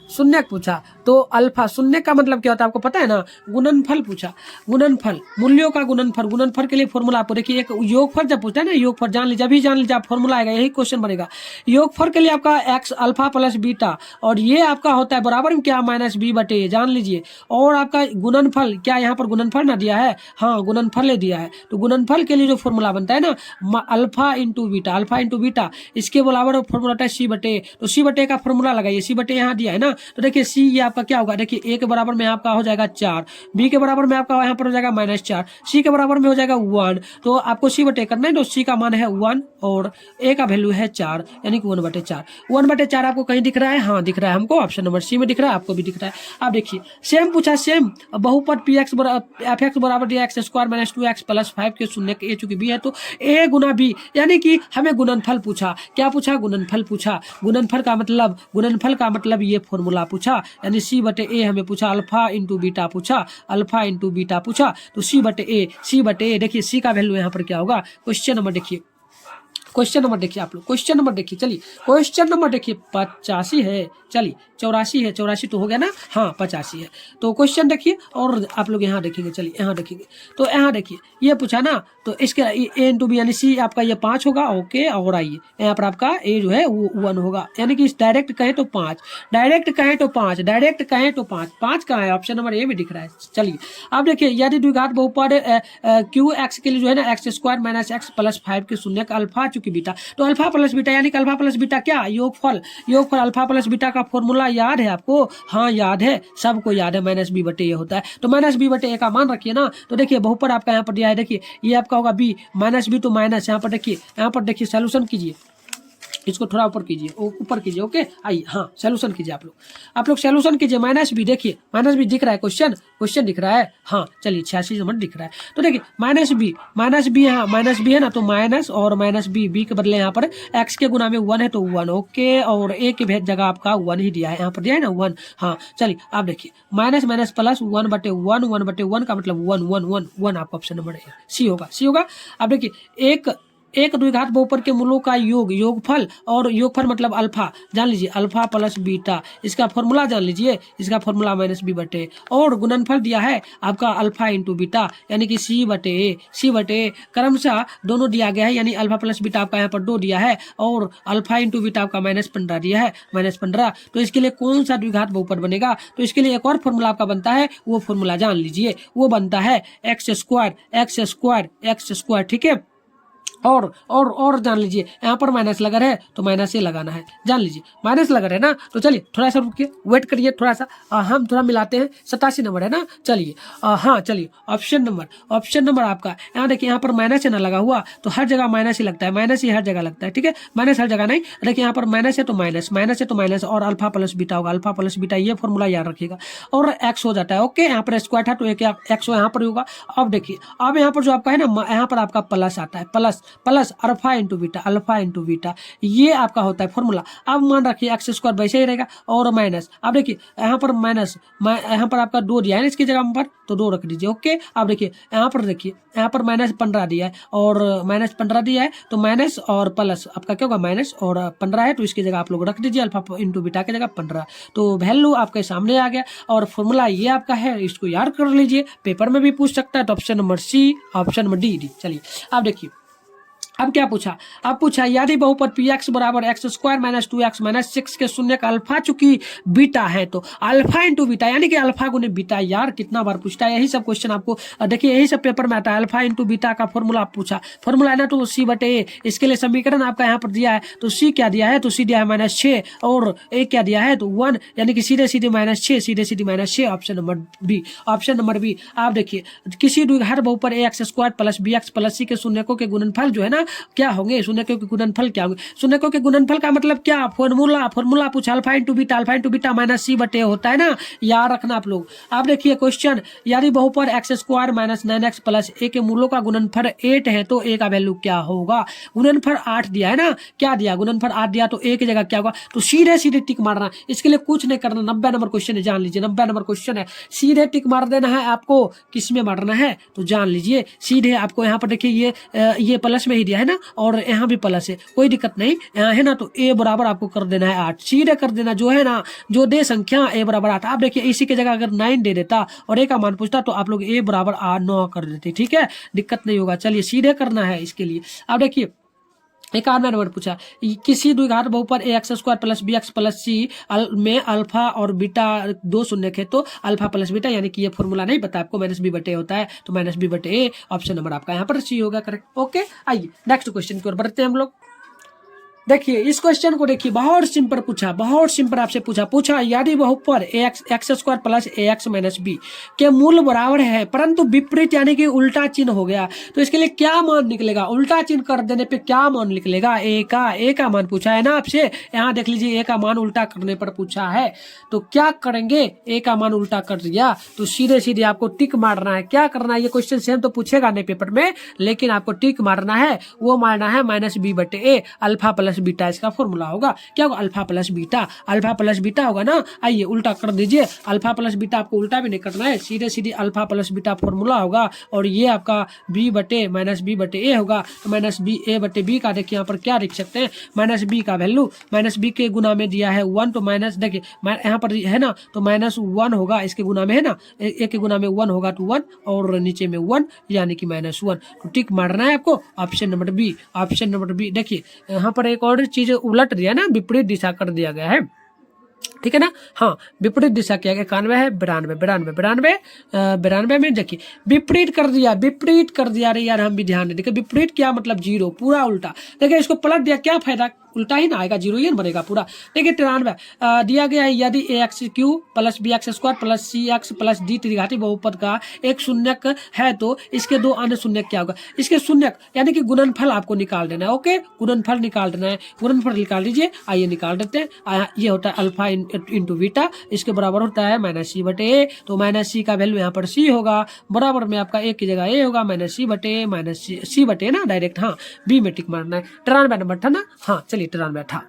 शून्यक पूछा, तो अल्फा शून्य का मतलब क्या होता है आपको पता है ना, गुणनफल पूछा, गुणनफल मूल्यों का गुणनफल, गुणनफल के लिए फॉर्मूला आपको देखिए, एक योगफल जब पूछता है ना, योगफल जान लीजिए, अभी जान लीजिए, फॉर्मूला आएगा, यही क्वेश्चन बनेगा। योगफल के लिए आपका एक्स अल्फा प्लस बीटा, और ये आपका होता है बराबर में क्या, माइनस बी बटे, जान लीजिए। और आपका गुणनफल, क्या यहाँ पर गुणनफल ना दिया है, हाँ गुणनफल दिया है, तो गुणनफल के लिए जो फॉर्मूला बनता है ना, अल्फा इंटू बीटा, इसके बराबर फॉर्मूला होता है सी बटे, तो सी बटे का फॉर्मूला लगाइए, सी बटे यहाँ दिया है ना, तो देखिए सी ये आपका क्या होगा, देखिए ए के बराबर में आपका हो जाएगा 4, बी के बराबर में आपका यहाँ पर हो जाएगा -4, सी के बराबर में हो जाएगा 1, तो आपको सी बटे करना है, तो सी का मान है 1 और ए का वैल्यू है 4, यानी कि 1/4। 1/4 आपको कहीं दिख रहा है, हाँ दिख रहा है हमको, ऑप्शन नंबर सी में दिख रहा है, आपको भी दिख रहा है। आप देखिए सेम पूछा, सेम बहुपद पी एक्स एफ एक्स बराबर D x square minus 2x plus 5 के शून्य के ए चूंकि बी है, तो ए गुना बी, यानी कि हमें गुणनफल पूछा, क्या पूछा, गुणनफल पूछा। गुणनफल का मतलब ये फॉर्मूला पूछा, यानी सी बटे ए हमें पूछा, अल्फा इंटू बीटा पूछा, तो सी बटे ए देखिए सी का वैल्यू यहाँ पर क्या होगा, क्वेश्चन नंबर देखिए, आप लोग क्वेश्चन नंबर देखिए, चलिए क्वेश्चन नंबर देखिए 85 है, चलिए 84 है, 84 तो हो गया ना, हाँ 85 है, तो क्वेश्चन देखिए, और आप लोग यहाँ देखेंगे, चलिए यहाँ देखेंगे, तो यहाँ देखिए ये पूछा ना, तो इसके ए इंटू बी यानी सी आपका ये 5 होगा, ओके, और आइए यहाँ पर आपका ए जो है वो 1 होगा, यानी कि डायरेक्ट कहें तो 5, डायरेक्ट कहें तो 5 कहाँ है, ऑप्शन नंबर ए में दिख रहा है। चलिए अब देखिए, यदि द्विघात बहुपद क्यू एक्स के लिए जो है ना, x square minus x plus 5 के शून्य का अल्फा चूंकि बीटा, तो अल्फा प्लस बीटा, यानी कि अल्फा प्लस बीटा क्या, योगफल अल्फा प्लस बीटा का फॉर्मूला याद है आपको, हाँ याद है, सबको याद है, माइनस बी बटे ए होता है, तो माइनस बी बटे ए का मान रखिए ना। तो देखिए बहुपद आपका यहाँ पर दिया है, देखिए ये आपका होगा बी, माइनस बी तो माइनस, यहाँ पर देखिए सॉल्यूशन कीजिए, इसको थोड़ा ऊपर कीजिए, ओके आइए, हाँ सॉल्यूशन कीजिए आप लोग सॉल्यूशन कीजिए, माइनस बी देखिए, माइनस बी दिख रहा है, क्वेश्चन दिख रहा है, हाँ चलिए 86 नंबर दिख रहा है, तो देखिए माइनस बी यहाँ माइनस बी है ना, तो माइनस और माइनस बी के बदले यहाँ पर एक्स के गुना में 1 है, तो 1, ओके, और ए के भेद जगह आपका 1 ही दिया है, यहाँ पर दिया है ना 1, हाँ चलिए आप देखिए माइनस प्लस 1/1 का मतलब 1 आपका ऑप्शन नंबर सी होगा। आप देखिए एक द्विघात बहुपद के मूलों का योगफल, और योगफल मतलब अल्फा, जान लीजिए अल्फा प्लस बीटा, इसका फॉर्मूला जान लीजिए, इसका फॉर्मूला माइनस बी बटे, और गुणनफल दिया है आपका अल्फा इंटू बीटा, यानी कि सी बटे क्रमशः दोनों दिया गया है, यानी अल्फा प्लस बीटा आपका यहाँ पर 2 दिया है, और अल्फा इंटू बीटा आपका -15 दिया है, -15, तो इसके लिए कौन सा द्विघात बहुपद बनेगा, तो इसके लिए एक और फॉर्मूला आपका बनता है, वो फॉर्मूला जान लीजिए, वो बनता है एक्स स्क्वायर, ठीक है, और जान लीजिए यहाँ पर माइनस लगा है तो माइनस ही लगाना है, जान लीजिए माइनस लगा है ना। तो चलिए थोड़ा सा रुकिए, वेट करिए थोड़ा सा, हम थोड़ा मिलाते हैं। 87 नंबर है ना, चलिए हाँ चलिए ऑप्शन नंबर आपका यहाँ देखिए, यहाँ पर माइनस है ना लगा हुआ, तो हर जगह माइनस ही लगता है, माइनस ही हर जगह लगता है, ठीक है, माइनस हर जगह नहीं। देखिए यहाँ पर माइनस है तो माइनस, माइनस है तो माइनस, और अल्फा प्लस बीटा होगा, अल्फा प्लस बीटा, ये फॉर्मूला याद रखिएगा। और एक्स हो जाता है, ओके, यहाँ पर स्क्वायर था तो एक एक्स यहाँ पर होगा। अब देखिए अब यहाँ पर जो आपका है ना, यहाँ पर आपका प्लस आता है, प्लस अल्फा इंटू बीटा, ये आपका होता है फॉर्मूला। अब मान रखिए एक्स स्क्वायर वैसे ही रहेगा, और माइनस, अब देखिए यहाँ पर माइनस, यहाँ पर आपका 2 दिया है ना इसकी जगह पर, तो 2 रख दीजिए, ओके। अब देखिए यहाँ पर देखिए, यहाँ पर -15 दिया है और -15 दिया है, तो माइनस और प्लस आपका क्या होगा, माइनस और 15 है, तो इसकी जगह आप लोग रख दीजिए अल्फा इंटू बीटा की जगह 15। तो वैल्यू आपके सामने आ गया, और फॉर्मूला ये आपका है, इसको याद कर लीजिए, पेपर में भी पूछ सकता है। तो option number C, option number D. चलिए अब देखिए अब क्या पूछा, अब पूछा यदि बहुपद पी एक्स बराबर x square minus 2x minus 6 के शून्य का अल्फा चूंकि बीटा है, तो अल्फा इंटू बीटा यानी कि अल्फा गुने बीटा। यार कितना बार पूछता है, यही सब क्वेश्चन आपको देखिए, यही सब पेपर में आता है। अल्फा इंटू बीटा का फॉर्मूला पूछा, फॉर्मूला है ना तो C/A, इसके लिए समीकरण आपका यहाँ पर दिया है, तो C क्या दिया है, तो C दिया है -6, और A क्या दिया है तो 1, यानी कि सीधे सीधे -6, सीधे सीधे -6, option number B, option number B. आप देखिए किसी द्विघात बहुपद ax square plus bx plus c के शून्यकों के गुणनफल जो है ना क्या होंगे, शून्यकों के गुणनफल क्या होंगे, शून्यकों के गुणनफल का मतलब क्या, फॉर्मूला पूछा alpha into beta minus C/A होता है ना, याद रखना आप लोग। आप देखिए क्वेश्चन, यदि बहुपद x square minus 9x plus a के मूलों का गुणनफल 8 है तो a का वैल्यू क्या होगा। गुणनफल 8 दिया है ना, क्या दिया, गुणनफल 8 दिया, तो a की जगह क्या होगा, तो सीधे सीधे टिक मारना, इसके लिए कुछ नहीं करना। 90 नंबर क्वेश्चन है, जान लीजिए 90 नंबर क्वेश्चन है, सीधे टिक मार देना है आपको। किस में मारना है तो जान लीजिए, सीधे आपको यहाँ पर देखिए ये प्लस में ही दिया है ना, और यहाँ भी प्लस है, कोई दिक्कत नहीं, यहाँ है ना, तो a बराबर आपको कर देना है 8, सीधे कर देना, जो है ना जो दे संख्या a बराबर 8। आप देखिए इसी की जगह अगर 9 दे देता और a का मान पूछता तो आप लोग a बराबर 9 कर देते, ठीक है, दिक्कत नहीं होगा। चलिए सीधे करना है इसके लिए। अब देखिए 91 नंबर पूछा, किसी द्विघात बहुपद ax square plus bx plus c में अल्फा और बीटा 2 शून्यक है तो अल्फा प्लस बीटा, यानी कि ये फॉर्मूला नहीं पता आपको, -b/a होता है, तो -b/a, ऑप्शन नंबर आपका यहाँ पर सी होगा करेक्ट, ओके। आइए नेक्स्ट क्वेश्चन की ओर बढ़ते हैं हम लोग। देखिए इस क्वेश्चन को देखिए, बहुत सिंपल पूछा, बहुत सिंपल आपसे पूछा यदि बहुपद x square plus ax minus b के मूल बराबर है परंतु विपरीत यानी कि उल्टा चिन्ह हो गया, तो इसके लिए क्या मान निकलेगा। उल्टा चिन्ह कर देने पे क्या मान निकलेगा, a का मान पूछा है ना आपसे, यहाँ देख लीजिए a का मान उल्टा करने पर पूछा है, तो क्या करेंगे, a का मान उल्टा कर दिया तो सीधे सीधे आपको टिक मारना है। क्या करना है, ये क्वेश्चन सेम तो पूछेगा नहीं पेपर में, लेकिन आपको टिक मारना है, वो मारना है -b/a, अल्फा प्लस बीटा इसका फॉर्मूला होगा, क्या होगा, अल्फा प्लस बीटा होगा ना। आइए उल्टा कर दीजिए, अल्फा प्लस बीटा आपको उल्टा भी नहीं करना है, सीधे सीधे अल्फा प्लस बीटा फॉर्मूला होगा, और ये आपका b/a होगा, तो -ba/b का देखिए यहाँ पर क्या लिख सकते हैं, -b का वैल्यू, -b के गुना में दिया है 1, तो माइनस देखिए यहाँ पर है ना, तो -1 होगा, इसके गुना में है ना, एक के गुना में 1 होगा तो 1, और नीचे में 1 यानी कि -1, तो टिक मारना है आपको, option number B, option number B. देखिए यहाँ पर एक और चीज उलट दिया ना, विपरीत दिशा कर दिया गया है, ठीक है ना, हाँ विपरीत दिशा किया गया, 91 है 92 में देखिए विपरीत कर दिया रे यार, हम भी ध्यान दें। देखिए विपरीत क्या मतलब 0, पूरा उल्टा। देखिए इसको पलट दिया, क्या फायदा, उल्टा ही ना आएगा, 0 ही बनेगा पूरा। देखिए 93 दिया गया है, यदि ax³ plus bx square plus cx plus d त्रिघाती बहुपद का एक शून्यक है तो इसके 2 अन्य शून्यक क्या होगा। इसके शून्यक यानी कि गुणनफल आपको निकाल देना है, ओके, गुणनफल निकाल देना है, गुणनफल निकाल लीजिए। आइए निकाल देते हैं, ये होता है अल्फा इंटू बीटा, इसके बराबर होता है -c/a, तो -c का वैल्यू यहाँ पर c होगा, बराबर में आपका a की जगह a होगा, -c/a ना डायरेक्ट, हाँ b में टिक मारना है। 93 नंबर था ना, हाँ चलिए 93 था।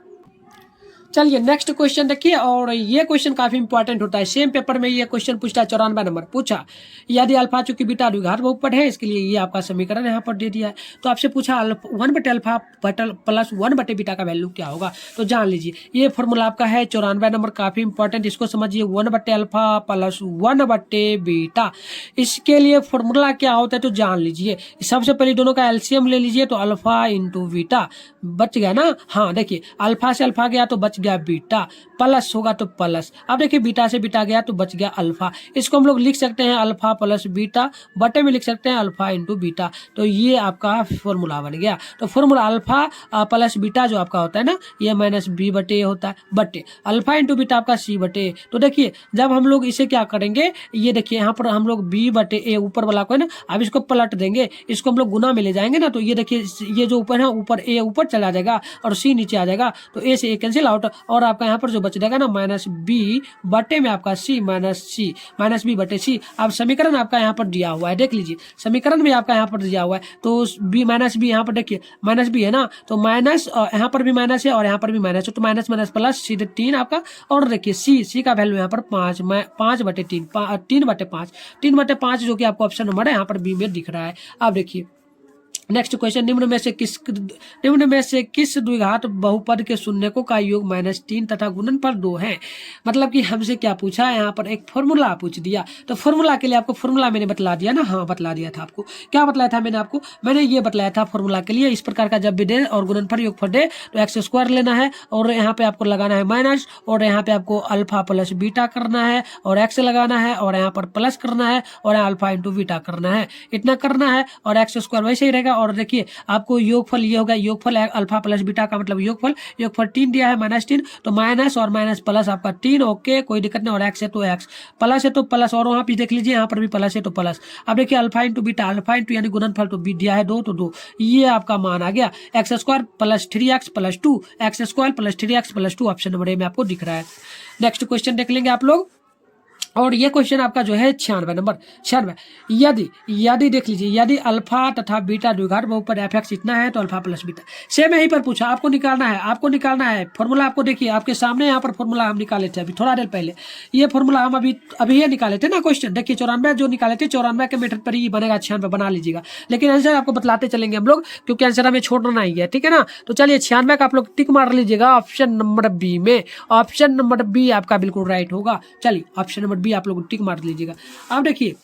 चलिए नेक्स्ट क्वेश्चन देखिए, और ये क्वेश्चन काफी इंपॉर्टेंट होता है, सेम पेपर में ये क्वेश्चन पूछता है। 94 नंबर पूछा, यदि अल्फा चूंकि बीटा द्विघात बहुपद है, इसके लिए ये आपका समीकरण यहाँ पर दे दिया है, तो आपसे पूछा 1/अल्फा प्लस 1/बीटा का वैल्यू क्या होगा, तो जान लीजिए ये फॉर्मूला आपका है 94 नंबर, काफी इंपॉर्टेंट, इसको समझिए, 1/अल्फा प्लस 1/बीटा। इसके लिए फॉर्मूला क्या होता है तो जान लीजिए, सबसे पहले दोनों का एलसीएम ले लीजिए, तो अल्फा इंटू बीटा बच गया ना, हाँ देखिए अल्फा से अल्फा गया तो बच गया बीटा, प्लस होगा तो प्लस। अब देखिए बीटा से बीटा गया तो बच गया अल्फा। इसको हम लोग लिख सकते हैं अल्फा प्लस बीटा, बटे में लिख सकते हैं अल्फा इंटू बीटा। तो ये आपका फॉर्मूला बन गया। तो फॉर्मूला अल्फा प्लस बीटा जो आपका होता है ना, ये माइनस बी बटे होता है, बटे अल्फा इंटू बीटा आपका सी बटे। तो देखिए जब हम लोग इसे क्या करेंगे, ये देखिए यहाँ पर हम लोग बी बटे ए ऊपर वाला को है ना, अब इसको पलट देंगे, इसको हम लोग गुना में ले जाएंगे ना, तो ये देखिए ये जो ऊपर है, ऊपर ए ऊपर चला जाएगा और सी नीचे आ जाएगा, तो ए से ए कैंसिल आउट, और आपका यहाँ पर जो बच जाएगा ना माइनस बी बटे में आपका सी माइनस बी बटे सी। अब समीकरण आपका यहाँ पर दिया हुआ है, देख लीजिए समीकरण में आपका यहाँ पर दिया हुआ है, तो बी माइनस बी यहाँ पर देखिए माइनस बी है ना, तो माइनस यहाँ पर भी माइनस है और यहाँ पर भी माइनस है, तो माइनस माइनस प्लस सीधे 3 आपका। और देखिए सी का वैल्यू यहाँ पर 5 बटे 3 3 बटे 5 जो कि आपको ऑप्शन नंबर है यहाँ पर बी में दिख रहा है। अब देखिए नेक्स्ट क्वेश्चन, निम्न में से किस द्विघात बहुपद के शून्यकों का योग -3 तथा गुणनफल 2 है। मतलब कि हमसे क्या पूछा है, यहाँ पर एक फॉर्मूला पूछ दिया, तो फॉर्मूला के लिए आपको फॉर्मूला मैंने बतला दिया ना, हाँ बतला दिया था आपको। क्या बतलाया था मैंने आपको, मैंने ये बतलाया था फॉर्मूला के लिए, इस प्रकार का जब भी दे और गुणनफल योगफल दे तो एक्स स्क्वायर लेना है, और यहाँ पे आपको लगाना है माइनस, और यहाँ पे आपको अल्फा प्लस बीटा करना है, और एक्स लगाना है, और यहाँ पर प्लस करना है, और यहाँ अल्फा इंटू बीटा करना है, इतना करना है, और एक्स स्क्वायर वैसे ही रहेगा। और देखिए आपको योगफल ये होगा, योगफल अल्फा प्लस बीटा का मतलब योगफल 3 दिया है -3, तो माइनस और माइनस प्लस आपका 3, ओके कोई दिक्कत नहीं, और एक्स है तो एक्स, प्लस है तो प्लस, और वहाँ पे देख लीजिए यहाँ पर भी प्लस है तो प्लस। अब देखिए alpha into beta, alpha into यानी गुणनफल तो बी दिया है 2 तो 2, ये आपका मान आ गया x square plus 3x plus 2, x square plus 3x plus 2, option number A में आपको दिख रहा है। नेक्स्ट क्वेश्चन देख लेंगे आप लोग, और ये क्वेश्चन आपका जो है 96 नंबर 96। यदि देख लीजिए, यदि अल्फा तथा बीटा द्विघात बहुपद f(x) इतना है तो अल्फा प्लस बीटा, सेम यहीं पर पूछा, आपको निकालना है फॉर्मूला। आपको देखिए आपके सामने यहाँ पर फॉर्मूला हम निकाले थे अभी थोड़ा देर पहले, ये फॉर्मूला हम अभी ये निकाले थे ना क्वेश्चन। देखिए 94 जो निकाले थे, 94 के मेथड पर ही बनेगा, 96 बना लीजिएगा, लेकिन आंसर आपको बतलाते चलेंगे हम लोग, क्योंकि आंसर हमें छोड़ना नहीं है, ठीक है ना। तो चलिए 96 का आप लोग टिक मार लीजिएगा ऑप्शन नंबर बी में, ऑप्शन नंबर बी आपका बिल्कुल राइट होगा। चलिए ऑप्शन नंबर बी आप लोग टिक मार लीजिएगा। अब देखिए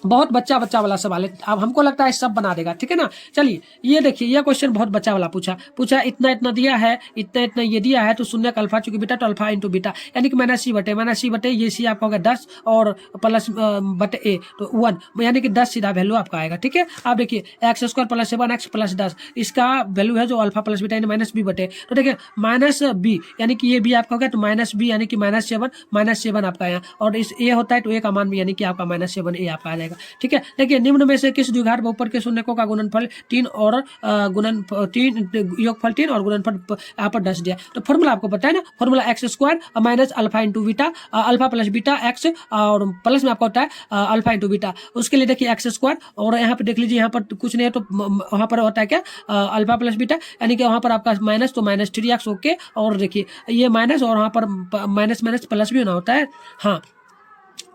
बहुत बच्चा वाला सवाल है, अब हमको लगता है सब बना देगा, ठीक है ना। चलिए ये देखिए, ये क्वेश्चन बहुत बच्चा वाला पूछा इतना दिया है, इतना ये दिया है, तो शून्य का अल्फा चूंकि बीटा तो अल्फा इंटू बीटा, यानी कि माइनस सी बटे ये सी आपका होगा 10 और प्लस बटे ए तो 1, यानी कि 10 सीधा वैल्यू आपका आएगा, ठीक है। अब देखिए x square plus 7x plus 10, इसका वैल्यू है जो अल्फा प्लस बीटा यानी माइनस बी बटे, तो देखिए माइनस बी यानी कि ये बी आपका हो गया, तो माइनस बी यानी कि -7 आपका यहाँ, और इस ए होता है तो ए का मान भी यानी कि आपका -7 ए आपका आ जाएगा, ठीक है। देखिए निम्न में से किस द्विघात बहुपद के शून्यकों का गुणनफल 3 और योगफल 3 और गुणनफल यहाँ पर 10 दिया, तो फॉर्मूला आपको पता है ना, formula x square minus alpha into beta, alpha plus beta x, और प्लस में आपका होता है अल्फा इंटू बीटा। उसके लिए देखिए एक्स स्क्वायर, और यहाँ पे देख लीजिए यहाँ पर कुछ नहीं है तो वहाँ पर होता है क्या अल्फा प्लस बीटा, यानी कि वहाँ पर आपका माइनस तो -3x, ओके, और देखिए ये माइनस और वहाँ पर माइनस प्लस भी होना होता है, हाँ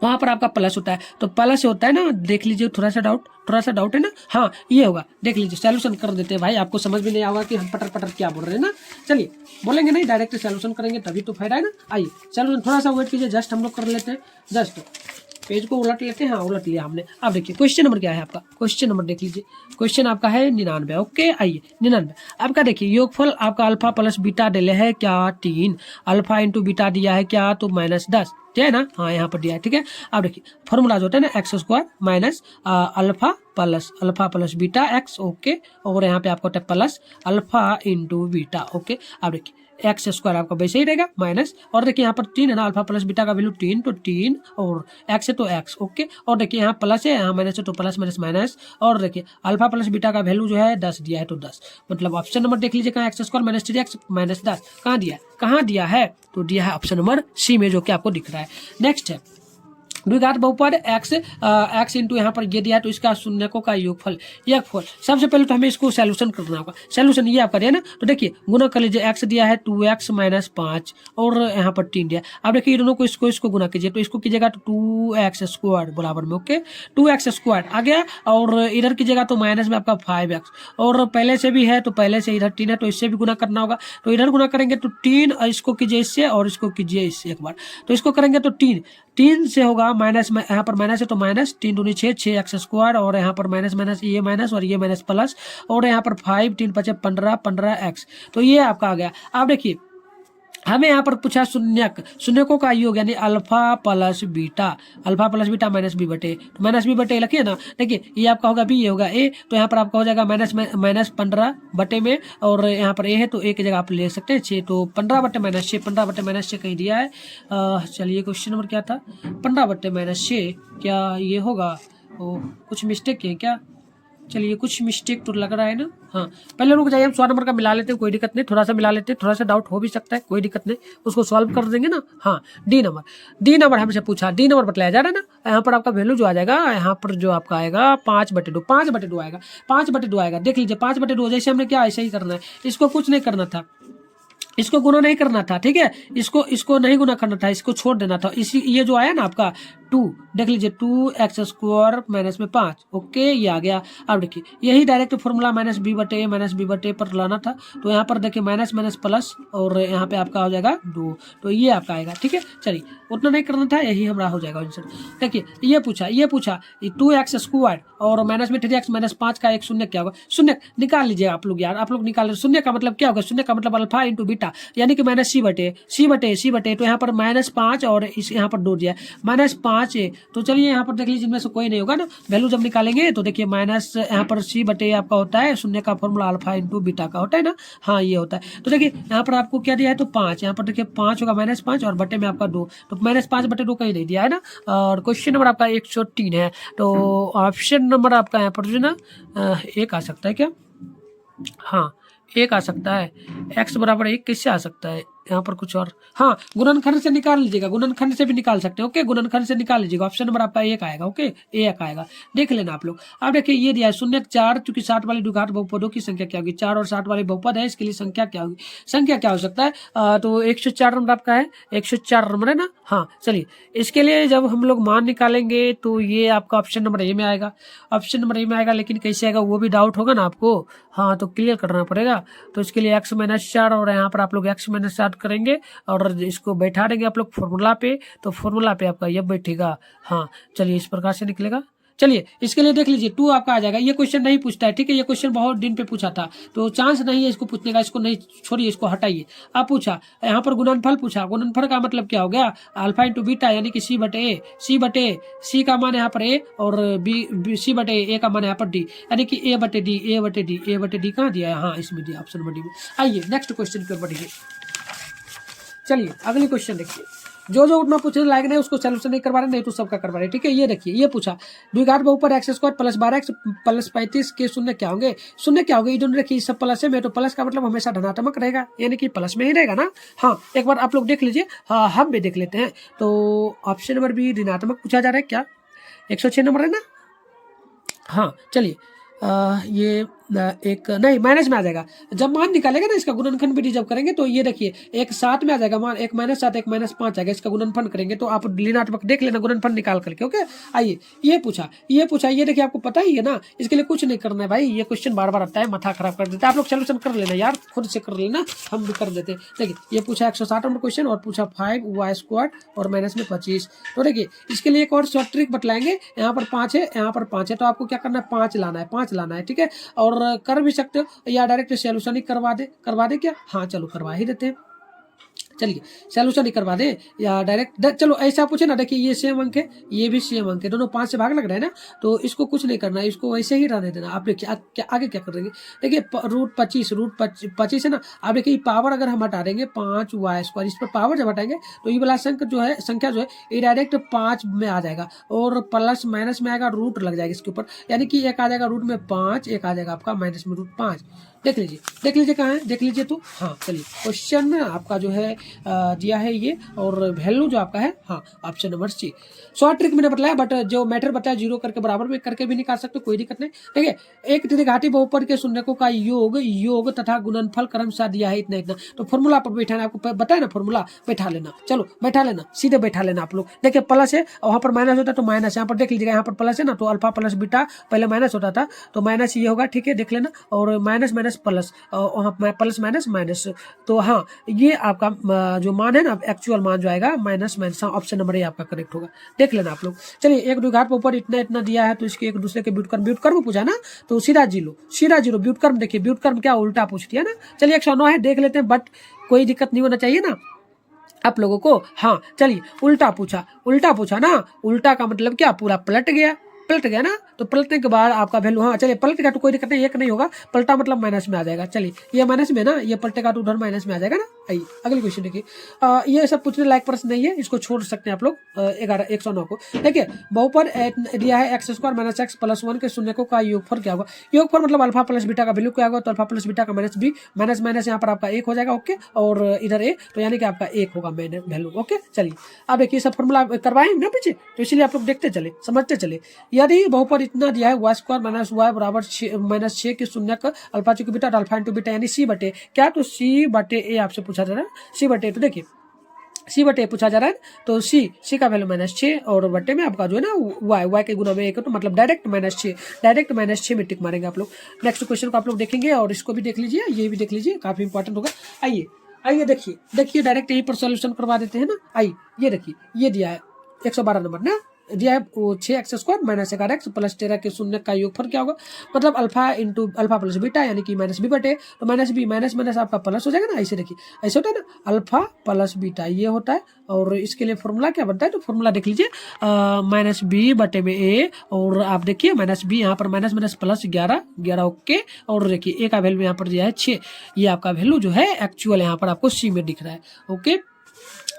वहां पर आपका प्लस होता है, तो प्लस होता है ना, देख लीजिए थोड़ा सा डाउट है ना, हाँ ये होगा, देख लीजिए सॉल्यूशन कर देते हैं भाई, आपको समझ भी नहीं आएगा कि हम पटर क्या बोल रहे हैं ना। चलिए बोलेंगे नहीं, डायरेक्ट सॉल्यूशन करेंगे तभी तो फायदा है ना। आइए सॉल्यूशन थोड़ा सा वेट कीजिए, जस्ट हम लोग कर लेते हैं, जस्ट पेज को उलट लेते हैं, हाँ उलट लिया हमने। अब देखिए क्वेश्चन नंबर क्या है आपका, क्वेश्चन नंबर देख लीजिए, क्वेश्चन आपका है 99, ओके। आइए 99 आपका देखिए, योगफल आपका अल्फा प्लस बीटा दिले है क्या 3, अल्फा इंटू बीटा दिया है क्या तो -10 है ना, हाँ यहाँ पर दिया है, ठीक है। अब देखिए फॉर्मूला जो होता है ना x square minus alpha plus beta x, okay, और यहाँ पे आपको होता है plus alpha into beta, okay. अब देखिए एक्स स्क्वायर आपका वैसे ही रहेगा माइनस, और देखिए यहाँ पर 3 है ना, अल्फा प्लस बीटा का वैल्यू 3 तो 3, और एक्स है तो एक्स, ओके, और देखिए यहाँ प्लस है, यहाँ माइनस है तो प्लस माइनस, और देखिए अल्फा प्लस बीटा का वैल्यू जो है 10 दिया है तो 10, मतलब ऑप्शन नंबर देख लीजिए कहाँ, x square minus 3x minus 10 कहाँ दिया है, तो दिया है ऑप्शन नंबर सी में, जो कि आपको दिख रहा है। नेक्स्ट है द्विघात बहुपद x इंटू यहाँ पर ये दिया है, तो इसका शून्यकों का योगफल। सबसे पहले तो हमें इसको सॉल्यूशन करना होगा, सॉल्यूशन ये आप करिए ना, तो देखिए गुना कर लीजिए, x दिया है 2x माइनस 5 और यहाँ पर 3 दिया। अब देखिए दोनों को इसको गुना कीजिए, तो इसको कीजिएगा तो 2x स्क्वायर बराबर में, ओके 2x स्क्वायर आ गया, और इधर कीजिएगा तो माइनस में आपका 5x, और पहले से भी है तो पहले से इधर 3 है तो इससे भी गुना करना होगा, तो इधर गुना करेंगे तो 3, इसको कीजिए इससे और इसको कीजिए इससे एक बार, तो इसको करेंगे तो 3 से होगा माइनस में, यहाँ पर माइनस है तो माइनस 3 दूनी 6x स्क्वायर, और यहाँ पर माइनस ये माइनस और ये माइनस प्लस, और यहाँ पर 5 3 5 15 15x, तो ये आपका आ गया। अब देखिए हमें यहाँ पर पूछा शून्यक, शून्यकों का योग यानी alpha plus beta minus B बटे, तो माइनस बी बटे लिखिए ना। देखिए ये आपका होगा बी, ये होगा ए, तो यहाँ पर आपका हो जाएगा माइनस 15 बटे में, और यहाँ पर ए है तो ए की जगह आप ले सकते हैं 6, तो 15 बटे माइनस 6, 15 बटे माइनस 6 कहीं दिया है। चलिए क्वेश्चन नंबर क्या था, 15 बटे माइनस 6, क्या ये होगा? कुछ मिस्टेक किए क्या? चलिए कुछ मिस्टेक तो लग रहा है ना। हाँ पहले रुक जाइए, हम 100 नंबर का मिला लेते हैं, कोई दिक्कत नहीं, थोड़ा सा मिला लेते हैं, थोड़ा सा डाउट हो भी सकता है, कोई दिक्कत नहीं, उसको सॉल्व कर देंगे ना। हाँ डी नंबर हमसे पूछा, डी नंबर बतलाया जा रहा है ना। यहाँ पर आपका वैल्यू जो आ जाएगा, यहाँ पर जो आपका आएगा 5/2 आएगा, 5/2 आएगा। देख लीजिए 5/2, जैसे हमने क्या ऐसे ही करना है, इसको कुछ नहीं करना था, इसको गुना नहीं करना था, ठीक है, इसको नहीं गुना करना था, इसको छोड़ देना था। इसी ये जो आया ना आपका 2, देख लीजिए 2x² माइनस में 5, ओके ये आ गया। अब देखिए यही डायरेक्ट फॉर्मूला माइनस बी बटे पर लाना था, तो यहाँ पर देखिए माइनस माइनस प्लस, और यहाँ पे आपका हो जाएगा 2, तो ये आपका आएगा, ठीक है। चलिए उतना नहीं करना था, यही हमारा हो जाएगा आंसर। देखिए ये पूछा 2x² और माइनस में 3x माइनस 5 का एक शून्य क्या होगा? शून्य निकाल लीजिए आप लोग यार, आप लोग निकाल। शून्य का मतलब क्या होगा? शून्य का मतलब अल्फा इंटू बीटा, यानी कि माइनस सी बटे, तो यहाँ पर -5 और इस यहाँ पर 2 दिया -5 है, तो चलिए यहाँ पर देख लीजिए इनमें से कोई नहीं होगा ना। वैल्यू जब निकालेंगे तो देखिए माइनस यहाँ पर सी बटे आपका होता है, शून्य का फॉर्मूला अल्फा इंटू बीटा का होता है ना। हाँ ये होता है, तो देखिए यहाँ पर आपको क्या दिया है, तो 5, यहाँ पर देखिए 5 होगा -5 और बटे में आपका 2, तो -5/2 कहीं नहीं दिया है ना। और क्वेश्चन नंबर आपका 103 है, तो ऑप्शन नंबर आपका यहाँ पर जो ना एक आ सकता है क्या? हाँ एक आ सकता है, x बराबर 1 कैसे आ सकता है? यहाँ पर कुछ और, हाँ गुणनखंड से निकाल लीजिएगा, गुणनखंड से भी निकाल सकते हैं, ओके गुणनखंड से निकाल लीजिएगा। ऑप्शन नंबर आपका 1 आएगा, ओके 1 आएगा, देख लेना आप लोग। अब देखिए ये दिया है 0-4, चूंकि 60 वाले द्विघात बहुपदों की संख्या क्या होगी? 4 और 60 वाले बहुपद है, इसके लिए संख्या क्या होगी? संख्या क्या हो सकता है? तो 104 नंबर आपका है, 104 नंबर है ना। हाँ चलिए इसके लिए जब हम लोग मान निकालेंगे तो ये आपका ऑप्शन नंबर ए में आएगा, ऑप्शन नंबर ए में आएगा, लेकिन कैसे आएगा वो भी डाउट होगा ना आपको। हाँ तो क्लियर करना पड़ेगा, तो इसके लिए x-4 और यहाँ पर आप लोग x-7 करेंगे और इसको बैठा देंगे आप लोग फॉर्मूला पे, तो फॉर्मूला पे आपका ये बैठेगा। हाँ चलिए इस प्रकार से निकलेगा। चलिए इसके लिए देख लीजिए 2 आपका आ जाएगा। ये क्वेश्चन नहीं पूछता है, ठीक है, ये क्वेश्चन बहुत दिन पे पूछा था, तो चांस नहीं है इसको पूछने का, इसको नहीं छोड़िए, इसको हटाइए। अब पूछा यहाँ पर गुणनफल पूछा, गुणनफल का मतलब क्या हो गया? अल्फा इंटू बीटा, यानी कि सी का मान यहाँ पर ए और सी बटे ए का मान यहाँ पर डी, यानी कि ए बटे डी कहाँ दिया है? हाँ इसमें दिया, ऑप्शन नंबर डी में। आइए नेक्स्ट क्वेश्चन की ओर बढ़िए। चलिए अगली क्वेश्चन देखिए, जो उतना पूछने लायक नहीं उसको सोल्यूशन नहीं करवा रहे, नहीं तो सबका करवा रहे, ठीक है। ये देखिए ये पूछा द्विघात बहुपद x² + 12x + 35 के शून्य क्या होंगे? शून्य क्या होंगे? इन्होंने देखिए सब प्लस है, तो प्लस का मतलब हमेशा धनात्मक रहेगा, यानी कि प्लस में ही रहेगा ना। हाँ एक बार आप लोग देख लीजिए, हाँ हम भी देख लेते हैं। तो ऑप्शन नंबर बी ऋणात्मक पूछा जा रहा है क्या? 106 नंबर है ना। हाँ चलिए ये एक नहीं माइनस में आ जाएगा, जब मान निकालेगा ना इसका गुणनखंड विधि जब करेंगे तो ये देखिए एक 7 में आ जाएगा मान, एक -7 एक -5 आएगा, इसका गुणनफल करेंगे तो आप ऋणात्मक देख लेना गुणनफल निकाल करके, ओके। आइए ये पूछा ये देखिए आपको पता ही है ना, इसके लिए कुछ नहीं करना है भाई, ये क्वेश्चन बार बार आता है, माथा खराब कर देता है, आप लोग सोल्यूशन कर लेना यार, खुद से कर लेना, हम भी कर देते। देखिए ये पूछा 160 नंबर क्वेश्चन और पूछा 5y² और माइनस में 25, तो देखिए इसके लिए एक और शॉर्ट ट्रिक बतलाएंगे। यहाँ पर 5 है, यहाँ पर 5 है, तो आपको क्या करना है? 5 लाना है, ठीक है। और कर भी सकते हो या डायरेक्ट सॉल्यूशन ही करवा दे क्या? हाँ चलो करवा ही देते हैं, चलिए सॉल्यूशन ही करवा दे या डायरेक्ट चलो ऐसा पूछे ना। देखिए ये सेम अंक है, ये भी सेम अंक है, दोनों 5 से भाग लग रहा है ना, तो इसको कुछ नहीं करना है, इसको वैसे ही रहने देना। आप देखिए आगे क्या करेंगे, देखिए √25 है ना। आप देखिए पावर अगर हम हटा देंगे 5y², इस पर पावर जब हटाएंगे तो ये वाला संख्या जो है ये डायरेक्ट 5 में आ जाएगा और प्लस माइनस में आएगा, रूट लग जाएगा इसके ऊपर, यानी कि एक आ जाएगा रूट में 5, एक आ जाएगा आपका माइनस में √5। देख लीजिए कहाँ है, देख लीजिए तो। हाँ चलिए क्वेश्चन आपका जो है दिया है ये, और वैल्यू जो आपका है हाँ option number C. Short trick मैंने बताया, बट जो मैटर बताया 0 करके बराबर में करके भी निकाल सकते, कोई दिक्कत नहीं। देखिए एक त्रिघाती बहुपद के शून्यकों का योग तथा गुणनफल क्रमशः दिया है इतना, तो फॉर्मूला पर बैठाना, आपको बताया ना फॉर्मूला, बैठा लेना, चलो बैठा लेना, सीधे बैठा लेना आप लोग। देखिए प्लस है और वहाँ पर माइनस होता है तो माइनस, यहाँ पर देख लीजिएगा, यहाँ पर प्लस है ना, तो अल्फा प्लस बीटा पहले माइनस होता था तो माइनस ये होगा, ठीक है देख लेना, और माइनस प्लस प्लस माइनस, तो हाँ ये आपका जो मान है ना एक्चुअल मान जो आएगा माइनस, ऑप्शन नंबर ए आपका करेक्ट होगा, देख लेना आप लोग। चलिए एक द्विघात बहुपद इतना दिया है तो इसके एक दूसरे के व्युत्क्रम पूछा ना, तो सीधा जीरो व्युत्क्रम, देखिए व्युत्क्रम क्या उल्टा पूछ दिया ना। चलिए 109 है, देख लेते हैं, बट कोई दिक्कत नहीं होना चाहिए ना। आप लोगों को। हाँ चलिए, उल्टा पूछा ना, उल्टा का मतलब क्या, पूरा पलट गया ना, तो पलटने के बाद आपका वैल्यू, हाँ चलिए पलट गया तो कोई दिक्कत नहीं, एक नहीं होगा, पलटा मतलब माइनस में आ जाएगा। चलिए ये माइनस में ना, ये पलटेगा तो उधर माइनस में आ जाएगा ना। आइए अगले क्वेश्चन देखिए, ये सब पूछने लायक प्रश्न नहीं है, इसको छोड़ सकते हैं आप लोग। 109 को देखिए, बहुपद दिया है x square minus x plus 1 के शून्यकों का योगफल क्या होगा। योगफल मतलब अल्फा प्लस बीटा का वैल्यू क्या होगा, तो अल्फा प्लस बीटा का माइनस बी, माइनस माइनस यहाँ पर आपका 1 हो जाएगा। ओके, और इधर ए, तो यानी कि आपका 1 होगा मेन वैल्यू। ओके चलिए, अब देखिए सब फॉर्मूला करवाए ना पीछे, तो इसलिए आप लोग देखते चले, समझते चले। यदि बहुपद इतना दिया है y स्क्वायर माइनस वाई बराबर माइनस 6 के शून्यक अल्फा चूंकि बीटा अल्फा इंटू बीटा यानी c बटे क्या, तो c बटे ए आपसे पूछा जा रहा है, c बटे, तो देखिए c बटे पूछा जा रहा है, तो c का वैल्यू -6 और बटे में आपका जो है ना y के गुना में 1, तो मतलब डायरेक्ट -6 में टिक मारेंगे आप लोग। नेक्स्ट क्वेश्चन को आप लोग देखेंगे और इसको भी देख लीजिए, ये भी देख लीजिए, काफी इंपॉर्टेंट होगा। आइए देखिए डायरेक्ट यहीं पर सॉल्यूशन करवा देते हैं ना। आइए ये देखिए, ये दिया है 112 नंबर ना, दिया है 6x square minus 11x plus 13 के शून्य का योगफल क्या होगा, मतलब alpha into alpha plus beta यानी कि माइनस बी बटे, तो माइनस बी माइनस माइनस आपका प्लस हो जाएगा ना। ऐसे देखिए, ऐसे होता है ना, अल्फा प्लस बीटा ये होता है, और इसके लिए फॉर्मूला क्या बनता है, तो फॉर्मूला देख लीजिए, माइनस बी बटे में ए, और आप देखिए माइनस बी यहाँ पर माइनस माइनस प्लस 11 ओके, और देखिए ए का वैल्यू यहाँ पर दिया है 6, ये आपका वैल्यू जो है एक्चुअल यहाँ पर आपको सी में दिख रहा है। ओके,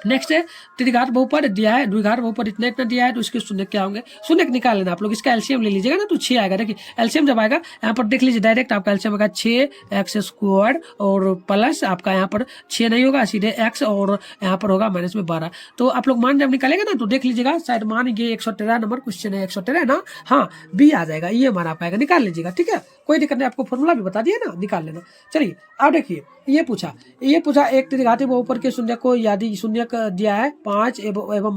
नेक्स्ट है त्रिघात बहुपद दिया है, द्विघात बहुपद इतना दिया है, तो इसके शून्य क्या होंगे, शून्य निकाल लेना आप लोग, इसका एलसीएम ले लीजिएगा ना, तो 6 आएगा। देखिए एलसीएम जब आएगा यहाँ पर देख लीजिए, डायरेक्ट आपका एलसीएम आएगा 6x स्क्वायर और प्लस आपका यहाँ पर 6 नहीं होगा, सीधे x और यहाँ पर होगा माइनस में 12। तो आप लोग मान जब निकालेगा ना, तो देख लीजिएगा, शायद मान ये 113 नंबर क्वेश्चन है, 113 ना, हाँ बी आ जाएगा, ये मान आप आएगा, निकाल लीजिएगा। ठीक है, कोई दिक्कत नहीं, आपको फॉर्मूला भी बता दिया ना, निकाल लेना। चलिए अब देखिए, ये पूछा एक त्रिघाती बहुपद के शून्य को यदि शून्य दिया है 5 एवं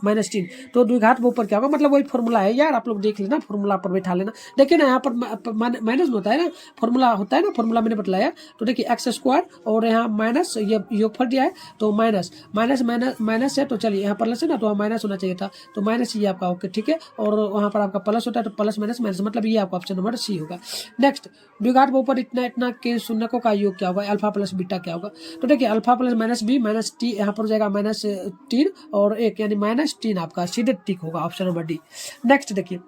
-3, तो द्विघात बहुपद क्या होगा, मतलब वही फॉर्मूला है यार, आप लोग देख लेना, फॉर्मूला पर बैठा लेना। देखिए ना यहाँ पर माइनस होता है ना, फॉर्मूला होता है ना, फॉर्मूला मैंने बतलाया, तो देखिए एक्स स्क्वायर और यहाँ माइनस ये योगफल दिया है, तो माइनस है, तो चलिए यहाँ प्लस है ना, तो माइनस होना चाहिए था, तो माइनस ये आपका ओके ठीक है, और वहाँ पर आपका प्लस होता है, तो प्लस माइनस माइनस, मतलब ये आपका ऑप्शन नंबर सी होगा। नेक्स्ट, द्विघात बहुपद इतना के शून्यकों का योग क्या होगा, अल्फा प्लस बीटा क्या होगा, तो देखिए alpha plus minus B minus T, यहाँ पर हो जाएगा -3 और 1 यानी -3 आपका सीधे टिक होगा, ऑप्शन नंबर डी। नेक्स्ट देखिए,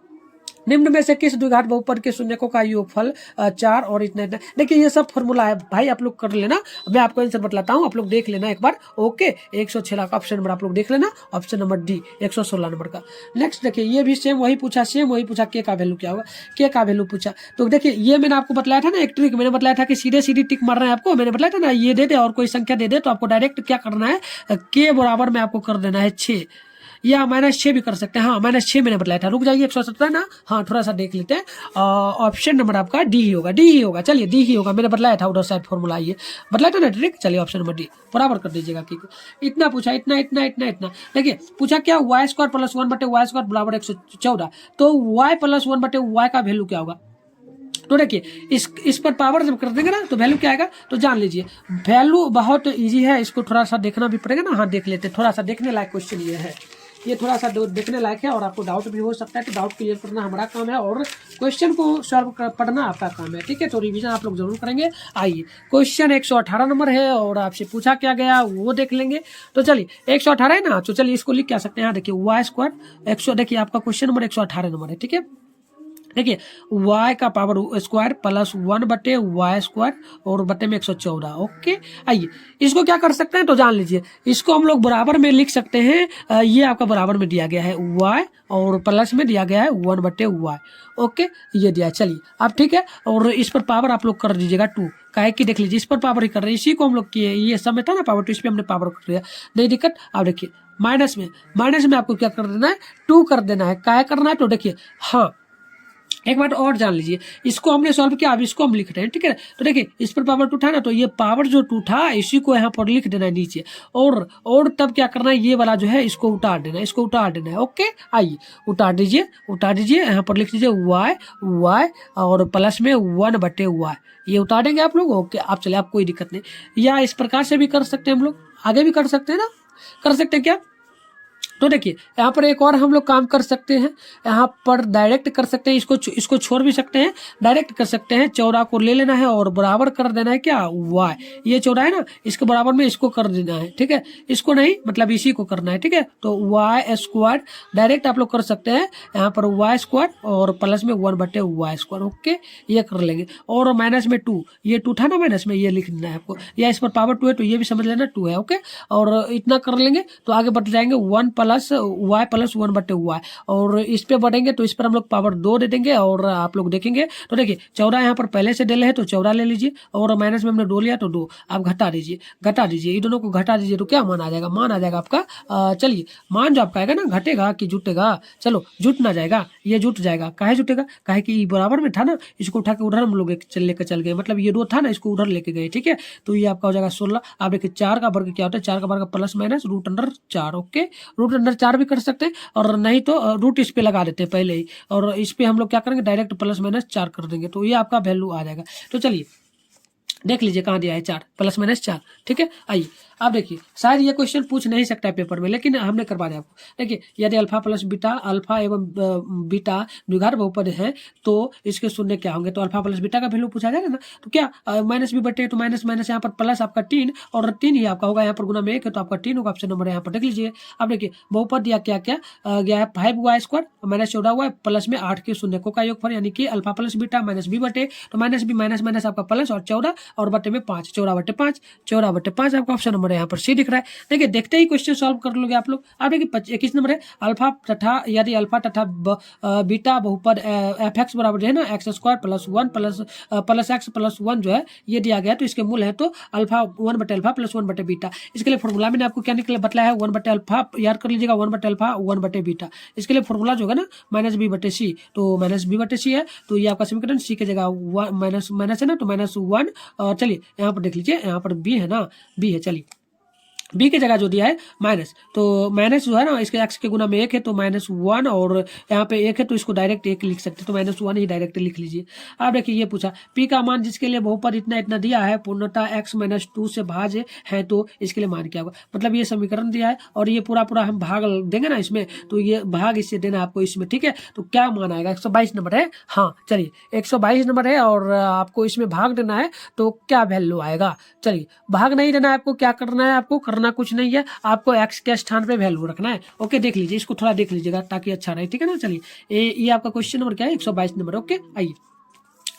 निम्न में से किस द्विघात बहुपद के शून्यकों का योगफल 4 और इतना। देखिए ये सब फॉर्मूला है भाई, आप लोग कर लेना, मैं आपको आंसर बतलाता हूँ, आप लोग देख लेना एक बार। ओके, 106 का ऑप्शन नंबर आप लोग देख लेना, ऑप्शन नंबर डी 116 नंबर का। नेक्स्ट देखिए, ये भी सेम वही पूछा, के का वैल्यू क्या होगा, के का वैल्यू पूछा, तो देखिए ये मैंने आपको बतलाया था ना, एक ट्रिक मैंने बतलाया था कि सीधे टिक मारना है आपको, मैंने बतलाया था ना, ये दे दे और कोई संख्या दे दे, तो आपको डायरेक्ट क्या करना है, के बराबर में आपको कर देना है 6 या -6 भी कर सकते हैं। हाँ -6 मैंने बताया था, रुक जाइए 117 ना, हाँ थोड़ा सा देख लेते हैं, ऑप्शन नंबर आपका डी ही होगा, चलिए डी ही होगा, मैंने बताया था उधर साइड फॉर्मूला, ये बताया था ना ट्रिक। चलिए ऑप्शन नंबर डी बराबर कर दीजिएगा, इतना पूछा, इतना देखिए पूछा क्या, y स्क्वायर प्लस 1 बटे y स्क्वायर बराबर 114, तो y प्लस 1 बटे y का वैल्यू क्या होगा, तो देखिए इस पर पावर जब कर देंगे ना, तो वैल्यू क्या आएगा, तो जान लीजिए, वैल्यू बहुत इजी है, इसको थोड़ा सा देखना भी पड़ेगा ना। हाँ देख लेते हैं, थोड़ा सा देखने लायक क्वेश्चन ये है, ये थोड़ा सा देखने लायक है, और आपको डाउट भी हो सकता है, तो डाउट क्लियर करना हमारा काम है, और क्वेश्चन को सॉल्व पढ़ना आपका काम है। ठीक है, तो रिवीजन आप लोग जरूर करेंगे। आइए क्वेश्चन 118 नंबर है, और आपसे पूछा क्या गया वो देख लेंगे। तो चलिए 118 है ना, तो चलिए इसको लिख क्या सकते हैं, यहाँ देखिए y स्क्वायर 100, देखिए आपका क्वेश्चन नंबर 118 नंबर है। ठीक है, देखिए y का पावर स्क्वायर प्लस 1 बटे y स्क्वायर और बटे में 114। ओके, आइए इसको क्या कर सकते हैं, तो जान लीजिए, इसको हम लोग बराबर में लिख सकते हैं, ये आपका बराबर में दिया गया है y और प्लस में दिया गया है 1 बटे y। ओके, ये दिया है, चलिए अब ठीक है, और इस पर पावर आप लोग कर दीजिएगा 2, काहे कि देख लीजिए इस पर पावर ही कर रहे हैं, इसी को हम लोग किए, ये सब में था ना पावर, तो इस पर हमने पावर कर दिया, नहीं दिक्कत। अब देखिए माइनस में आपको क्या कर देना है, 2 कर देना है, काहे करना है, तो देखिए हाँ एक बात और जान लीजिए, इसको हमने सॉल्व किया, अब इसको हम लिख रहे हैं। ठीक है, तो देखिए इस पर पावर 2 था ना, तो ये पावर जो 2 था इसी को यहाँ पर लिख देना है नीचे, और तब क्या करना है, ये वाला जो है इसको उतार देना है। ओके, आइए उतार दीजिए, यहाँ पर लिख दीजिए y और प्लस में 1 बटे y, ये उतार देंगे आप लोग। ओके, आप चले, आप कोई दिक्कत नहीं, या इस प्रकार से भी कर सकते हैं हम लोग, आगे भी कर सकते हैं ना, कर सकते हैं क्या, तो देखिए यहाँ पर एक और हम लोग काम कर सकते हैं, यहाँ पर डायरेक्ट कर सकते हैं, इसको छोड़ भी सकते हैं, डायरेक्ट कर सकते हैं। 14 को ले लेना है और बराबर कर देना है क्या, y, ये 14 है ना, इसके बराबर में इसको कर देना है, ठीक है, इसको नहीं मतलब इसी को करना है, ठीक है। तो y स्क्वायर डायरेक्ट आप लोग कर सकते हैं, यहाँ पर y स्क्वायर और प्लस में 1/y स्क्वायर, ओके, ये कर लेंगे। और माइनस में 2, ये 2 था ना माइनस में, ये लिख देना है आपको, या इस पर पावर 2 है तो ये भी समझ लेना 2 है, ओके। और इतना कर लेंगे तो आगे बढ़ जाएंगे 1 + y + 1/y, और इस पे बढ़ेंगे तो इस पर हम लोग पावर 2 दे देंगे। और आप लोग देखेंगे तो देखिए 14 यहाँ पर पहले से डेले है तो 14 ले लीजिए, और माइनस में हमने 2 लिया तो 2, आप घटा दीजिए, ये दोनों को घटा दीजिए तो क्या मान आ जाएगा, मान आ जाएगा आपका, चलिए मान जो आपका आएगा ना, घटेगा कि जुटेगा, चलो जुट ना जाएगा, ये जुट जाएगा। काहे जुटेगा, काहे कि बराबर में था ना, इसको उठा के उधर हम लोग लेकर चल गए, मतलब ये 2 था ना, इसको उधर लेके गए, ठीक है। तो ये आपका हो जाएगा 16। आप देखिए 4 का वर्ग क्या होता है, 4 का वर्ग प्लस माइनस √4, ओके, √4 भी कर सकते हैं, और नहीं तो रूट इस पे लगा देते हैं पहले ही, और इस पे हम लोग क्या करेंगे, डायरेक्ट +- 4 कर देंगे, तो ये आपका वैल्यू आ जाएगा। तो चलिए देख लीजिए कहाँ दिया है 4 +- 4, ठीक है। आइए आप देखिए, शायद ये क्वेश्चन पूछ नहीं सकता है पेपर में, लेकिन हमने करवा दिया आपको। देखिए यदि अल्फा प्लस बीटा, अल्फा एवं बीटा द्विघात बहुपद है तो इसके शून्य क्या होंगे, तो अल्फा प्लस बीटा का वैल्यू पूछा जाएगा ना, तो क्या -b/, तो माइनस माइनस यहाँ पर प्लस आपका 3, और 3 ही आपका होगा, यहाँ पर गुना में 1 है तो आपका 3 होगा, ऑप्शन नंबर यहाँ पर देख लीजिए। अब देखिए बहुपद दिया क्या क्या गया है, 5y² -14y प्लस में 8 के शून्य का योगफल, यानी कि अल्फा प्लस बीटा -b/, तो -b माइनस माइनस आपका प्लस और 14 और बटे में 5, 14/5 आपका ऑप्शन नंबर यहाँ पर सी दिख रहा है। देखिए देखते ही क्वेश्चन सॉल्व कर लोगे आप लोग। आप देखिए 21 नंबर है, अल्फा तथा यदि अल्फा तथा बीटा बहुपद f(x) बराबर जो है ना x² + 1 + x + 1 जो है ये दिया गया, तो इसके मूल है तो अल्फा 1/अल्फा + 1/बीटा। इसके लिए फॉर्मूला मैंने आपको क्या निकला बतलाया है, 1/अल्फा, याद कर लीजिएगा, 1/अल्फा 1/बीटा। इसके लिए फॉर्मूला जो होगा ना -b/c, तो -b/c है, तो ये आपका समीकरण सी की जगह माइनस माइनस है ना, तो -1। और चलिए यहाँ पर देख लीजिए, यहाँ पर बी है ना, बी है, चलिए बी की जगह जो दिया है माइनस, तो माइनस जो है ना इसके एक्स के गुना में 1 है तो -1, और यहाँ पे 1 है तो इसको डायरेक्ट 1 लिख सकते, तो -1 ही डायरेक्ट लिख लीजिए। अब देखिए ये पूछा पी का मान जिसके लिए बहुपद इतना इतना दिया है पूर्णतः x - 2 से भाज्य है तो इसके लिए मान क्या होगा, मतलब ये समीकरण दिया है और ये पूरा हम भाग देंगे ना इसमें, तो ये भाग इससे देना आपको इसमें, ठीक है। तो क्या मान आएगा, 122 नंबर है, हाँ चलिए 122 नंबर है, और आपको इसमें भाग देना है तो क्या वैल्यू आएगा। चलिए भाग नहीं देना है आपको, क्या करना है, आपको करना कुछ नहीं है, आपको x के स्थान पे वैल्यू रखना है, ओके। देख लीजिए, इसको थोड़ा देख लीजिएगा ताकि अच्छा रहे, ठीक है ना। चलिए ये आपका क्वेश्चन नंबर क्या है, 122 नंबर, ओके। आइए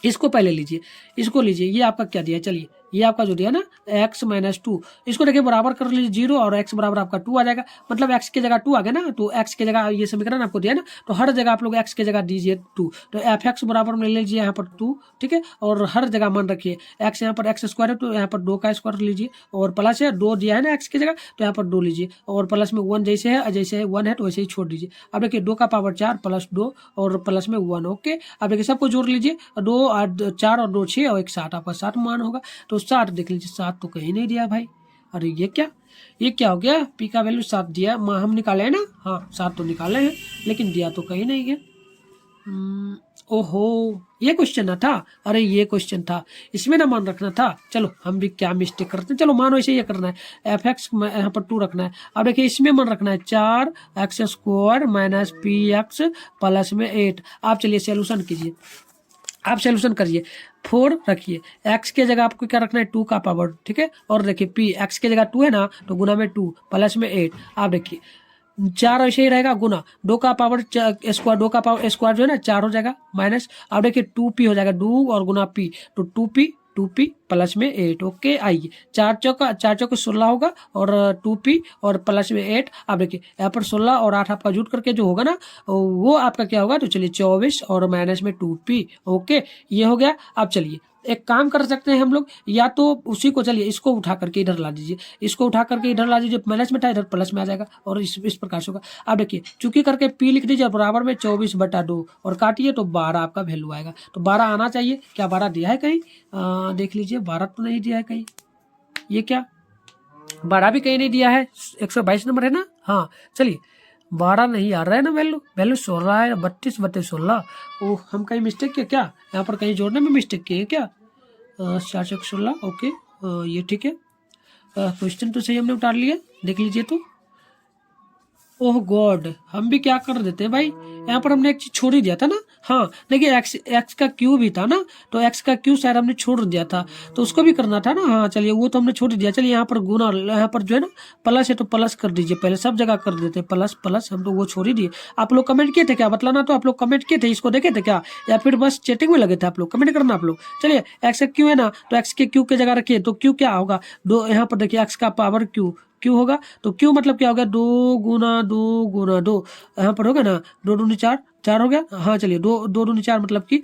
इसको पहले लीजिए, इसको लीजिए, ये आपका क्या दिया है, चलिए ये आपका जो दिया ना x - 2, इसको देखिए बराबर कर लीजिए 0, और x बराबर आपका 2 आ जाएगा, मतलब x की जगह 2 आ गया ना, तो x की जगह ये समीकरण आपको दिया ना, तो हर जगह आप लोग x की जगह दीजिए 2, तो f(x) बराबर में ले लीजिए यहाँ पर 2, ठीक है, और हर जगह मान रखिए x, यहाँ पर x² है तो यहाँ पर 2 का स्क्वायर लीजिए, और प्लस है 2 दिया है ना x की जगह तो यहाँ पर 2 लीजिए, और प्लस में 1 जैसे है 1 है तो वैसे ही छोड़ दीजिए। अब देखिए 2 का पावर 4 + 2 और प्लस में 1, ओके। अब देखिए सबको जोड़ लीजिए, 2 8 4 और 2 6 और 1 7, आपका 7 मान होगा, तो 7 देख लीजिए, 7 तो कहीं नहीं दिया भाई, अरे ये क्या हो गया, पी का वैल्यू 7 दिया, हम निकाले हैं ना, हाँ 7 तो निकाले हैं, लेकिन दिया तो कहीं नहीं गया। ओहो ये क्वेश्चन ना था, अरे ये क्वेश्चन था, इसमें ना मान रखना था। चलो हम भी क्या मिस्टेक करते हैं, चलो मान वैसे ये करना है, f(x) यहाँ पर 2 रखना है। अब देखिए इसमें मान रखना है 4x² - px प्लस में 8। आप चलिए सोल्यूशन कीजिए, आप सोल्यूशन करिए, 4 रखिए, x के जगह आपको क्या रखना है 2 का पावर, ठीक है, और देखिए p x के जगह 2 है ना तो गुना में 2 प्लस में 8। आप देखिए 4 ऐसे ही रहेगा, गुना 2 का पावर स्क्वायर, 2 का पावर स्क्वायर जो है ना 4 हो जाएगा, माइनस अब देखिए 2p हो जाएगा, 2 और गुना p, तो 2p प्लस में 8, ओके। आइए 4 चौका 16 होगा, और 2p और प्लस में 8। अब देखिए यहाँ पर 16 और 8 आपका जुट करके जो होगा ना वो आपका क्या होगा, तो चलिए 24 और माइनस में 2p, ओके ये हो गया। अब चलिए एक काम कर सकते हैं हम लोग, या तो उसी को चलिए इसको उठा करके इधर ला दीजिए, इसको उठा करके इधर ला दीजिए, माइनस में था इधर प्लस में आ जाएगा, और इस प्रकार से होगा। अब देखिए चूंकि करके p लिख दीजिए बराबर में 24/2 और काटिए तो 12 आपका वैल्यू आएगा, तो 12 आना चाहिए। क्या 12 दिया है कहीं, देख लीजिए 12 तो नहीं दिया है कहीं, ये क्या 12 भी कहीं नहीं दिया है, 122 नंबर है ना, हाँ चलिए 12 नहीं आ रहा है ना, वैल्यू 16 है, 32/16। ओह हम कहीं मिस्टेक किया क्या, यहाँ पर कहीं जोड़ने में मिस्टेक किए क्या, 416, ओके ये ठीक है, क्वेश्चन तो सही हमने उतार लिया, देख लीजिए तो ओह गॉड, हम भी क्या कर देते हैं भाई, यहाँ पर हमने एक चीज छोड़ ही दिया था ना। हाँ देखिए एक्स का क्यू भी था ना, तो एक्स का क्यू शायद हमने छोड़ दिया था, तो उसको भी करना था ना। हाँ चलिए वो तो हमने छोड़ दिया। चलिए यहाँ पर गुना, यहाँ पर जो है ना प्लस है तो प्लस कर दीजिए, पहले सब जगह कर देते प्लस प्लस, हम तो वो छोड़ ही दिए। आप लोग कमेंट किए थे क्या, बतलाना। तो आप लोग कमेंट किए थे, इसको देखे थे क्या, या फिर बस चैटिंग में लगे थे आप लोग, कमेंट करना आप लोग। चलिए एक्स का क्यू है ना, तो एक्स के क्यू की जगह रखिए, तो क्यू क्या होगा, दो। यहाँ पर देखिए एक्स का पावर क्यू, क्यू होगा तो क्यू मतलब क्या होगा, 2 गुना 2 यहाँ पर होगा ना, 2 दूनी 4, 4 हो गया। हाँ चलिए 2 2 दूनी 4 मतलब कि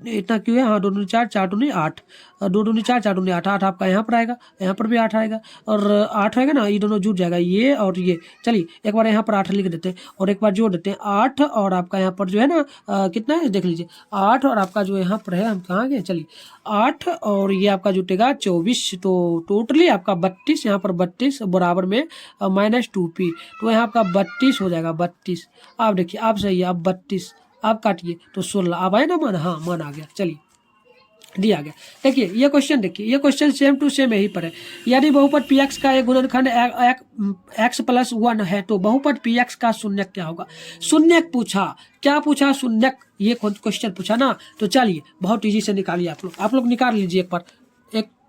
इतना क्यू है। हाँ 2 दूनी 4, 4 दूनी 8, 2 दूनी 4, 4 दूनी 8, 8 आपका यहाँ पर आएगा, यहाँ पर भी 8 आएगा, और 8 आएगा ना, ये दोनों जुड़ जाएगा, ये और ये। चलिए एक बार यहाँ पर 8 लिख देते हैं और एक बार जोड़ देते हैं 8, और आपका यहाँ पर जो है ना कितना है देख लीजिए, 8 और आपका जो यहाँ पर है, हम कहाँ गए, चलिए 8 और ये आपका जुटेगा 24, तो टोटली आपका 32, यहाँ पर 32 बराबर में -2p, तो यहाँ आपका 32 हो जाएगा, 32। आप देखिए आप सही है, आप 32 आप काटिए तो 16, अब आए ना मन, हाँ मन आ गया। चलिए दिया गया। देखिए ये क्वेश्चन, देखिए ये क्वेश्चन सेम टू सेम यही पर है। यदि बहुपद पी एक्स का एक गुणनखंड एक्स प्लस 1 है तो बहुपद पी एक्स का शून्यक क्या होगा। शून्यक पूछा, क्या पूछा, शून्यक, ये क्वेश्चन पूछा ना। तो चलिए बहुत इजी से निकालिए आप लोग निकाल लीजिए एक बार।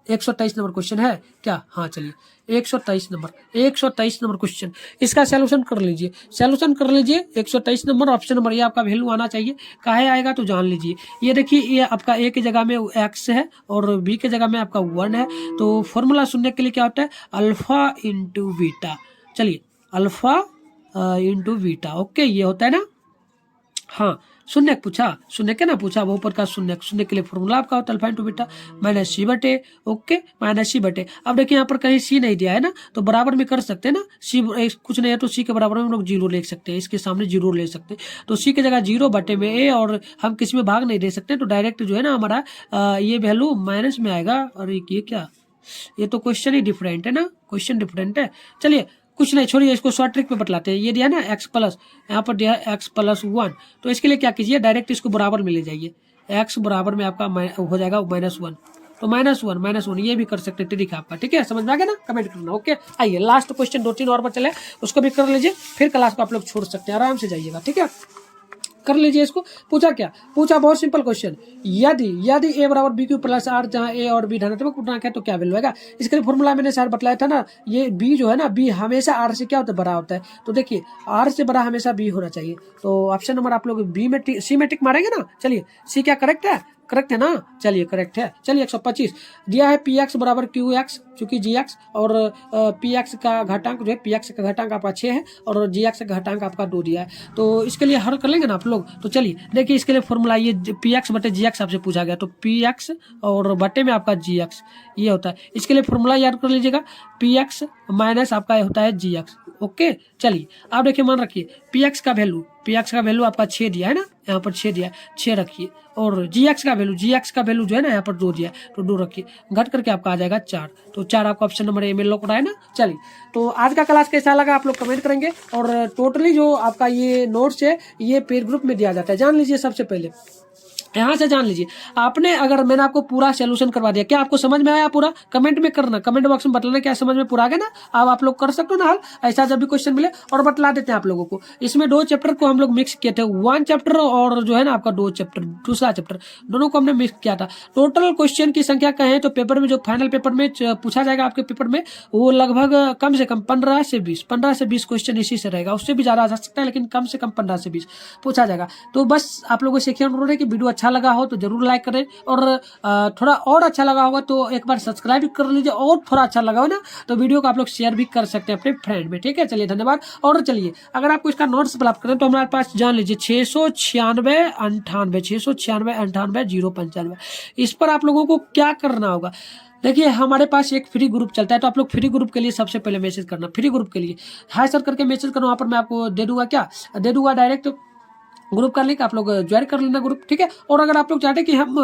123 नंबर क्वेश्चन है क्या, हाँ चलिए 123 नंबर क्वेश्चन, इसका सॉल्यूशन कर लीजिए, 123 नंबर ऑप्शन नंबर, ये आपका वैल्यू आना चाहिए, काहे आएगा तो जान लीजिए। ये देखिए ये आपका ए की जगह में एक्स है और बी की जगह में आपका 1 है, तो फॉर्मूला सुनने के लिए क्या होता है, अल्फा इंटू बीटा। चलिए अल्फा इंटू बीटा, ओके ये होता है ना। हाँ शून्यक पूछा, शून्य के ना पूछा, बहुपद का शून्यक, शून्य के लिए फॉर्मूला आपका होता है alpha into beta -c/, okay -c/। अब देखिए यहाँ पर कहीं सी नहीं दिया है ना, तो बराबर में कर सकते हैं ना, सी कुछ नहीं है तो सी के बराबर में हम लोग 0 लिख सकते हैं, इसके सामने 0 ले सकते हैं, तो सी की जगह 0/a, और हम किसी में भाग नहीं दे सकते, तो डायरेक्ट जो है ना हमारा ये वैल्यू माइनस में आएगा। और ये क्या, ये तो क्वेश्चन ही डिफरेंट है ना, क्वेश्चन डिफरेंट है। चलिए कुछ नहीं छोड़िए, इसको शॉर्ट ट्रिक में बतलाते हैं। ये दिया ना एक्स प्लस, यहाँ पर दिया एक्स प्लस 1, तो इसके लिए क्या कीजिए, डायरेक्ट इसको बराबर में ले जाइए, एक्स बराबर में आपका हो जाएगा -1, तो -1 ये भी कर सकते हैं, ट्रिक आपका, ठीक है, समझ में आ गया ना, कमेंट करना। ओके आइए लास्ट क्वेश्चन 2-3 और बचले, उसको भी कर लीजिए, फिर क्लास को आप लोग छोड़ सकते हैं, आराम से जाइएगा, ठीक है, कर लीजिए। इसको पूछा क्या, पूछा बहुत सिंपल क्वेश्चन, यदि a बराबर b क्यू प्लस r, जहाँ a और b धनात्मक पूर्णांक है तो क्या वैल्यू आएगा। इसके लिए फॉर्मूला मैंने शायद बतलाया था ना, ये b जो है ना, b हमेशा r से क्या होता है, बड़ा होता है, तो देखिए r से बड़ा हमेशा b होना चाहिए, तो ऑप्शन नंबर आप लोग b में सी में टिक मारेंगे ना। चलिए सी क्या करेक्ट है, करेक्ट है ना, चलिए करेक्ट है। चलिए 125 दिया है, पी एक्स बराबर क्यू एक्स, चूंकि जी एक्स और पी एक्स का घातांक जो है, पी एक्स का घातांक आपका 6 है और जी एक्स का घातांक आपका 2 दिया है, तो इसके लिए हल कर लेंगे ना आप लोग। तो चलिए देखिए इसके लिए फॉर्मूला, ये पी एक्स बटे जी एक्स आपसे पूछा गया, तो पी एक्स और बटे में आपका जी एक्स ये होता है, इसके लिए फॉर्मूला याद कर लीजिएगा, पी एक्स माइनस आपका होता है जी एक्स, ओके। चलिए आप देखिए मान रखिए पी एक्स का वैल्यू आपका 6 दिया है ना, यहाँ पर 6 दिया है, 6 रखिए, और जी एक्स का वैल्यू जो है ना यहाँ पर 2 दिया है, तो 2 रखिए, घट करके आपका आ जाएगा 4, तो 4 आपका ऑप्शन नंबर ए में लॉक रहा है ना। चलिए तो आज का क्लास कैसा लगा आप लोग कमेंट करेंगे, और टोटली जो आपका ये नोट्स है ये पेड ग्रुप में दिया जाता है, जान लीजिए। सबसे पहले यहाँ से जान लीजिए, आपने अगर मैंने आपको पूरा सोल्यूशन करवा दिया, क्या आपको समझ में आया पूरा, कमेंट में करना, कमेंट बॉक्स में बतलाना क्या समझ में पूरा आ गया ना। अब आप लोग कर सकते हो ना हल, ऐसा जब भी क्वेश्चन मिले, और बतला देते हैं आप लोगों को। इसमें 2 चैप्टर को हम लोग मिक्स किए थे, 1 चैप्टर और जो है ना आपका 2 चैप्टर, दूसरा चैप्टर, दोनों को हमने मिक्स किया था। टोटल क्वेश्चन की संख्या कहें तो पेपर में जो फाइनल पेपर में पूछा जाएगा आपके पेपर में, वो लगभग कम से कम 15 से 20 क्वेश्चन इसी से रहेगा, उससे भी ज्यादा आ सकता है, लेकिन कम से कम 15 से 20 पूछा जाएगा। तो बस आप लोगों से एक अनुरोध है कि वीडियो अच्छा लगा हो तो जरूर लाइक करें, और थोड़ा और अच्छा लगा होगा तो एक बार सब्सक्राइब कर लीजिए, और थोड़ा अच्छा लगा हो ना तो वीडियो को आप लोग शेयर भी कर सकते हैं अपने फ्रेंड में, ठीक है। चलिए धन्यवाद। और चलिए अगर आपको इसका नोट्स प्राप्त करें तो हमारे पास जान लीजिए 696 98 इस पर आप लोगों को क्या करना होगा। देखिए हमारे पास एक फ्री ग्रुप चलता है, तो आप लोग फ्री ग्रुप के लिए सबसे पहले मैसेज करना, फ्री ग्रुप के लिए हाय सर करके मैसेज करना, वहाँ पर मैं आपको दे दूंगा, क्या दे दूंगा, डायरेक्ट ग्रुप कर लेंगे, आप लोग ज्वाइन कर लेना ग्रुप, ठीक है। और अगर आप लोग चाहते हैं कि हम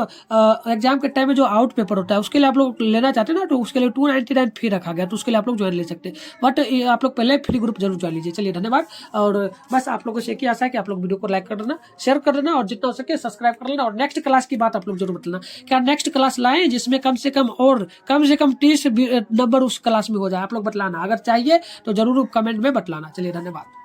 एग्जाम के टाइम में जो आउट पेपर होता है उसके लिए आप लोग लेना चाहते हैं ना, तो उसके लिए 299 फी रखा गया, तो उसके लिए आप लोग ज्वाइन ले सकते हैं, बट आप लोग पहले फ्री ग्रुप जरूर ज्वाइन लीजिए। चलिए धन्यवाद। और बस आप लोगों से एक ही आशा है कि आप लोग वीडियो को लाइक कर देना, शेयर कर देना, और जितना हो सके सब्सक्राइब कर लेना, और नेक्स्ट क्लास की बात आप लोग जरूर बताना, क्या नेक्स्ट क्लास लाएं जिसमें कम से कम 30 नंबर उस क्लास में हो जाए, आप लोग बतलाना, अगर चाहिए तो जरूर कमेंट में बतलाना। चलिए धन्यवाद।